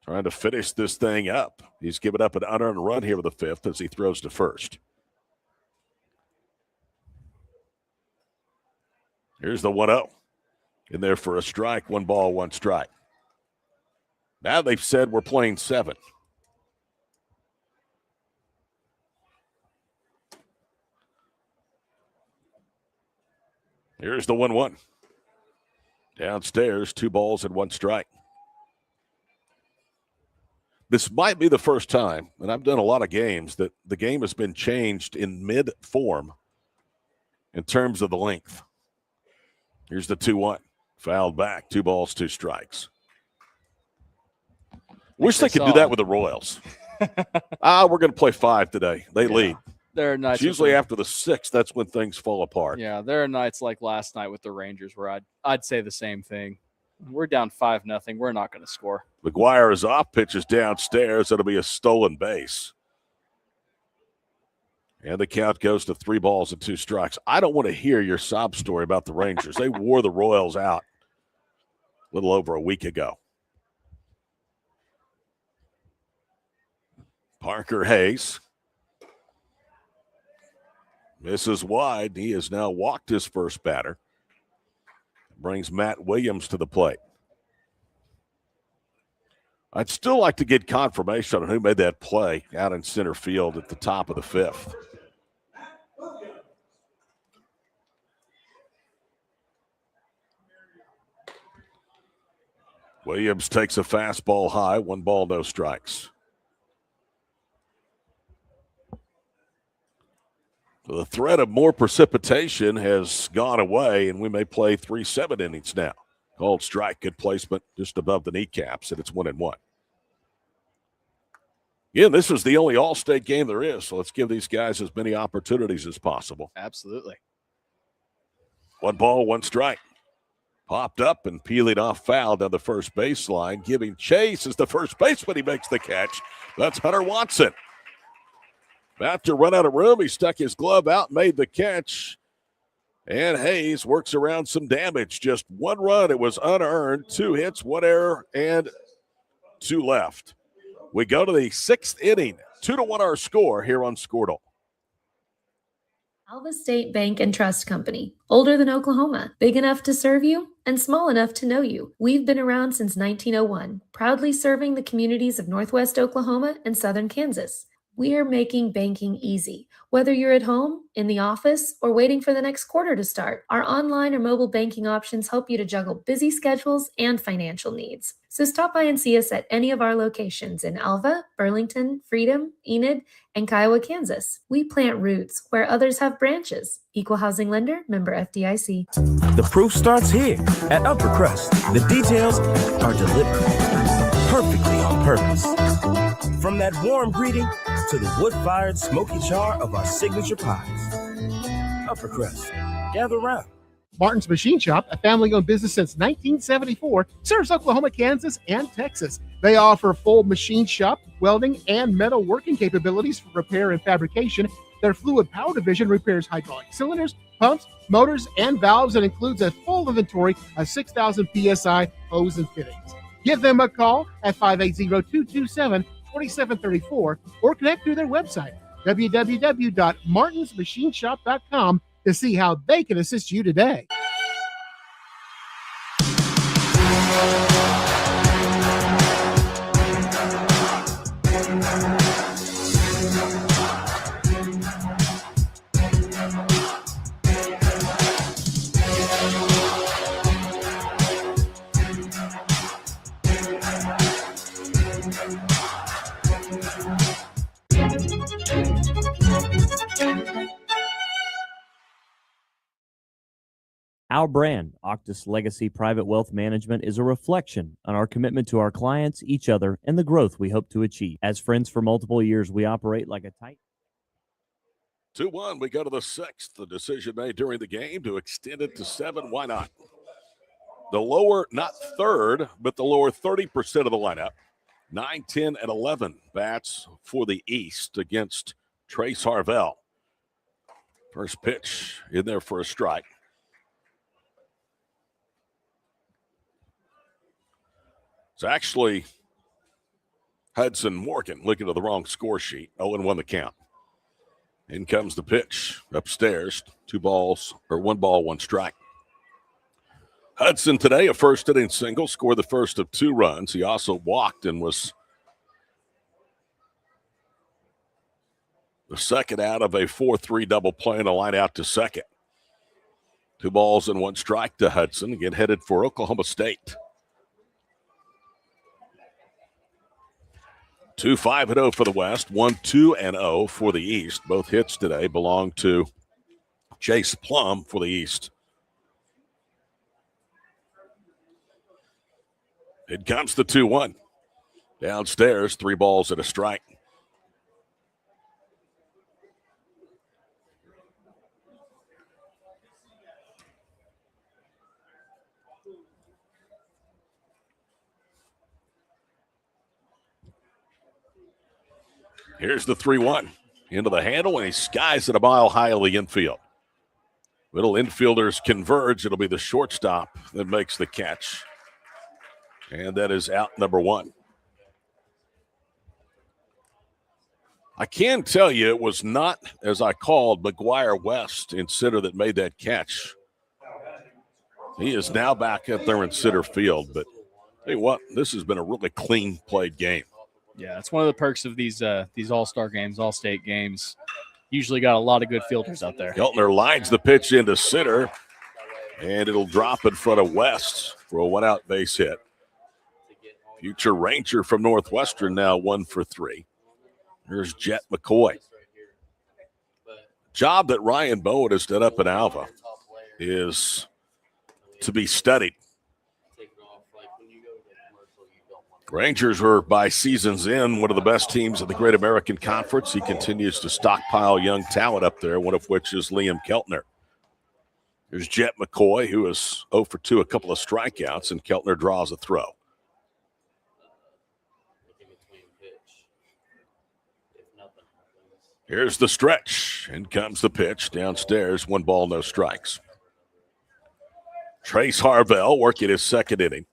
trying to finish this thing up. He's given up an unearned run here with the fifth as he throws to first. Here's the 1-0. In there for a strike, 1 ball, 1 strike. Now they've said we're playing 7. Here's the 1-1. Downstairs, 2 balls and 1 strike. This might be the first time, and I've done a lot of games, that the game has been changed in mid-form in terms of the length. Here's the 2-1. Fouled back, 2 balls, 2 strikes. Wish they could do that with the Royals. We're going to play 5 today. They lead. There are nights. It's usually after the 6th, that's when things fall apart. Yeah, there are nights like last night with the Rangers where I'd say the same thing. We're down 5-0. We're not going to score. McGuire is off, pitches downstairs. It'll be a stolen base. And the count goes to 3 balls and 2 strikes. I don't want to hear your sob story about the Rangers. They wore the Royals out a little over a week ago. Parker Hayes misses wide. He has now walked his first batter. Brings Matt Williams to the plate. I'd still like to get confirmation on who made that play out in center field at the top of the 5th. Williams takes a fastball high, 1 ball, no strikes. So the threat of more precipitation has gone away, and we may play 3-7 innings now. Called strike, good placement just above the kneecaps, and it's 1-1. Yeah, this is the only all-state game there is, so let's give these guys as many opportunities as possible. Absolutely. 1 ball, 1 strike. Popped up and peeling off foul down the first baseline, giving chase as the first baseman. He makes the catch. That's Hunter Watson. About to run out of room, he stuck his glove out, made the catch. And Hayes works around some damage. Just 1 run. It was unearned. 2 hits, 1 error, and 2 left. We go to the 6th inning. 2-1 our score here on Scoredle. Alva State Bank and Trust Company. Older than Oklahoma. Big enough to serve you and small enough to know you. We've been around since 1901, proudly serving the communities of Northwest Oklahoma and Southern Kansas. We are making banking easy. Whether you're at home, in the office, or waiting for the next quarter to start, our online or mobile banking options help you to juggle busy schedules and financial needs. So stop by and see us at any of our locations in Alva, Burlington, Freedom, Enid, and Kiowa, Kansas. We plant roots where others have branches. Equal housing lender, member FDIC. The proof starts here at Upper Crust. The details are delivered perfectly on purpose. From that warm greeting to the wood-fired smoky char of our signature pies. Upper Crust. Gather around. Martin's Machine Shop, a family-owned business since 1974, serves Oklahoma, Kansas, and Texas. They offer full machine shop, welding, and metal working capabilities for repair and fabrication. Their fluid power division repairs hydraulic cylinders, pumps, motors, and valves, and includes a full inventory of 6,000 PSI hose and fittings. Give them a call at 580-227-2734 or connect through their website, www.martinsmachineshop.com, to see how they can assist you today. Our brand, Octus Legacy Private Wealth Management, is a reflection on our commitment to our clients, each other, and the growth we hope to achieve. As friends for multiple years, we operate like a tight 2-1, we go to the 6th. The decision made during the game to extend it to 7. Why not? The lower, not third, but the lower 30% of the lineup. 9, 10, and 11 bats for the East against Trace Harvell. First pitch in there for a strike. It's actually Hudson Morgan looking at the wrong score sheet. 0-1 the count. In comes the pitch upstairs. 1 ball, 1 strike. Hudson today, a first inning single, scored the first of 2 runs. He also walked and was the second out of a 4-3 double play and a line out to second. 2 balls and 1 strike to Hudson, again headed for Oklahoma State. 2-5-0 for the West, 1-2-0 for the East. Both hits today belong to Chase Plum for the East. It comes the 2-1. Downstairs, 3 balls and a strike. Here's the 3-1. Into the handle, and he skies it a mile high in the infield. Little infielders converge. It'll be the shortstop that makes the catch. And that is out number 1. I can tell you it was not, as I called, McGuire West in center that made that catch. He is now back up there in center field. But hey, what? This has been a really clean played game. Yeah, it's one of the perks of these all-star games, all-state games. Usually got a lot of good fielders out there. Keltner lines the pitch into center, and it'll drop in front of West for a 1-out base hit. Future Ranger from Northwestern now 1 for 3. Here's Jet McCoy. Job that Ryan Bowen has done up in Alva is to be studied. Rangers were, by season's end, one of the best teams in the Great American Conference. He continues to stockpile young talent up there, one of which is Liam Keltner. Here's Jet McCoy, who is 0 for 2, a couple of strikeouts, and Keltner draws a throw. Here's the stretch. In comes the pitch. Downstairs, 1 ball, no strikes. Trace Harvell working his second inning.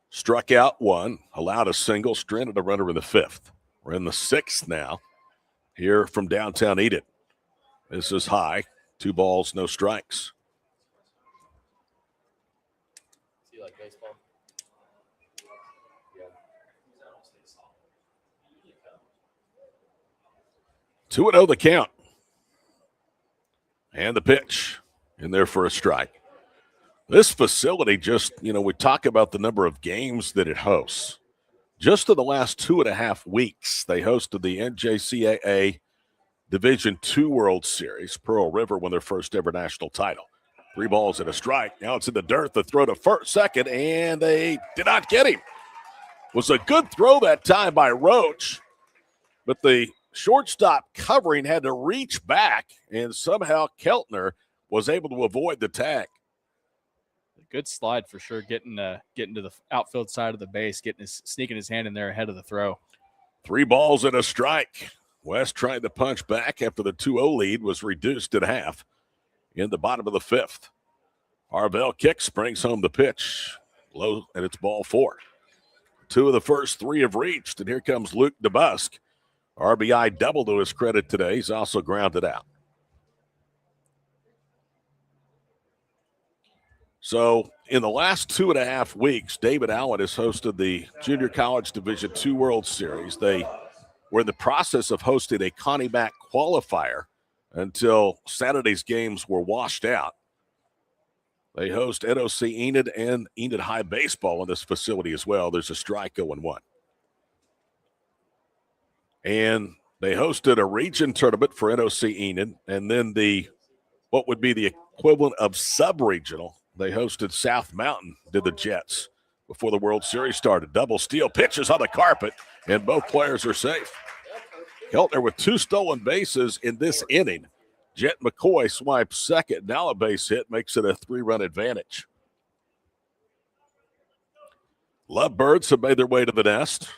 Struck out 1, allowed a single, stranded a runner in the 5th. We're in the 6th now here from downtown Enid. This is high. 2 balls, no strikes. Do you like baseball? 2-0 the count. And the pitch in there for a strike. This facility just, we talk about the number of games that it hosts. Just in the last 2.5 weeks, they hosted the NJCAA Division II World Series. Pearl River won their first ever national title. 3 balls and a strike. Now it's in the dirt. The throw to second, and they did not get him. Was a good throw that time by Roach, but the shortstop covering had to reach back, and somehow Keltner was able to avoid the tag. Good slide for sure, getting to the outfield side of the base, sneaking his hand in there ahead of the throw. 3 balls and a strike. West tried to punch back after the 2-0 lead was reduced at half in the bottom of the 5th. Harvell kicks, brings home the pitch. Low, and it's ball 4. 2 of the first 3 have reached, and here comes Luke DeBusk. RBI double to his credit today. He's also grounded out. So in the last 2.5 weeks, David Allen has hosted the Junior College Division II World Series. They were in the process of hosting a Connie Mack qualifier until Saturday's games were washed out. They host NOC Enid and Enid High Baseball in this facility as well. There's a strike 0-1. And they hosted a region tournament for NOC Enid, and then what would be the equivalent of sub-regional. They hosted South Mountain, did the Jets, before the World Series started. Double steal, pitches on the carpet, and both players are safe. Keltner with 2 stolen bases in this inning. Jet McCoy swipes second. Now a base hit makes it a 3-run advantage. Lovebirds have made their way to the nest.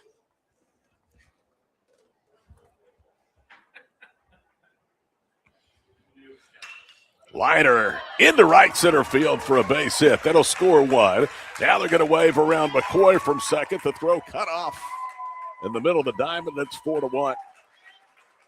Liner into right center field for a base hit. That'll score 1. Now they're going to wave around McCoy from second. The throw cut off in the middle of the diamond. That's 4-1.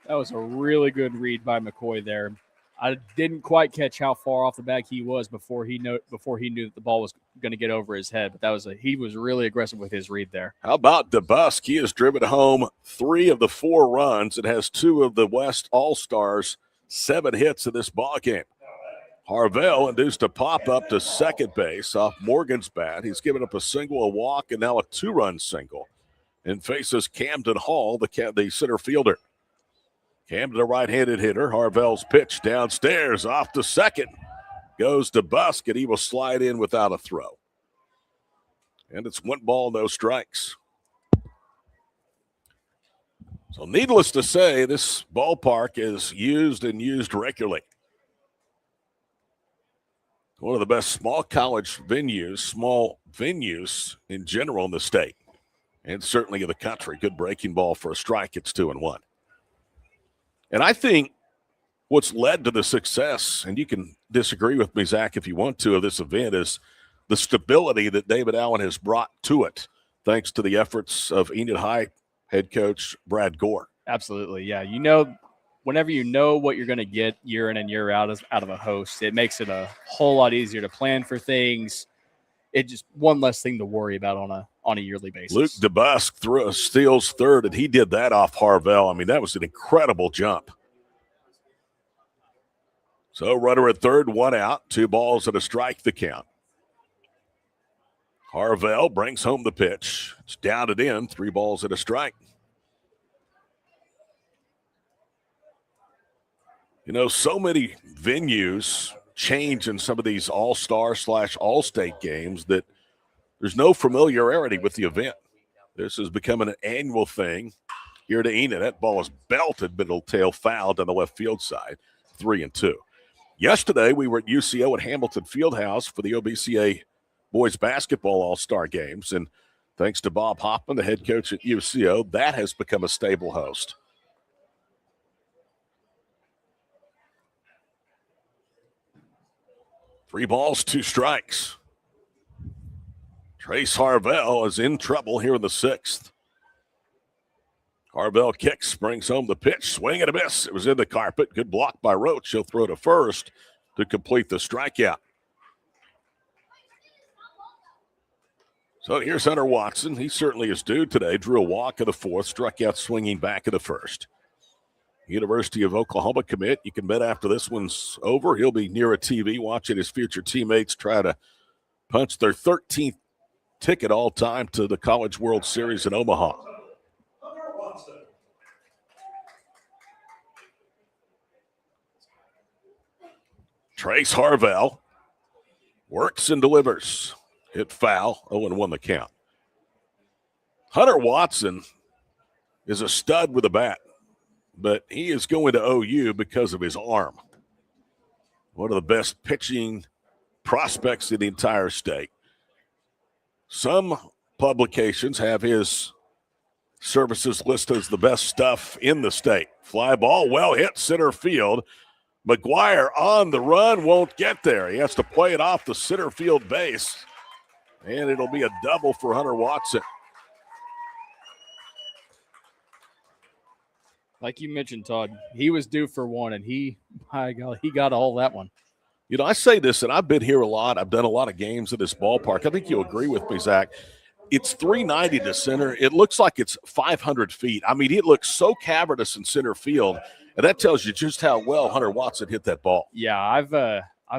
That was a really good read by McCoy there. I didn't quite catch how far off the bag he was before he knew that the ball was going to get over his head. But he was really aggressive with his read there. How about DeBusk? He has driven home 3 of the 4 runs and has 2 of the West All-Stars' 7 hits in this ball game. Harvell induced a pop-up to second base off Morgan's bat. He's given up a single, a walk, and now a 2-run single, and faces Camden Hall, the center fielder. Camden, a right-handed hitter. Harvell's pitch downstairs off to second. Goes to Busk, and he will slide in without a throw. And it's 1 ball, no strikes. So needless to say, this ballpark is used and used regularly. One of the best small venues in general in the state, and certainly in the country. Good breaking ball for a strike. It's 2-1. And I think what's led to the success, and you can disagree with me, Zach, if you want to, of this event, is the stability that David Allen has brought to it, thanks to the efforts of Enid High head coach Brad Gore. Absolutely, yeah. Whenever you know what you're going to get year in and year out of a host, it makes it a whole lot easier to plan for things. It's just one less thing to worry about on a yearly basis. Luke DeBusk steals third, and he did that off Harvell. I mean, that was an incredible jump. So runner at third, 1 out, 2 balls and a strike the count. Harvell brings home the pitch. It's down and in, 3 balls and a strike. So many venues change in some of these all-star / all-state games that there's no familiarity with the event. This is becoming an annual thing here to Enid. That ball is belted, but it'll tail foul down the left field side, 3-2. Yesterday, we were at UCO at Hamilton Fieldhouse for the OBCA boys basketball all-star games, and thanks to Bob Hoffman, the head coach at UCO, that has become a stable host. Three balls, 2 strikes. Trace Harvell is in trouble here in the 6th. Harvell kicks, brings home the pitch, swing and a miss. It was in the carpet. Good block by Roach. He'll throw to first to complete the strikeout. So here's Hunter Watson. He certainly is due today. Drew a walk in the 4th, struck out swinging back in the 1st. University of Oklahoma commit. You can bet after this one's over, he'll be near a TV watching his future teammates try to punch their 13th ticket all time to the College World Series in Omaha. Trace Harvell works and delivers. Hit foul, 0-1 the count. Hunter Watson is a stud with a bat, but he is going to OU because of his arm. One of the best pitching prospects in the entire state. Some publications have his services listed as the best stuff in the state. Fly ball, well hit, center field. McGuire on the run, won't get there. He has to play it off the center field base, and it'll be a double for Hunter Watson. Like you mentioned, Todd, he was due for one, and he got all that one. I say this, and I've been here a lot. I've done a lot of games at this ballpark. I think you'll agree with me, Zach. It's 390 to center. It looks like it's 500 feet. I mean, it looks so cavernous in center field, and that tells you just how well Hunter Watson hit that ball. Yeah, I've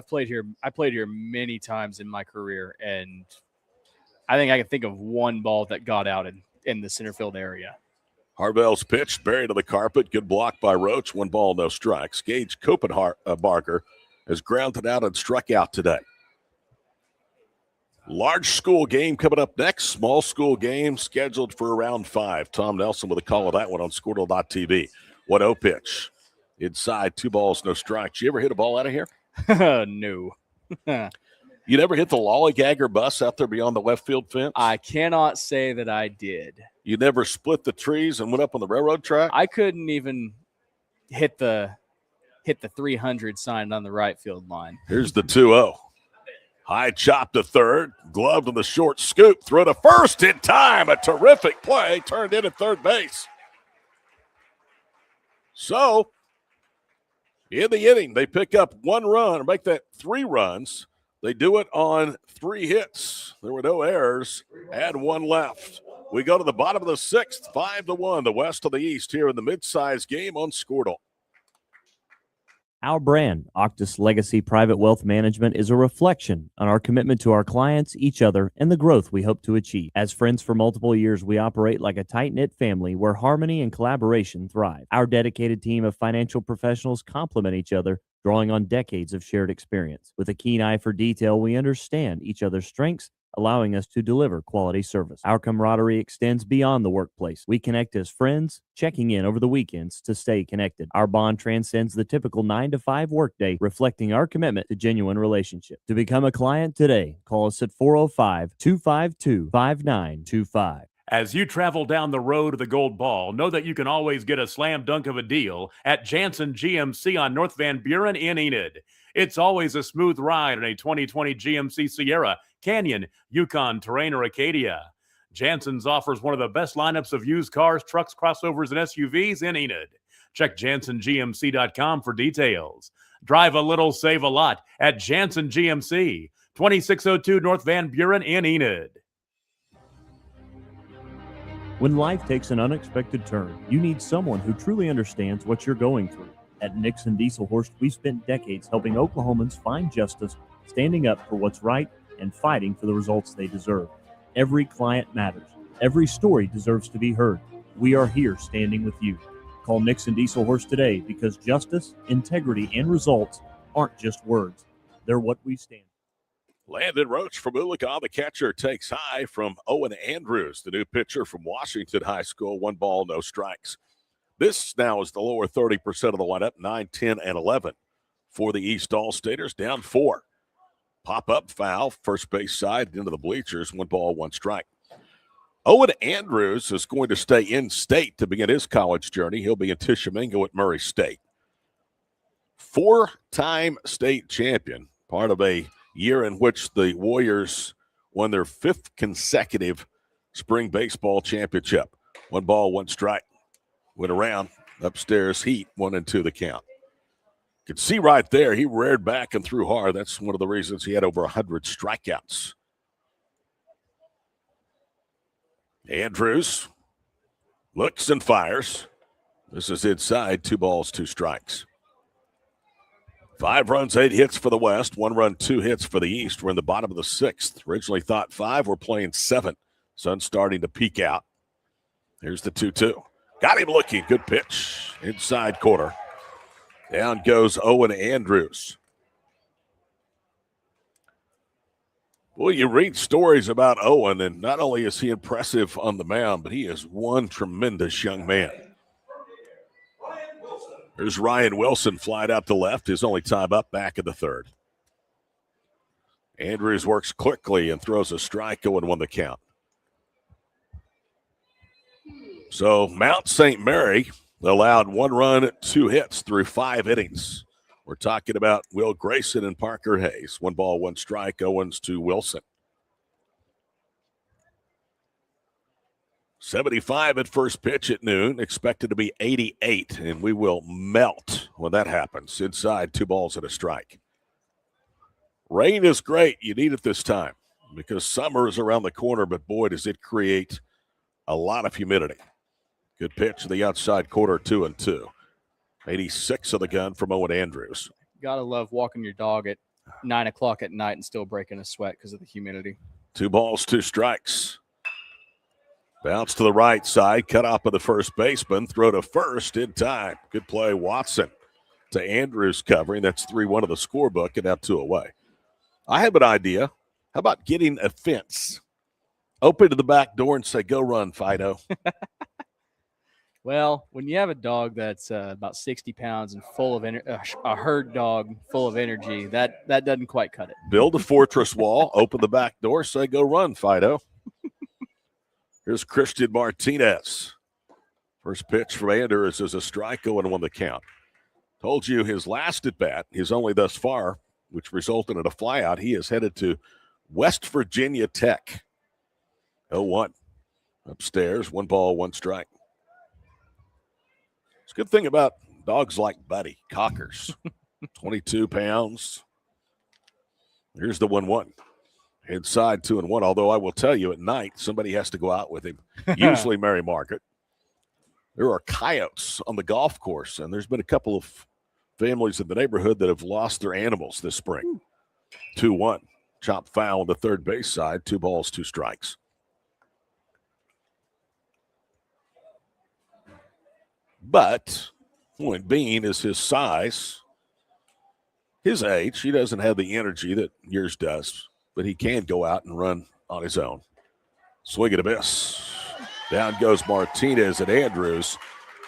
played here. I played here many times in my career, and I think I can think of one ball that got out in the center field area. Harvell's pitch buried to the carpet. Good block by Roach. 1 ball, no strikes. Gage Copenbarger has grounded out and struck out today. Large school game coming up next. Small school game scheduled for around 5. Tom Nelson with a call of that one on Squirtle.tv. 1-0 pitch. Inside, 2 balls, no strikes. You ever hit a ball out of here? No. You never hit the lollygagger bus out there beyond the left field fence? I cannot say that I did. You never split the trees and went up on the railroad track? I couldn't even hit the 300 sign on the right field line. Here's the 2-0. High chop to third, gloved on the short scoop, throw to first in time. A terrific play, turned in at third base. So, in the inning, they pick up 1 run or make that 3 runs. They do it on 3 hits. There were no errors. Add 1 left. We go to the bottom of the 6th, 5-1, the West to the East here in the mid-size game on Squirtle. Our brand, Octus Legacy Private Wealth Management, is a reflection on our commitment to our clients, each other, and the growth we hope to achieve. As friends for multiple years, we operate like a tight-knit family where harmony and collaboration thrive. Our dedicated team of financial professionals complement each other, drawing on decades of shared experience. With a keen eye for detail, we understand each other's strengths, allowing us to deliver quality service. Our camaraderie extends beyond the workplace. We connect as friends, checking in over the weekends to stay connected. Our bond transcends the typical 9-to-5 workday, reflecting our commitment to genuine relationship. To become a client today, call us at 405-252-5925. As you travel down the road to the gold ball, know that you can always get a slam dunk of a deal at Jansen GMC on North Van Buren in Enid. It's always a smooth ride in a 2020 GMC Sierra, Canyon, Yukon, Terrain, or Acadia. Jansen's offers one of the best lineups of used cars, trucks, crossovers, and SUVs in Enid. Check JansenGMC.com for details. Drive a little, save a lot at Jansen GMC, 2602 North Van Buren in Enid. When life takes an unexpected turn, you need someone who truly understands what you're going through. At Nixon Dieselhorst, we've spent decades helping Oklahomans find justice, standing up for what's right, and fighting for the results they deserve. Every client matters. Every story deserves to be heard. We are here standing with you. Call Nixon Dieselhorst today because justice, integrity, and results aren't just words. They're what we stand for. Landon Roach from Ulica, the catcher, takes high from Owen Andrews, the new pitcher from Washington High School. 1 ball, no strikes. This now is the lower 30% of the lineup, 9, 10, and 11 for the East All-Staters, down 4. Pop-up foul, first base side into the bleachers, 1 ball, 1 strike. Owen Andrews is going to stay in state to begin his college journey. He'll be in Tishomingo at Murray State. 4-time state champion, part of a year in which the Warriors won their 5th consecutive spring baseball championship. 1 ball, 1 strike. Went around, upstairs, heat, 1 and 2 the count. Could see right there, he reared back and threw hard. That's one of the reasons he had over 100 strikeouts. Andrews looks and fires. This is inside, 2 balls, 2 strikes. 5 runs, 8 hits for the West, 1 run, 2 hits for the East. We're in the bottom of the 6th. Originally thought 5, we're playing 7. Sun's starting to peek out. Here's the 2-2. Got him looking. Good pitch. Inside corner. Down goes Owen Andrews. Well, you read stories about Owen, and not only is he impressive on the mound, but he is one tremendous young man. There's Ryan Wilson flying out to left, his only time up, back in the 3rd. Andrews works quickly and throws a strike, 0-1 the count. So Mount St. Mary allowed 1 run, 2 hits through 5 innings. We're talking about Will Grayson and Parker Hayes. 1 ball, 1 strike, Owens to Wilson. 75 at first pitch at noon, expected to be 88, and we will melt when that happens. Inside, 2 balls and a strike. Rain is great. You need it this time because summer is around the corner, but boy, does it create a lot of humidity. Good pitch to the outside corner, 2-2. 86 of the gun from Owen Andrews. Gotta love walking your dog at 9 o'clock at night and still breaking a sweat because of the humidity. 2 balls, 2 strikes. Bounce to the right side, cut off by the first baseman, throw to first in time. Good play, Watson to Andrews covering. That's 3-1 of the scorebook and now 2 away. I have an idea. How about getting a fence? Open to the back door and say, go run, Fido. Well, when you have a dog that's about 60 pounds and full of a herd dog full of energy, that doesn't quite cut it. Build a fortress wall, open the back door, say, go run, Fido. Here's Christian Martinez. First pitch from Anders is a strike, 0-1 the count. Told you his last at bat, his only thus far, which resulted in a flyout. He is headed to West Virginia Tech. 0-1. Upstairs, 1 ball, 1 strike. It's a good thing about dogs like Buddy, Cockers. 22 pounds. Here's the 1-1. Inside 2-1. Although I will tell you, at night, somebody has to go out with him. Usually Mary Margaret. There are coyotes on the golf course, and there's been a couple of families in the neighborhood that have lost their animals this spring. 2-1. Chop foul on the third base side. 2 balls, 2 strikes. But point being is his size, his age. He doesn't have the energy that yours does, but he can go out and run on his own. Swing and a miss. Down goes Martinez, and Andrews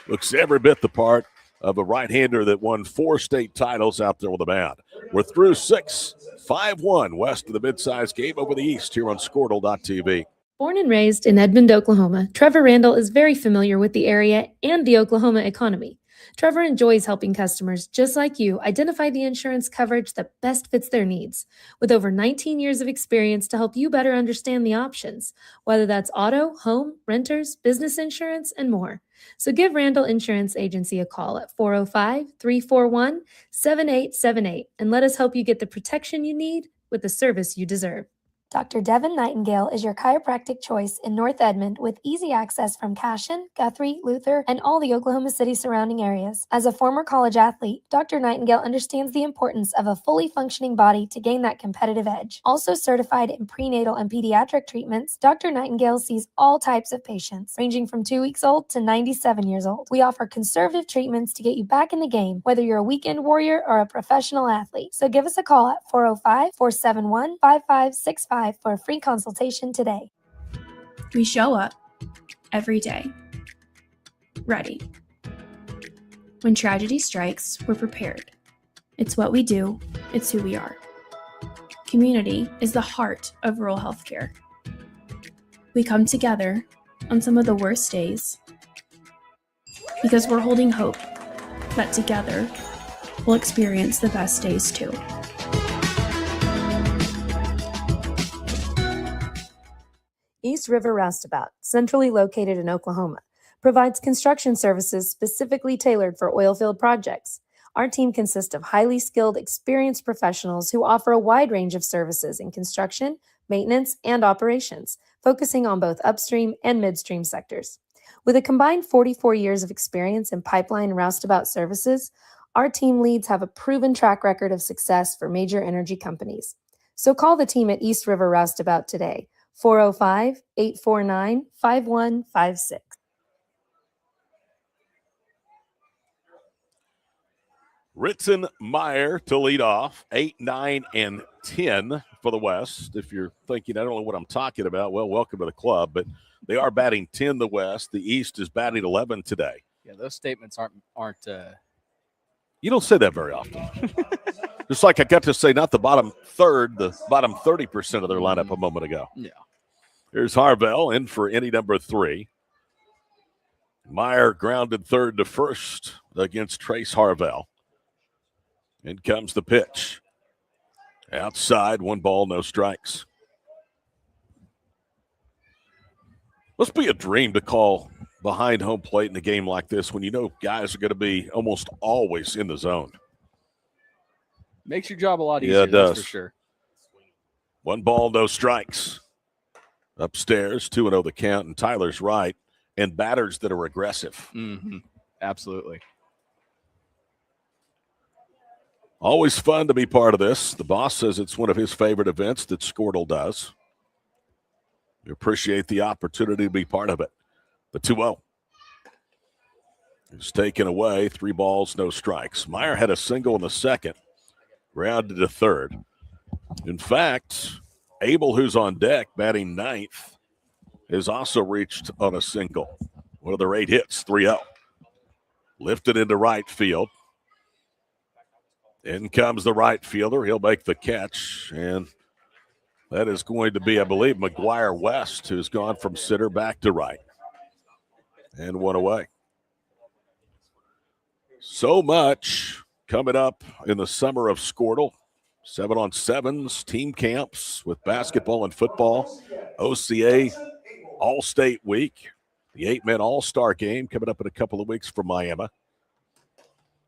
looks every bit the part of a right-hander that won 4 state titles out there with the mound. We're through 6, 5-1 west of the midsize game over the east here on Squirtle.tv. Born and raised in Edmond, Oklahoma, Trevor Randall is very familiar with the area and the Oklahoma economy. Trevor enjoys helping customers just like you identify the insurance coverage that best fits their needs, with over 19 years of experience to help you better understand the options, whether that's auto, home, renters, business insurance, and more. So give Randall Insurance Agency a call at 405-341-7878 and let us help you get the protection you need with the service you deserve. Dr. Devin Nightingale is your chiropractic choice in North Edmond with easy access from Cashion, Guthrie, Luther, and all the Oklahoma City surrounding areas. As a former college athlete, Dr. Nightingale understands the importance of a fully functioning body to gain that competitive edge. Also certified in prenatal and pediatric treatments, Dr. Nightingale sees all types of patients, ranging from 2 weeks old to 97 years old. We offer conservative treatments to get you back in the game, whether you're a weekend warrior or a professional athlete. So give us a call at 405-471-5565 for a free consultation today. We show up every day, ready. When tragedy strikes, we're prepared. It's what we do, it's who we are. Community is the heart of rural healthcare. We come together on some of the worst days because we're holding hope that together we'll experience the best days too. East River Roustabout, centrally located in Oklahoma, provides construction services specifically tailored for oilfield projects. Our team consists of highly skilled, experienced professionals who offer a wide range of services in construction, maintenance, and operations, focusing on both upstream and midstream sectors. With a combined 44 years of experience in pipeline and roustabout services, our team leads have a proven track record of success for major energy companies. So call the team at East River Roustabout today, 405-849-5156. Ritson Meyer to lead off, 8, 9, and 10 for the West. If you're thinking, I don't know what I'm talking about, well, welcome to the club. But they are batting 10 the West. The East is batting 11 today. Yeah, those statements aren't. You don't say that very often. Just like I got to say, not the bottom third, the bottom 30% of their lineup a moment ago. Yeah. Here's Harvell in for inning number 3. Meyer grounded third to first against Trace Harvell. In comes the pitch. Outside, 1 ball, no strikes. Must be a dream to call behind home plate in a game like this when you know guys are going to be almost always in the zone. Makes your job a lot easier, Yeah, it does. That's for sure. 1 ball, no strikes. Upstairs, 2-0 the count, and Tyler's right. And batters that are aggressive. Mm-hmm. Absolutely. Always fun to be part of this. The boss says it's one of his favorite events that Squirtle does. We appreciate the opportunity to be part of it. The 2-0 is taken away. 3 balls, no strikes. Meyer had a single in the second, grounded to third. In fact, Abel, who's on deck, batting 9th, has also reached on a single. One of their 8 hits, 3-0. Lifted into right field. In comes the right fielder. He'll make the catch, and that is going to be, I believe, McGuire West, who's gone from center back to right. And 1 away. So much coming up in the summer of Squirtle. 7-on-7s, team camps with basketball and football. OCA All-State Week. The 8-man All-Star game coming up in a couple of weeks from Miami.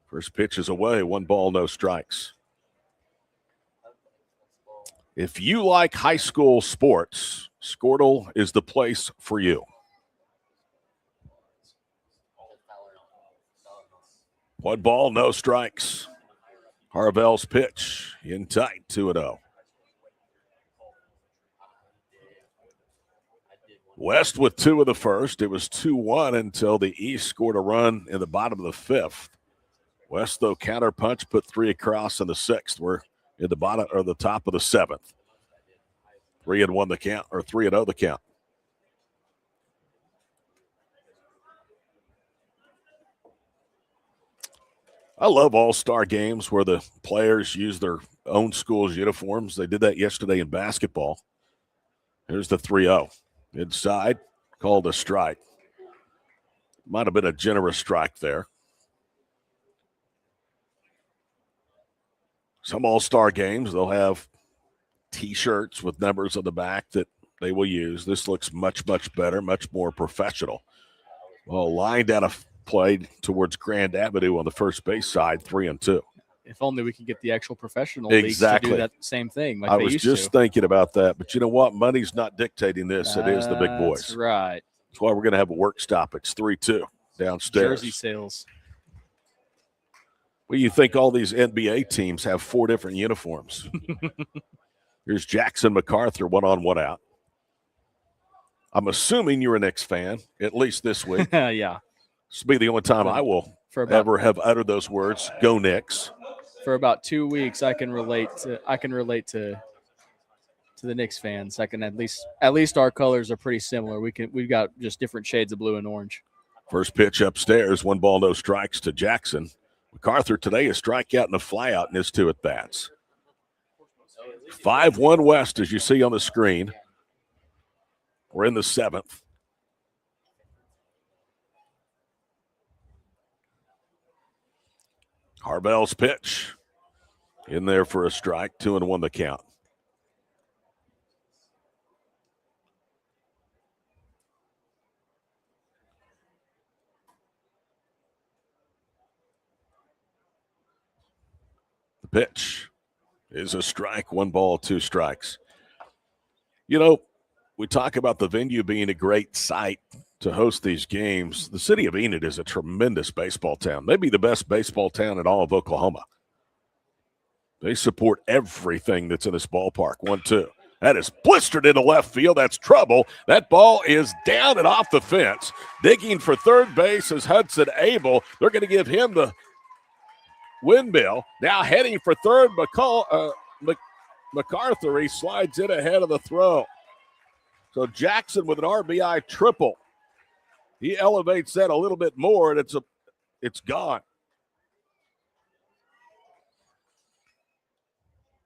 First pitch is away. 1 ball, no strikes. If you like high school sports, Squirtle is the place for you. 1 ball, no strikes. Harvell's pitch in tight, 2-0. West with 2 of the first. It was 2-1 until the East scored a run in the bottom of the 5th. West, though, counterpunch, put 3 across in the 6th. We're in the bottom or the top of the 7th. 3-1 the count, or 3-0 the count. I love all-star games where the players use their own school's uniforms. They did that yesterday in basketball. Here's the 3-0. Inside, called a strike. Might have been a generous strike there. Some all-star games, they'll have T-shirts with numbers on the back that they will use. This looks much, much better, much more professional. Well, lined out of play towards Grand Avenue on the first base side, 3-2. If only we could get the actual professional Exactly. leagues to do that same thing. Like I they was used just to. thinking about that, but you know what? Money's not dictating this. It is the big boys. That's right. That's why we're going to have a work stoppage, 3-2 downstairs. Jersey sales. Well, you think all these NBA teams have 4 different uniforms. Here's Jackson MacArthur, 1 on, 1 out. I'm assuming you're a Knicks fan, at least this week. Yeah. This will be the only time I will ever have uttered those words. Go Knicks. For about 2 weeks, I can relate to the Knicks fans. I can at least our colors are pretty similar. We've got just different shades of blue and orange. First pitch upstairs, 1 ball, no strikes to Jackson. MacArthur today a strikeout and a flyout in his 2 at-bats. 5-1 West, as you see on the screen. We're in the 7th. Harvell's pitch in there for a strike, 2-1 the count. The pitch is a strike, 1 ball, 2 strikes. You know, we talk about the venue being a great site to host these games. The city of Enid is a tremendous baseball town, maybe the best baseball town in all of Oklahoma. They support everything that's in this ballpark. 1-2. That is blistered into left field. That's trouble. That ball is down and off the fence. Digging for third base is Hudson Abel. They're going to give him the windmill. Now heading for third, MacArthur. He slides in ahead of the throw. So Jackson with an RBI triple. He elevates that a little bit more, and it's gone.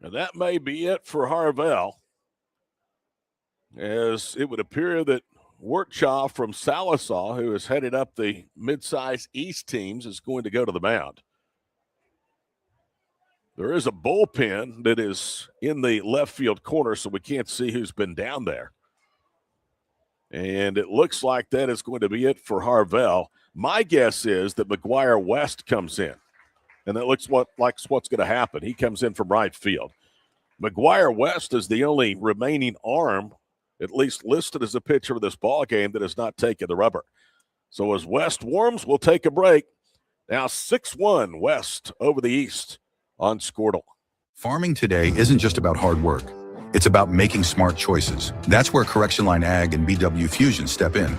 And that may be it for Harvell, as it would appear that Wertchoff from Salisaw, who has headed up the mid-size East teams, is going to go to the mound. There is a bullpen that is in the left field corner, so we can't see who's been down there. And it looks like that is going to be it for Harvell. My guess is that McGuire West comes in, and that looks like what's going to happen. He comes in from right field. McGuire West is the only remaining arm, at least listed as a pitcher of this ball game, that has not taken the rubber. So as West warms, we'll take a break. Now 6-1 West over the East on Squirtle. Farming today isn't just about hard work. It's about making smart choices. That's where Correction Line Ag and BW Fusion step in.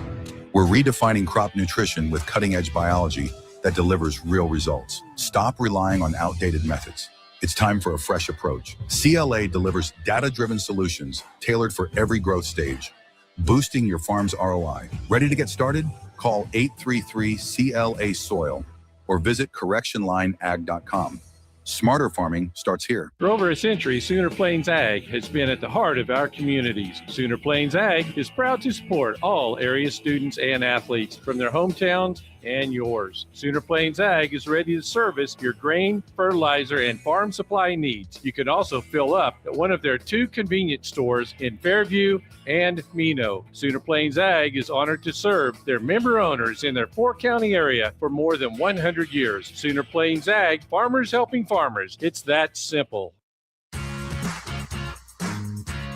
We're redefining crop nutrition with cutting-edge biology that delivers real results. Stop relying on outdated methods. It's time for a fresh approach. CLA delivers data-driven solutions tailored for every growth stage, boosting your farm's ROI. Ready to get started? Call 833-CLA-SOIL or visit correctionlineag.com. Smarter farming starts here. For over a century, Sooner Plains Ag has been at the heart of our communities. Sooner Plains Ag is proud to support all area students and athletes from their hometowns and yours. Sooner Plains Ag is ready to service your grain, fertilizer, and farm supply needs. You can also fill up at one of their 2 convenience stores in Fairview and Mino. Sooner Plains Ag is honored to serve their member owners in their 4-county area for more than 100 years. Sooner Plains Ag, farmers helping farmers. It's that simple.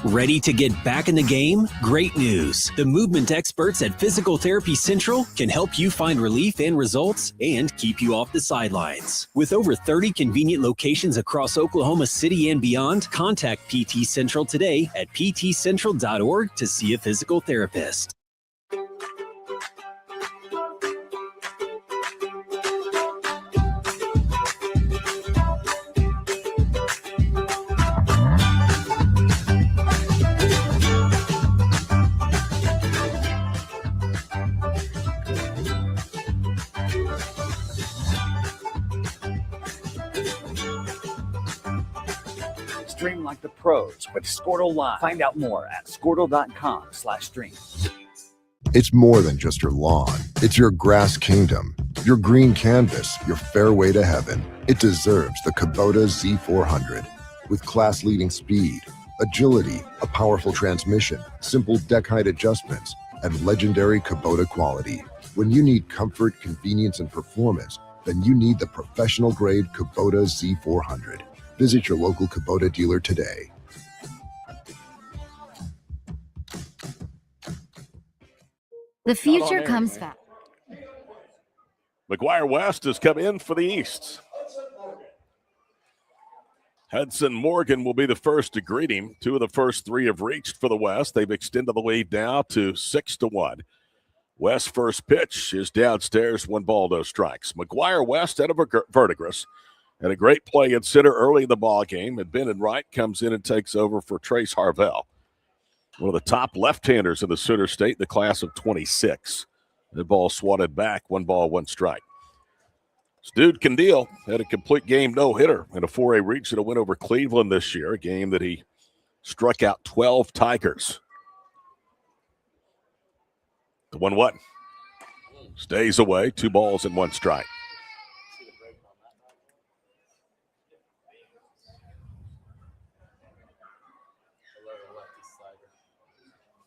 Ready to get back in the game? Great news! The movement experts at Physical Therapy Central can help you find relief and results and keep you off the sidelines. With over 30 convenient locations across Oklahoma City and beyond, contact PT Central today at ptcentral.org to see a physical therapist. Stream like the pros with Squirtle Live. Find out more at squirtle.com/stream. It's more than just your lawn. It's your grass kingdom, your green canvas, your fairway to heaven. It deserves the Kubota Z400. With class-leading speed, agility, a powerful transmission, simple deck height adjustments, and legendary Kubota quality. When you need comfort, convenience, and performance, then you need the professional-grade Kubota Z400. Visit your local Kubota dealer today. The future comes fast. McGuire West has come in for the East. Hudson Morgan will be the first to greet him. 2 of the first 3 have reached for the West. They've extended the lead now to 6-1. West's first pitch is downstairs, 1 ball, no strikes. McGuire West out of Verdigris. And a great play at center early in the ball game. And Ben and Wright comes in and takes over for Trace Harvell, one of the top left-handers in the Sooner State, the class of 26. The ball swatted back, 1 ball, 1 strike. This dude can deal. Had a complete game no-hitter in a 4A regional win over Cleveland this year, a game that he struck out 12 Tigers. The 1-1 stays away, 2 balls and 1 strike.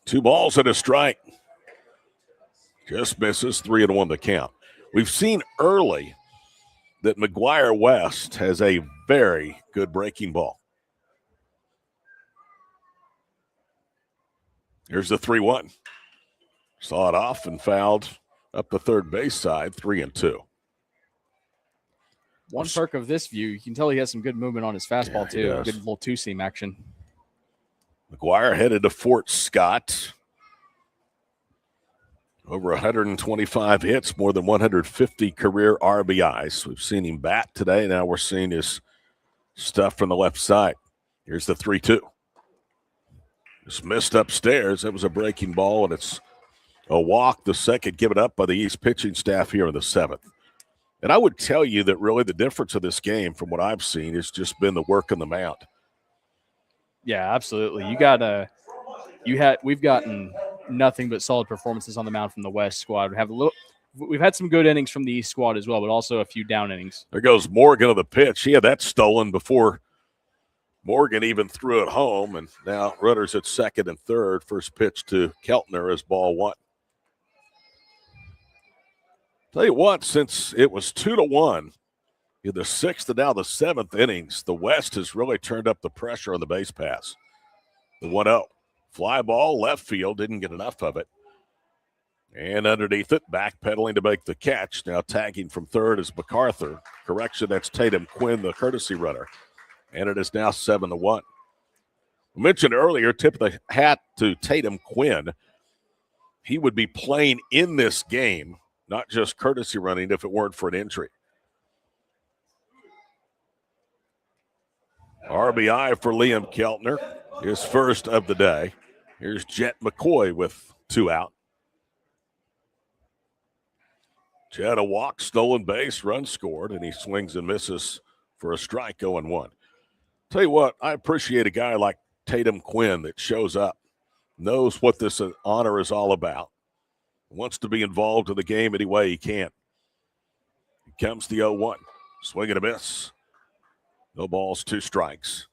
Two balls and a strike. Just misses, 3-1 the count. We've seen early that McGuire West has a very good breaking ball. Here's the 3-1. Saw it off and fouled up the third base side, 3-2. One perk of this view, you can tell he has some good movement on his fastball, too. Good little 2-seam action. McGuire headed to Fort Scott. Over 125 hits, more than 150 career RBIs. We've seen him bat today. Now we're seeing his stuff from the left side. Here's the 3-2. Just missed upstairs. That was a breaking ball, and it's a walk. The second given up by the East pitching staff here in the 7th. And I would tell you that really the difference of this game from what I've seen has just been the work on the mound. Yeah, absolutely. We've gotten nothing but solid performances on the mound from the West squad. We've had some good innings from the East squad as well, but also a few down innings. There goes Morgan on the pitch. He had that stolen before Morgan even threw it home, and now runners at second and third. First pitch to Keltner as ball 1. Tell you what, since it was 2-1 in the 6th and now the 7th innings, the West has really turned up the pressure on the base pass. The 1-0. Fly ball, left field, didn't get enough of it. And underneath it, backpedaling to make the catch. Now tagging from third is MacArthur. Correction, that's Tatum Quinn, the courtesy runner. And it is now 7-1. I mentioned earlier, tip of the hat to Tatum Quinn. He would be playing in this game, not just courtesy running, if it weren't for an injury. RBI for Liam Keltner, his first of the day. Here's Jet McCoy with 2 out. Jet a walk, stolen base, run scored, and he swings and misses for a strike, 0-1. Tell you what, I appreciate a guy like Tatum Quinn that shows up, knows what this honor is all about, wants to be involved in the game any way he can. comes the 0-1. Swing and a miss. No balls, 2 strikes.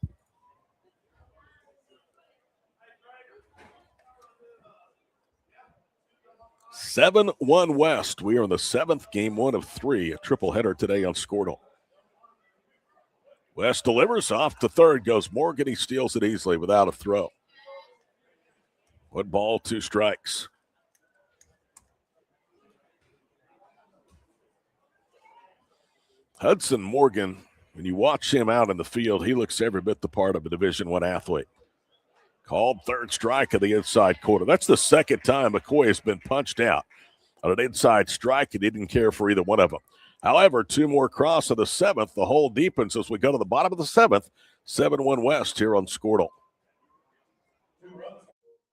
Seven 1 West. We are in the 7th, game 1 of 3. A triple header today on Squirtle. West delivers off to third. Goes Morgan. He steals it easily without a throw. 1 ball, 2 strikes. Hudson Morgan, when you watch him out in the field, he looks every bit the part of a Division I athlete. Called third strike of the inside quarter. That's the second time McCoy has been punched out on an inside strike, and he didn't care for either one of them. However, 2 more cross of the 7th. The hole deepens as we go to the bottom of the 7th. 7-1 West here on Squirtle.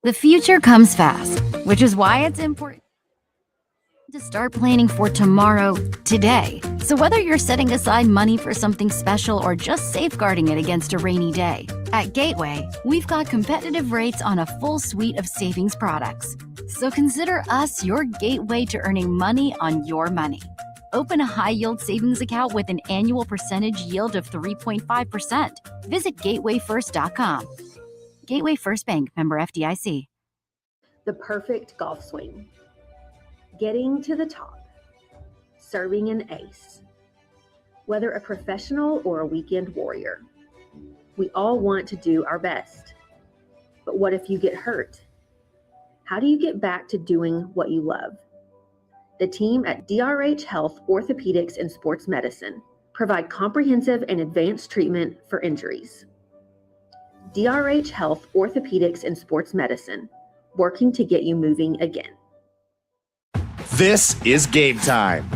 The future comes fast, which is why it's important to start planning for tomorrow today. So whether you're setting aside money for something special or just safeguarding it against a rainy day, at Gateway, we've got competitive rates on a full suite of savings products. So consider us your gateway to earning money on your money. Open a high-yield savings account with an annual percentage yield of 3.5%. Visit gatewayfirst.com. Gateway First Bank, member FDIC. The perfect golf swing. Getting to the top. Serving an ace. Whether a professional or a weekend warrior, we all want to do our best. But what if you get hurt? How do you get back to doing what you love? The team at DRH Health Orthopedics and Sports Medicine provide comprehensive and advanced treatment for injuries. DRH Health Orthopedics and Sports Medicine, working to get you moving again. This is Game Time.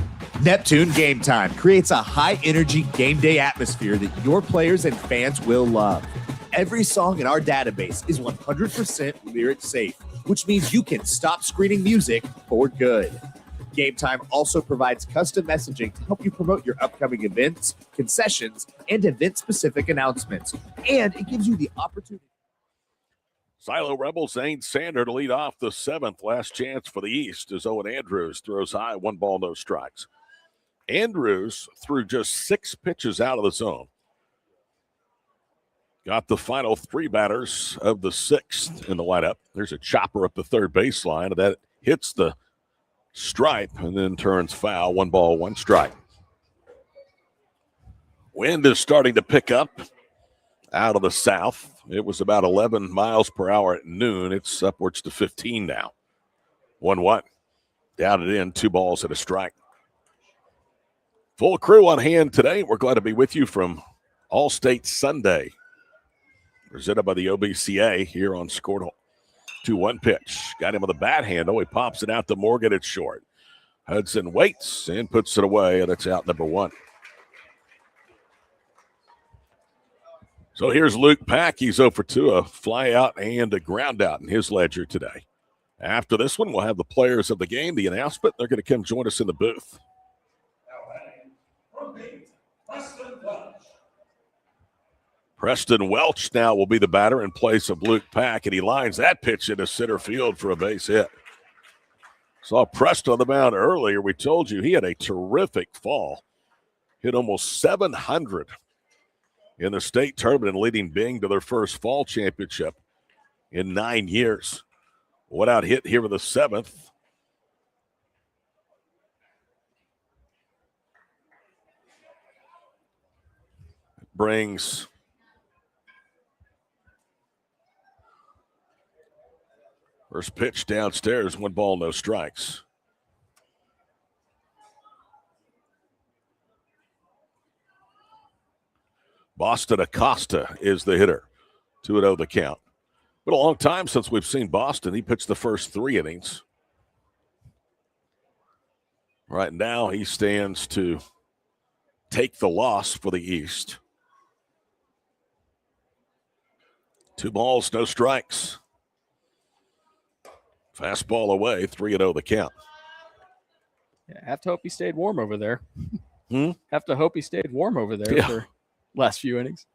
Neptune Game Time creates a high-energy game day atmosphere that your players and fans will love. Every song in our database is 100% lyric safe, which means you can stop screening music for good. Game Time also provides custom messaging to help you promote your upcoming events, concessions, and event-specific announcements. And it gives you the opportunity. Silo Rebels, Zane Sander to lead off the 7th. Last chance for the East as Owen Andrews throws high. 1 ball, no strikes. Andrews threw just 6 pitches out of the zone. Got the final 3 batters of the 6th in the lineup. There's a chopper up the third baseline, and that hits the stripe and then turns foul. 1 ball, 1 strike. Wind is starting to pick up out of the south. It was about 11 miles per hour at noon. It's upwards to 15 now. 1-1. Down it in, 2 balls and a strike. Full crew on hand today. We're glad to be with you from All-State Sunday, presented by the OBCA here on Squirtle. 2-1 pitch. Got him with a bat handle. He pops it out to Morgan. It's short. Hudson waits and puts it away, and it's out number 1. So here's Luke Pack. He's 0 for 2, a fly out and a ground out in his ledger today. After this one, we'll have the players of the game, the announcement. They're going to come join us in the booth. Preston Welch now will be the batter in place of Luke Pack, and he lines that pitch into center field for a base hit. Saw Preston on the mound earlier. We told you he had a terrific fall. Hit almost 700 in the state tournament, leading Bing to their first fall championship in 9 years. One out hit here with the 7th. Brings first pitch downstairs, 1 ball, no strikes. Boston Acosta is the hitter. 2-0 the count. Been a long time since we've seen Boston. He pitched the first 3 innings. Right now, he stands to take the loss for the East. 2 balls, no strikes. Fastball away, 3-0 the count. Yeah, have to hope he stayed warm over there. Have to hope he stayed warm over there for last few innings.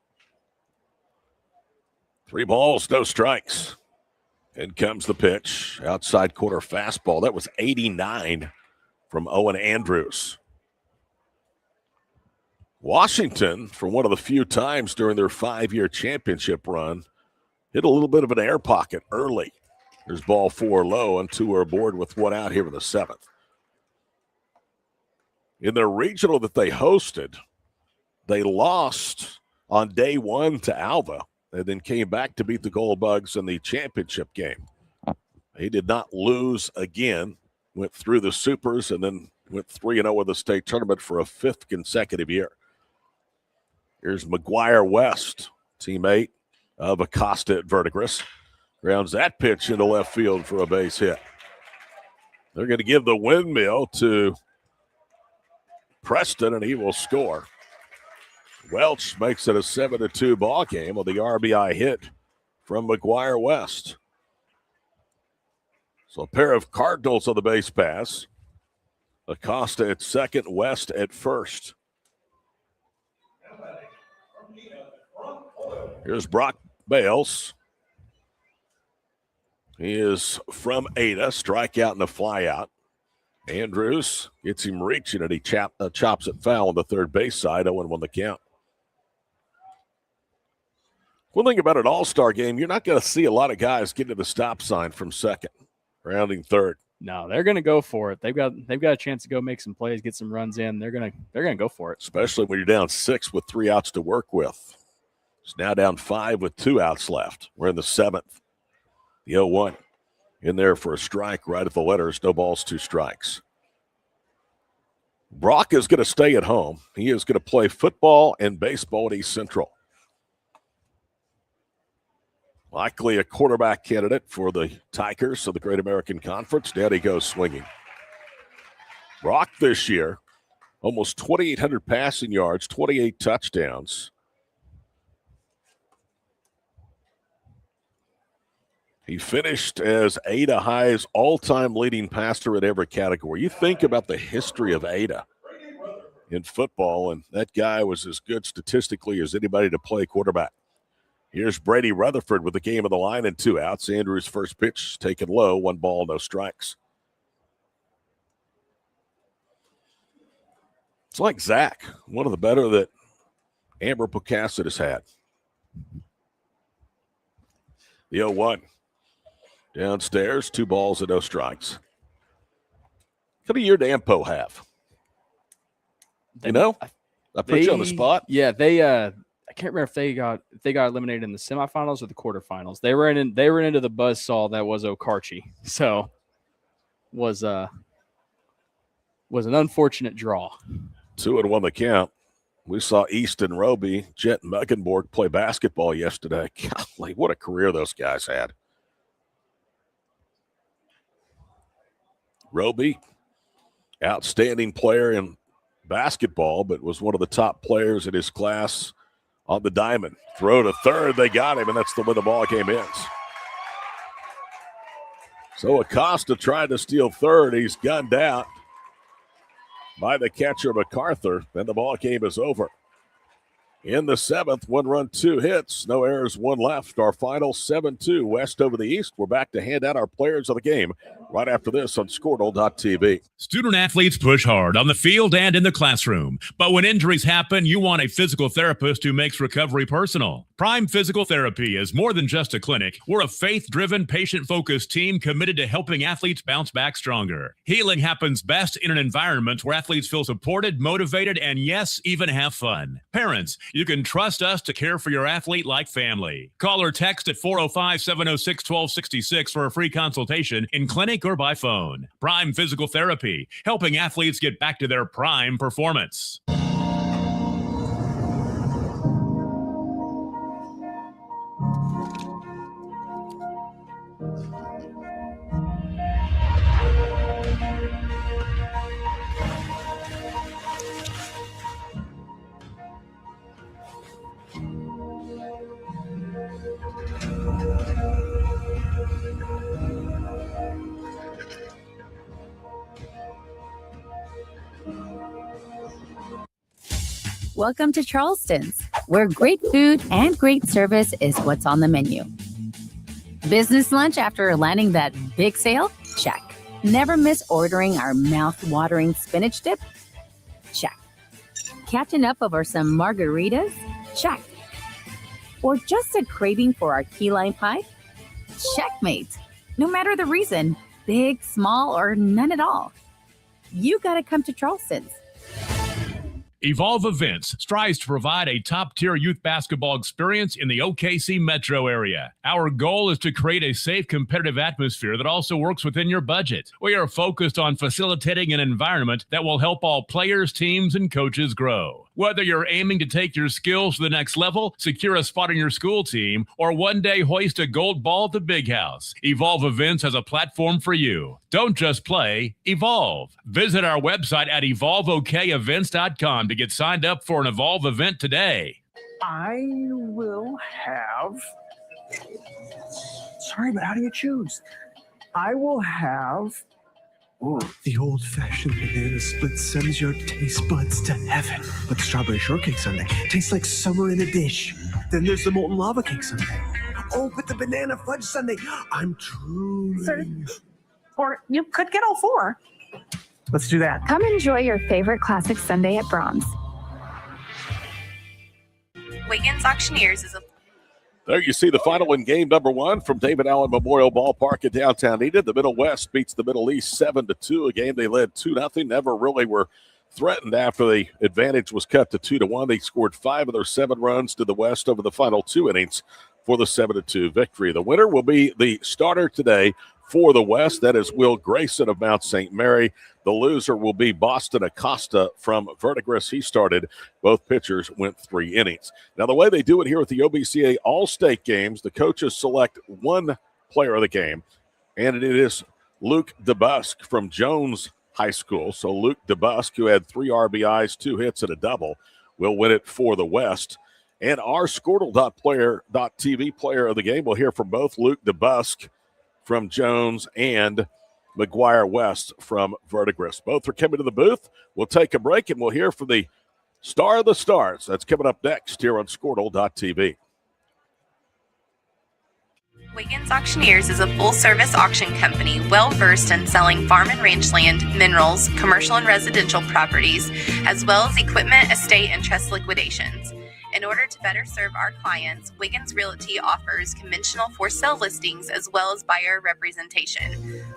3 balls, no strikes. In comes the pitch. Outside corner fastball. That was 89 from Owen Andrews. Washington, for one of the few times during their 5-year championship run, hit a little bit of an air pocket early. There's ball 4 low, and 2 are aboard with 1 out here in the 7th. In their regional that they hosted, they lost on day 1 to Alva and then came back to beat the Gold Bugs in the championship game. They did not lose again, went through the Supers, and then went 3-0 in the state tournament for a 5th consecutive year. Here's McGuire West, teammate of Acosta at Verdigris. Grounds that pitch into left field for a base hit. They're going to give the windmill to Preston, and he will score. Welch makes it a 7-2 ball game with the RBI hit from McGuire West. So a pair of Cardinals on the base pass. Acosta at second, West at first. Here's Brock Bales. He is from Ada, strikeout and a flyout. Andrews gets him reaching, and he chops it foul on the third base side. 0-1 the count. One thing about an all-star game, you're not going to see a lot of guys get to the stop sign from second, rounding third. No, they're going to go for it. They've got a chance to go make some plays, get some runs in. They're going to go for it. Especially when you're down 6 with 3 outs to work with. It's now down 5 with 2 outs left. We're in the 7th. The 0-1 in there for a strike right at the letters. No balls, 2 strikes. Brock is going to stay at home. He is going to play football and baseball at East Central. Likely a quarterback candidate for the Tigers of the Great American Conference. Down he goes swinging. Brock this year, almost 2,800 passing yards, 28 touchdowns. He finished as Ada High's all-time leading passer at every category. You think about the history of Ada in football, and that guy was as good statistically as anybody to play quarterback. Here's Brady Rutherford with the game of the line and 2 outs. Andrews' first pitch taken low, 1 ball, no strikes. It's like Zach, one of the better that Amber Pocasset has had. The 0-1. Downstairs, 2 balls and no strikes. What kind of year did Ampo have? You know? I put you on the spot. Yeah, I can't remember if they got eliminated in the semifinals or the quarterfinals. They were into the buzzsaw that was Okarchi. So was an unfortunate draw. 2-1 the count. We saw Easton Roby, Jet Muggenborg play basketball yesterday. Golly, what a career those guys had. Roby, outstanding player in basketball, but was one of the top players in his class on the diamond. Throw to third, they got him, and that's the way the ball game ends. So Acosta tried to steal third. He's gunned out by the catcher MacArthur. Then the ball game is over. In the 7th, 1 run, 2 hits, no errors, 1 left. Our final 7-2 West over the East. We're back to hand out our players of the game right after this on Squirtle.tv. Student athletes push hard on the field and in the classroom. But when injuries happen, you want a physical therapist who makes recovery personal. Prime Physical Therapy is more than just a clinic. We're a faith-driven, patient-focused team committed to helping athletes bounce back stronger. Healing happens best in an environment where athletes feel supported, motivated, and yes, even have fun. Parents, you can trust us to care for your athlete like family. Call or text at 405-706-1266 for a free consultation in clinic or by phone. Prime Physical Therapy, helping athletes get back to their prime performance. Welcome to Charleston's, where great food and great service is what's on the menu. Business lunch after landing that big sale? Check. Never miss ordering our mouth-watering spinach dip? Check. Catching up over some margaritas? Check. Or just a craving for our key lime pie? Checkmate. No matter the reason, big, small, or none at all, you gotta come to Charleston's. Evolve Events strives to provide a top-tier youth basketball experience in the OKC metro area. Our goal is to create a safe, competitive atmosphere that also works within your budget. We are focused on facilitating an environment that will help all players, teams, and coaches grow. Whether you're aiming to take your skills to the next level, secure a spot on your school team, or one day hoist a gold ball at the big house, Evolve Events has a platform for you. Don't just play, evolve. Visit our website at evolveokevents.com to get signed up for an Evolve event today. I will have... Sorry, but how do you choose? I will have... Ooh, the old-fashioned banana split sends your taste buds to heaven. But the strawberry shortcake sundae tastes like summer in a dish. Then there's the molten lava cake sundae. Oh, but the banana fudge sundae, I'm truly... Sir, or you could get all four. Let's do that. Come enjoy your favorite classic sundae at Brahms. Wiggins Auctioneers is a... There you see the final in game number one from David Allen Memorial Ballpark in downtown Enid. The Middle West beats the Middle East 7-2, a game they led 2-0. Never really were threatened after the advantage was cut to 2-1. They scored 5 of their 7 runs to the West over the final 2 innings for the 7-2 victory. The winner will be the starter today for the West. That is Will Grayson of Mount St. Mary. The loser will be Boston Acosta from Verdigris. He started. Both pitchers went 3 innings. Now, the way they do it here at the OBCA All-State Games, the coaches select one player of the game, and it is Luke DeBusk from Jones High School. So Luke DeBusk, who had 3 RBIs, 2 hits, and a double, will win it for the West. And our Squirtle.TV player of the game, we'll hear from both Luke DeBusk from Jones and McGuire West from Verdigris. Both are coming to the booth. We'll take a break, and we'll hear from the star of the stars. That's coming up next here on Squirtle.tv. Wiggins Auctioneers is a full-service auction company well-versed in selling farm and ranch land, minerals, commercial and residential properties, as well as equipment, estate, and trust liquidations. In order to better serve our clients, Wiggins Realty offers conventional for-sale listings as well as buyer representation.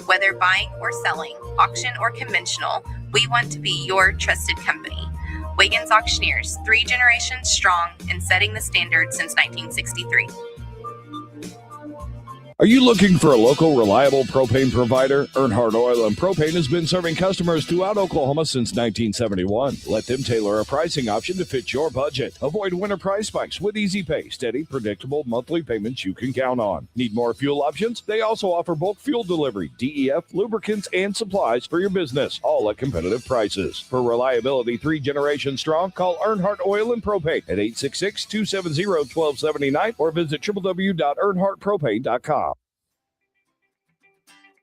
Whether buying or selling, auction or conventional, we want to be your trusted company. Wiggins Auctioneers, 3 generations strong and setting the standard since 1963. Are you looking for a local, reliable propane provider? Earnhardt Oil and Propane has been serving customers throughout Oklahoma since 1971. Let them tailor a pricing option to fit your budget. Avoid winter price spikes with easy pay, steady, predictable monthly payments you can count on. Need more fuel options? They also offer bulk fuel delivery, DEF, lubricants, and supplies for your business, all at competitive prices. For reliability 3 generations strong, call Earnhardt Oil and Propane at 866-270-1279 or visit www.earnhardtpropane.com.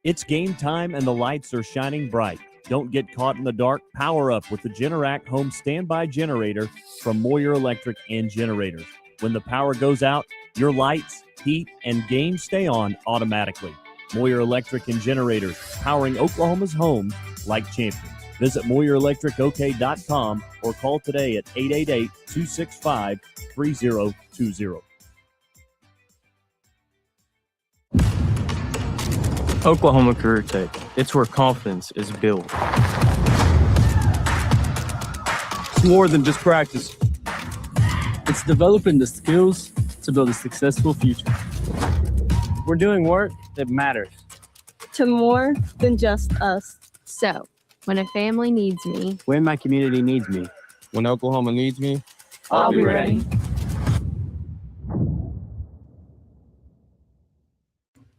It's game time and the lights are shining bright. Don't get caught in the dark. Power up with the Generac Home Standby Generator from Moyer Electric and Generators. When the power goes out, your lights, heat, and game stay on automatically. Moyer Electric and Generators, powering Oklahoma's homes like champions. Visit MoyerElectricOK.com or call today at 888-265-3020. Oklahoma Career Tech. It's where confidence is built. It's more than just practice. It's developing the skills to build a successful future. We're doing work that matters. To more than just us. So, when a family needs me, When my community needs me, when Oklahoma needs me, I'll be ready.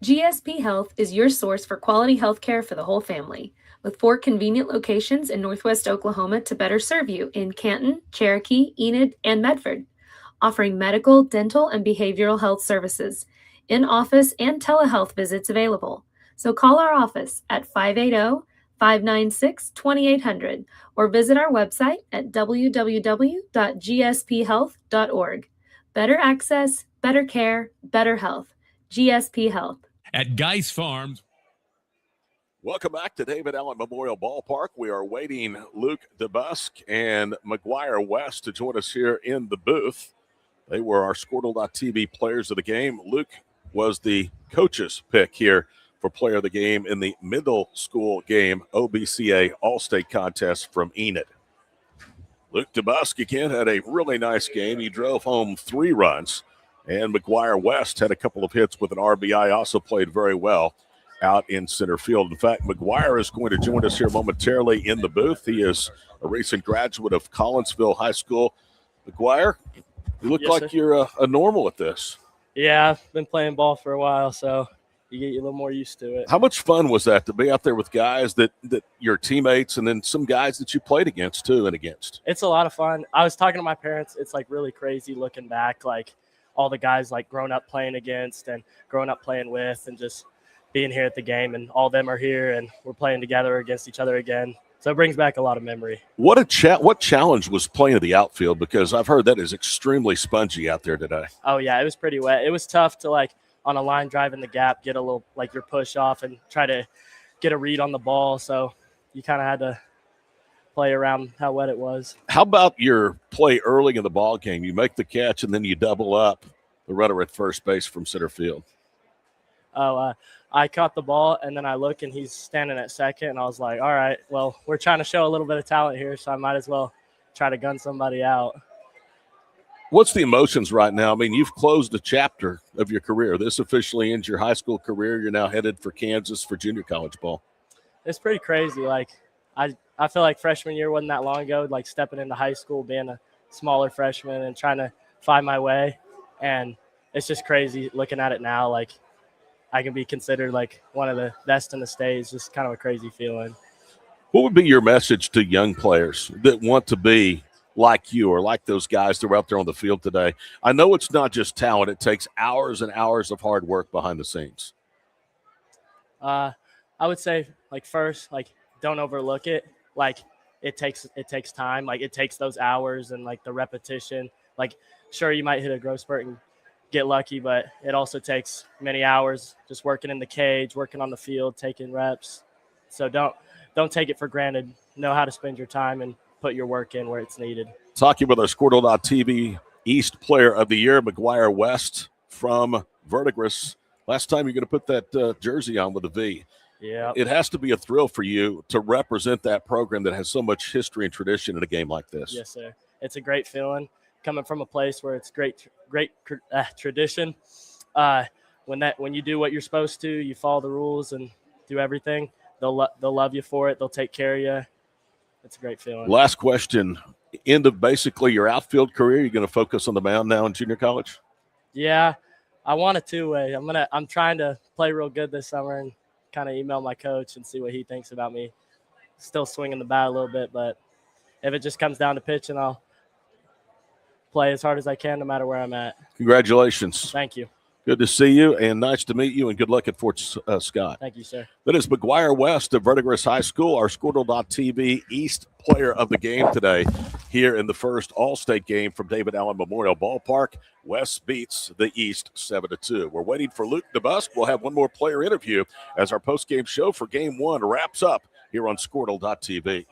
GSP Health is your source for quality health care for the whole family, with 4 convenient locations in Northwest Oklahoma to better serve you in Canton, Cherokee, Enid, and Medford, offering medical, dental, and behavioral health services, in-office and telehealth visits available. So call our office at 580-596-2800 or visit our website at www.gsphealth.org. Better access, better care, better health. GSP Health. At Geis Farms, Welcome back to David Allen Memorial Ballpark. We are waiting Luke DeBusk and McGuire West to join us here in the booth. They were our Squirtle.tv players of the game. Luke was the coach's pick here for player of the game in the middle school game OBCA All-State contest from Enid. Luke DeBusk again had a really nice game. He drove home 3 runs, and McGuire West had a couple of hits with an RBI, also played very well out in center field. In fact, McGuire is going to join us here momentarily in the booth. He is a recent graduate of Collinsville High School. McGuire, you look like you're a normal at this. Yeah, I've been playing ball for a while, so you get a little more used to it. How much fun was that to be out there with guys that your teammates and then some guys that you played against too and against? It's a lot of fun. I was talking to my parents. It's like really crazy looking back, like all the guys like grown up playing against and growing up playing with and just being here at the game, and all of them are here and we're playing together against each other again. So it brings back a lot of memory. What challenge was playing in the outfield? Because I've heard that is extremely spongy out there today. Oh yeah, it was pretty wet. It was tough to like on a line drive in the gap, get a little like your push off and try to get a read on the ball. So you kind of had to play around how wet it was. How about your play early in the ball game? You make the catch and then you double up the runner at first base from center field. I caught the ball and then I look and he's standing at second and I was like, all right, well, we're trying to show a little bit of talent here, so I might as well try to gun somebody out. What's the emotions right now? I mean, you've closed a chapter of your career. This officially ends your high school career. You're now headed for Kansas for junior college ball. It's pretty crazy. Like I feel like freshman year wasn't that long ago, like stepping into high school, being a smaller freshman and trying to find my way. And it's just crazy looking at it now. Like I can be considered like one of the best in the state. It's just kind of a crazy feeling. What would be your message to young players that want to be like you or like those guys that are out there on the field today? I know it's not just talent. It takes hours and hours of hard work behind the scenes. I would say, like, first, like, don't overlook it. Like, it takes time. Like, it takes those hours and, like, the repetition. Like, sure, you might hit a growth spurt and get lucky, but it also takes many hours just working in the cage, working on the field, taking reps. So don't take it for granted. Know how to spend your time and put your work in where it's needed. Talking with our Squirtle.tv East Player of the Year, McGuire West from Verdigris. Last time you're going to put that jersey on with a V. Yeah. It has to be a thrill for you to represent that program that has so much history and tradition in a game like this. Yes, sir. It's a great feeling coming from a place where it's great tradition. When you do what you're supposed to, you follow the rules and do everything, they'll love you for it. They'll take care of you. It's a great feeling. Last question. End of basically your outfield career. You're going to focus on the mound now in junior college? Yeah, I want a two-way. I'm trying to play real good this summer and kind of email my coach and see what he thinks about me. Still swinging the bat a little bit, but if it just comes down to pitching, I'll play as hard as I can no matter where I'm at. Congratulations. Thank you. Good to see you, and nice to meet you, and good luck at Fort Scott. Thank you, sir. That is McGuire West of Verdigris High School, our Squirtle.tv East Player of the Game today here in the first All-State game from David Allen Memorial Ballpark. West beats the East 7-2. We're waiting for Luke DeBusk. We'll have one more player interview as our post-game show for Game 1 wraps up here on Squirtle.tv.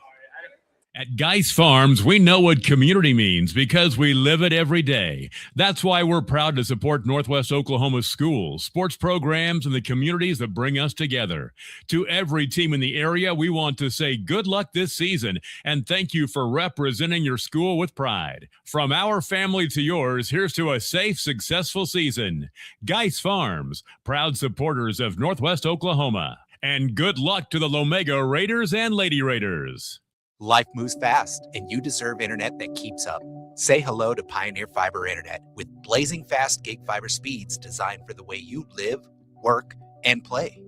At Geis Farms, we know what community means because we live it every day. That's why we're proud to support Northwest Oklahoma schools, sports programs, and the communities that bring us together. To every team in the area, we want to say good luck this season and thank you for representing your school with pride. From our family to yours, here's to a safe, successful season. Geis Farms, proud supporters of Northwest Oklahoma. And good luck to the Lomega Raiders and Lady Raiders. Life moves fast, and you deserve internet that keeps up. Say hello to Pioneer Fiber Internet with blazing fast gig fiber speeds designed for the way you live, work, and play.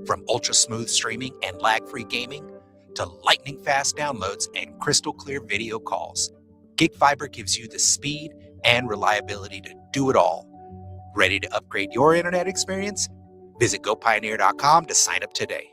From ultra-smooth streaming and lag-free gaming to lightning-fast downloads and crystal-clear video calls, Gig Fiber gives you the speed and reliability to do it all. Ready to upgrade your internet experience? Visit GoPioneer.com to sign up today.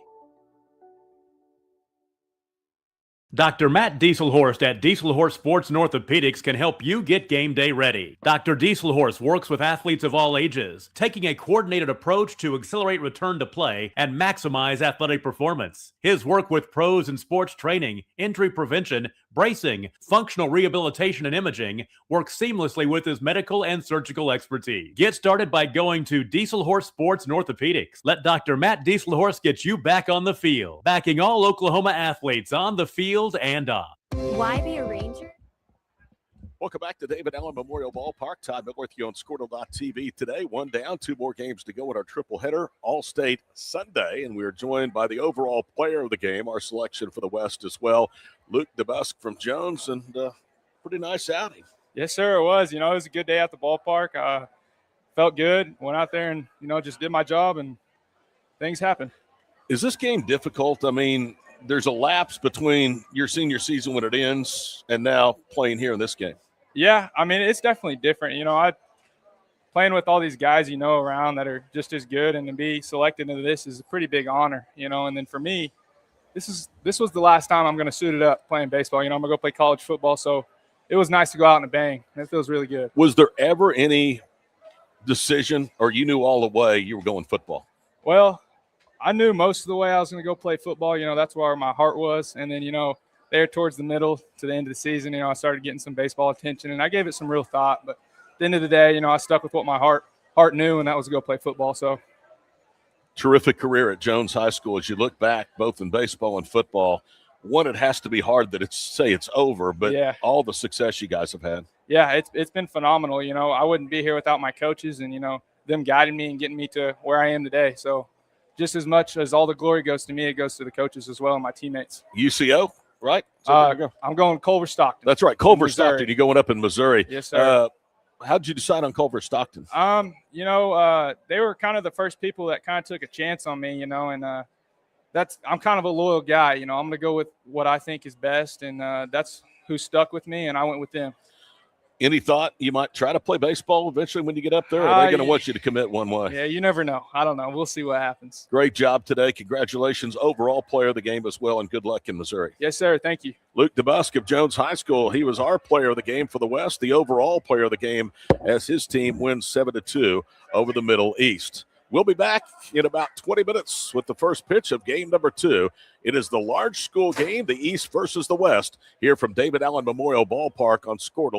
Dr. Matt Dieselhorst at Dieselhorst Sports and Orthopedics can help you get game day ready. Dr. Dieselhorst works with athletes of all ages, taking a coordinated approach to accelerate return to play and maximize athletic performance. His work with pros in sports training, injury prevention, bracing, functional rehabilitation, and imaging works seamlessly with his medical and surgical expertise. Get started by going to Dieselhorst Sports and Orthopedics. Let Dr. Matt Dieselhorst get you back on the field, backing all Oklahoma athletes on the field and off. Why be a Ranger? Welcome back to David Allen Memorial Ballpark. Todd Miller with you on Squirtle.tv today. One down, 2 more games to go in our triple header, All-State Sunday. And we are joined by the overall player of the game, our selection for the West as well, Luke DeBusk from Jones, and pretty nice outing. Yes, sir, it was. It was a good day at the ballpark. Felt good. Went out there and, just did my job, and things happened. Is this game difficult? I mean, there's a lapse between your senior season when it ends and now playing here in this game. Yeah, I mean, it's definitely different. I playing with all these guys, around that are just as good, and to be selected into this is a pretty big honor, and then for me, this was the last time I'm going to suit it up playing baseball. I'm going to go play college football, so it was nice to go out in a bang. It feels really good. Was there ever any decision, or you knew all the way you were going football? Well, I knew most of the way I was going to go play football. That's where my heart was. And then, there towards the middle to the end of the season, I started getting some baseball attention, and I gave it some real thought. But at the end of the day, I stuck with what my heart knew, and that was to go play football. So, terrific career at Jones High School. As you look back, both in baseball and football, one, it has to be hard that it's over, but yeah, all the success you guys have had. Yeah, it's been phenomenal. I wouldn't be here without my coaches and, them guiding me and getting me to where I am today. So just as much as all the glory goes to me, it goes to the coaches as well and my teammates. UCO, right? I'm going Culver Stockton. That's right, Culver Stockton. You're going up in Missouri. Yes, sir. How did you decide on Culver Stockton? They were kind of the first people that kind of took a chance on me, and I'm kind of a loyal guy. I'm going to go with what I think is best, and that's who stuck with me, and I went with them. Any thought you might try to play baseball eventually when you get up there? Or are they going to want you to commit one way? Yeah, you never know. I don't know. We'll see what happens. Great job today. Congratulations, overall player of the game as well, and good luck in Missouri. Yes, sir. Thank you. Luke DeBusk of Jones High School. He was our player of the game for the West, the overall player of the game, as his team wins 7-2 over the Middle East. We'll be back in about 20 minutes with the first pitch of game number 2. It is the large school game, the East versus the West, here from David Allen Memorial Ballpark on Squirtle.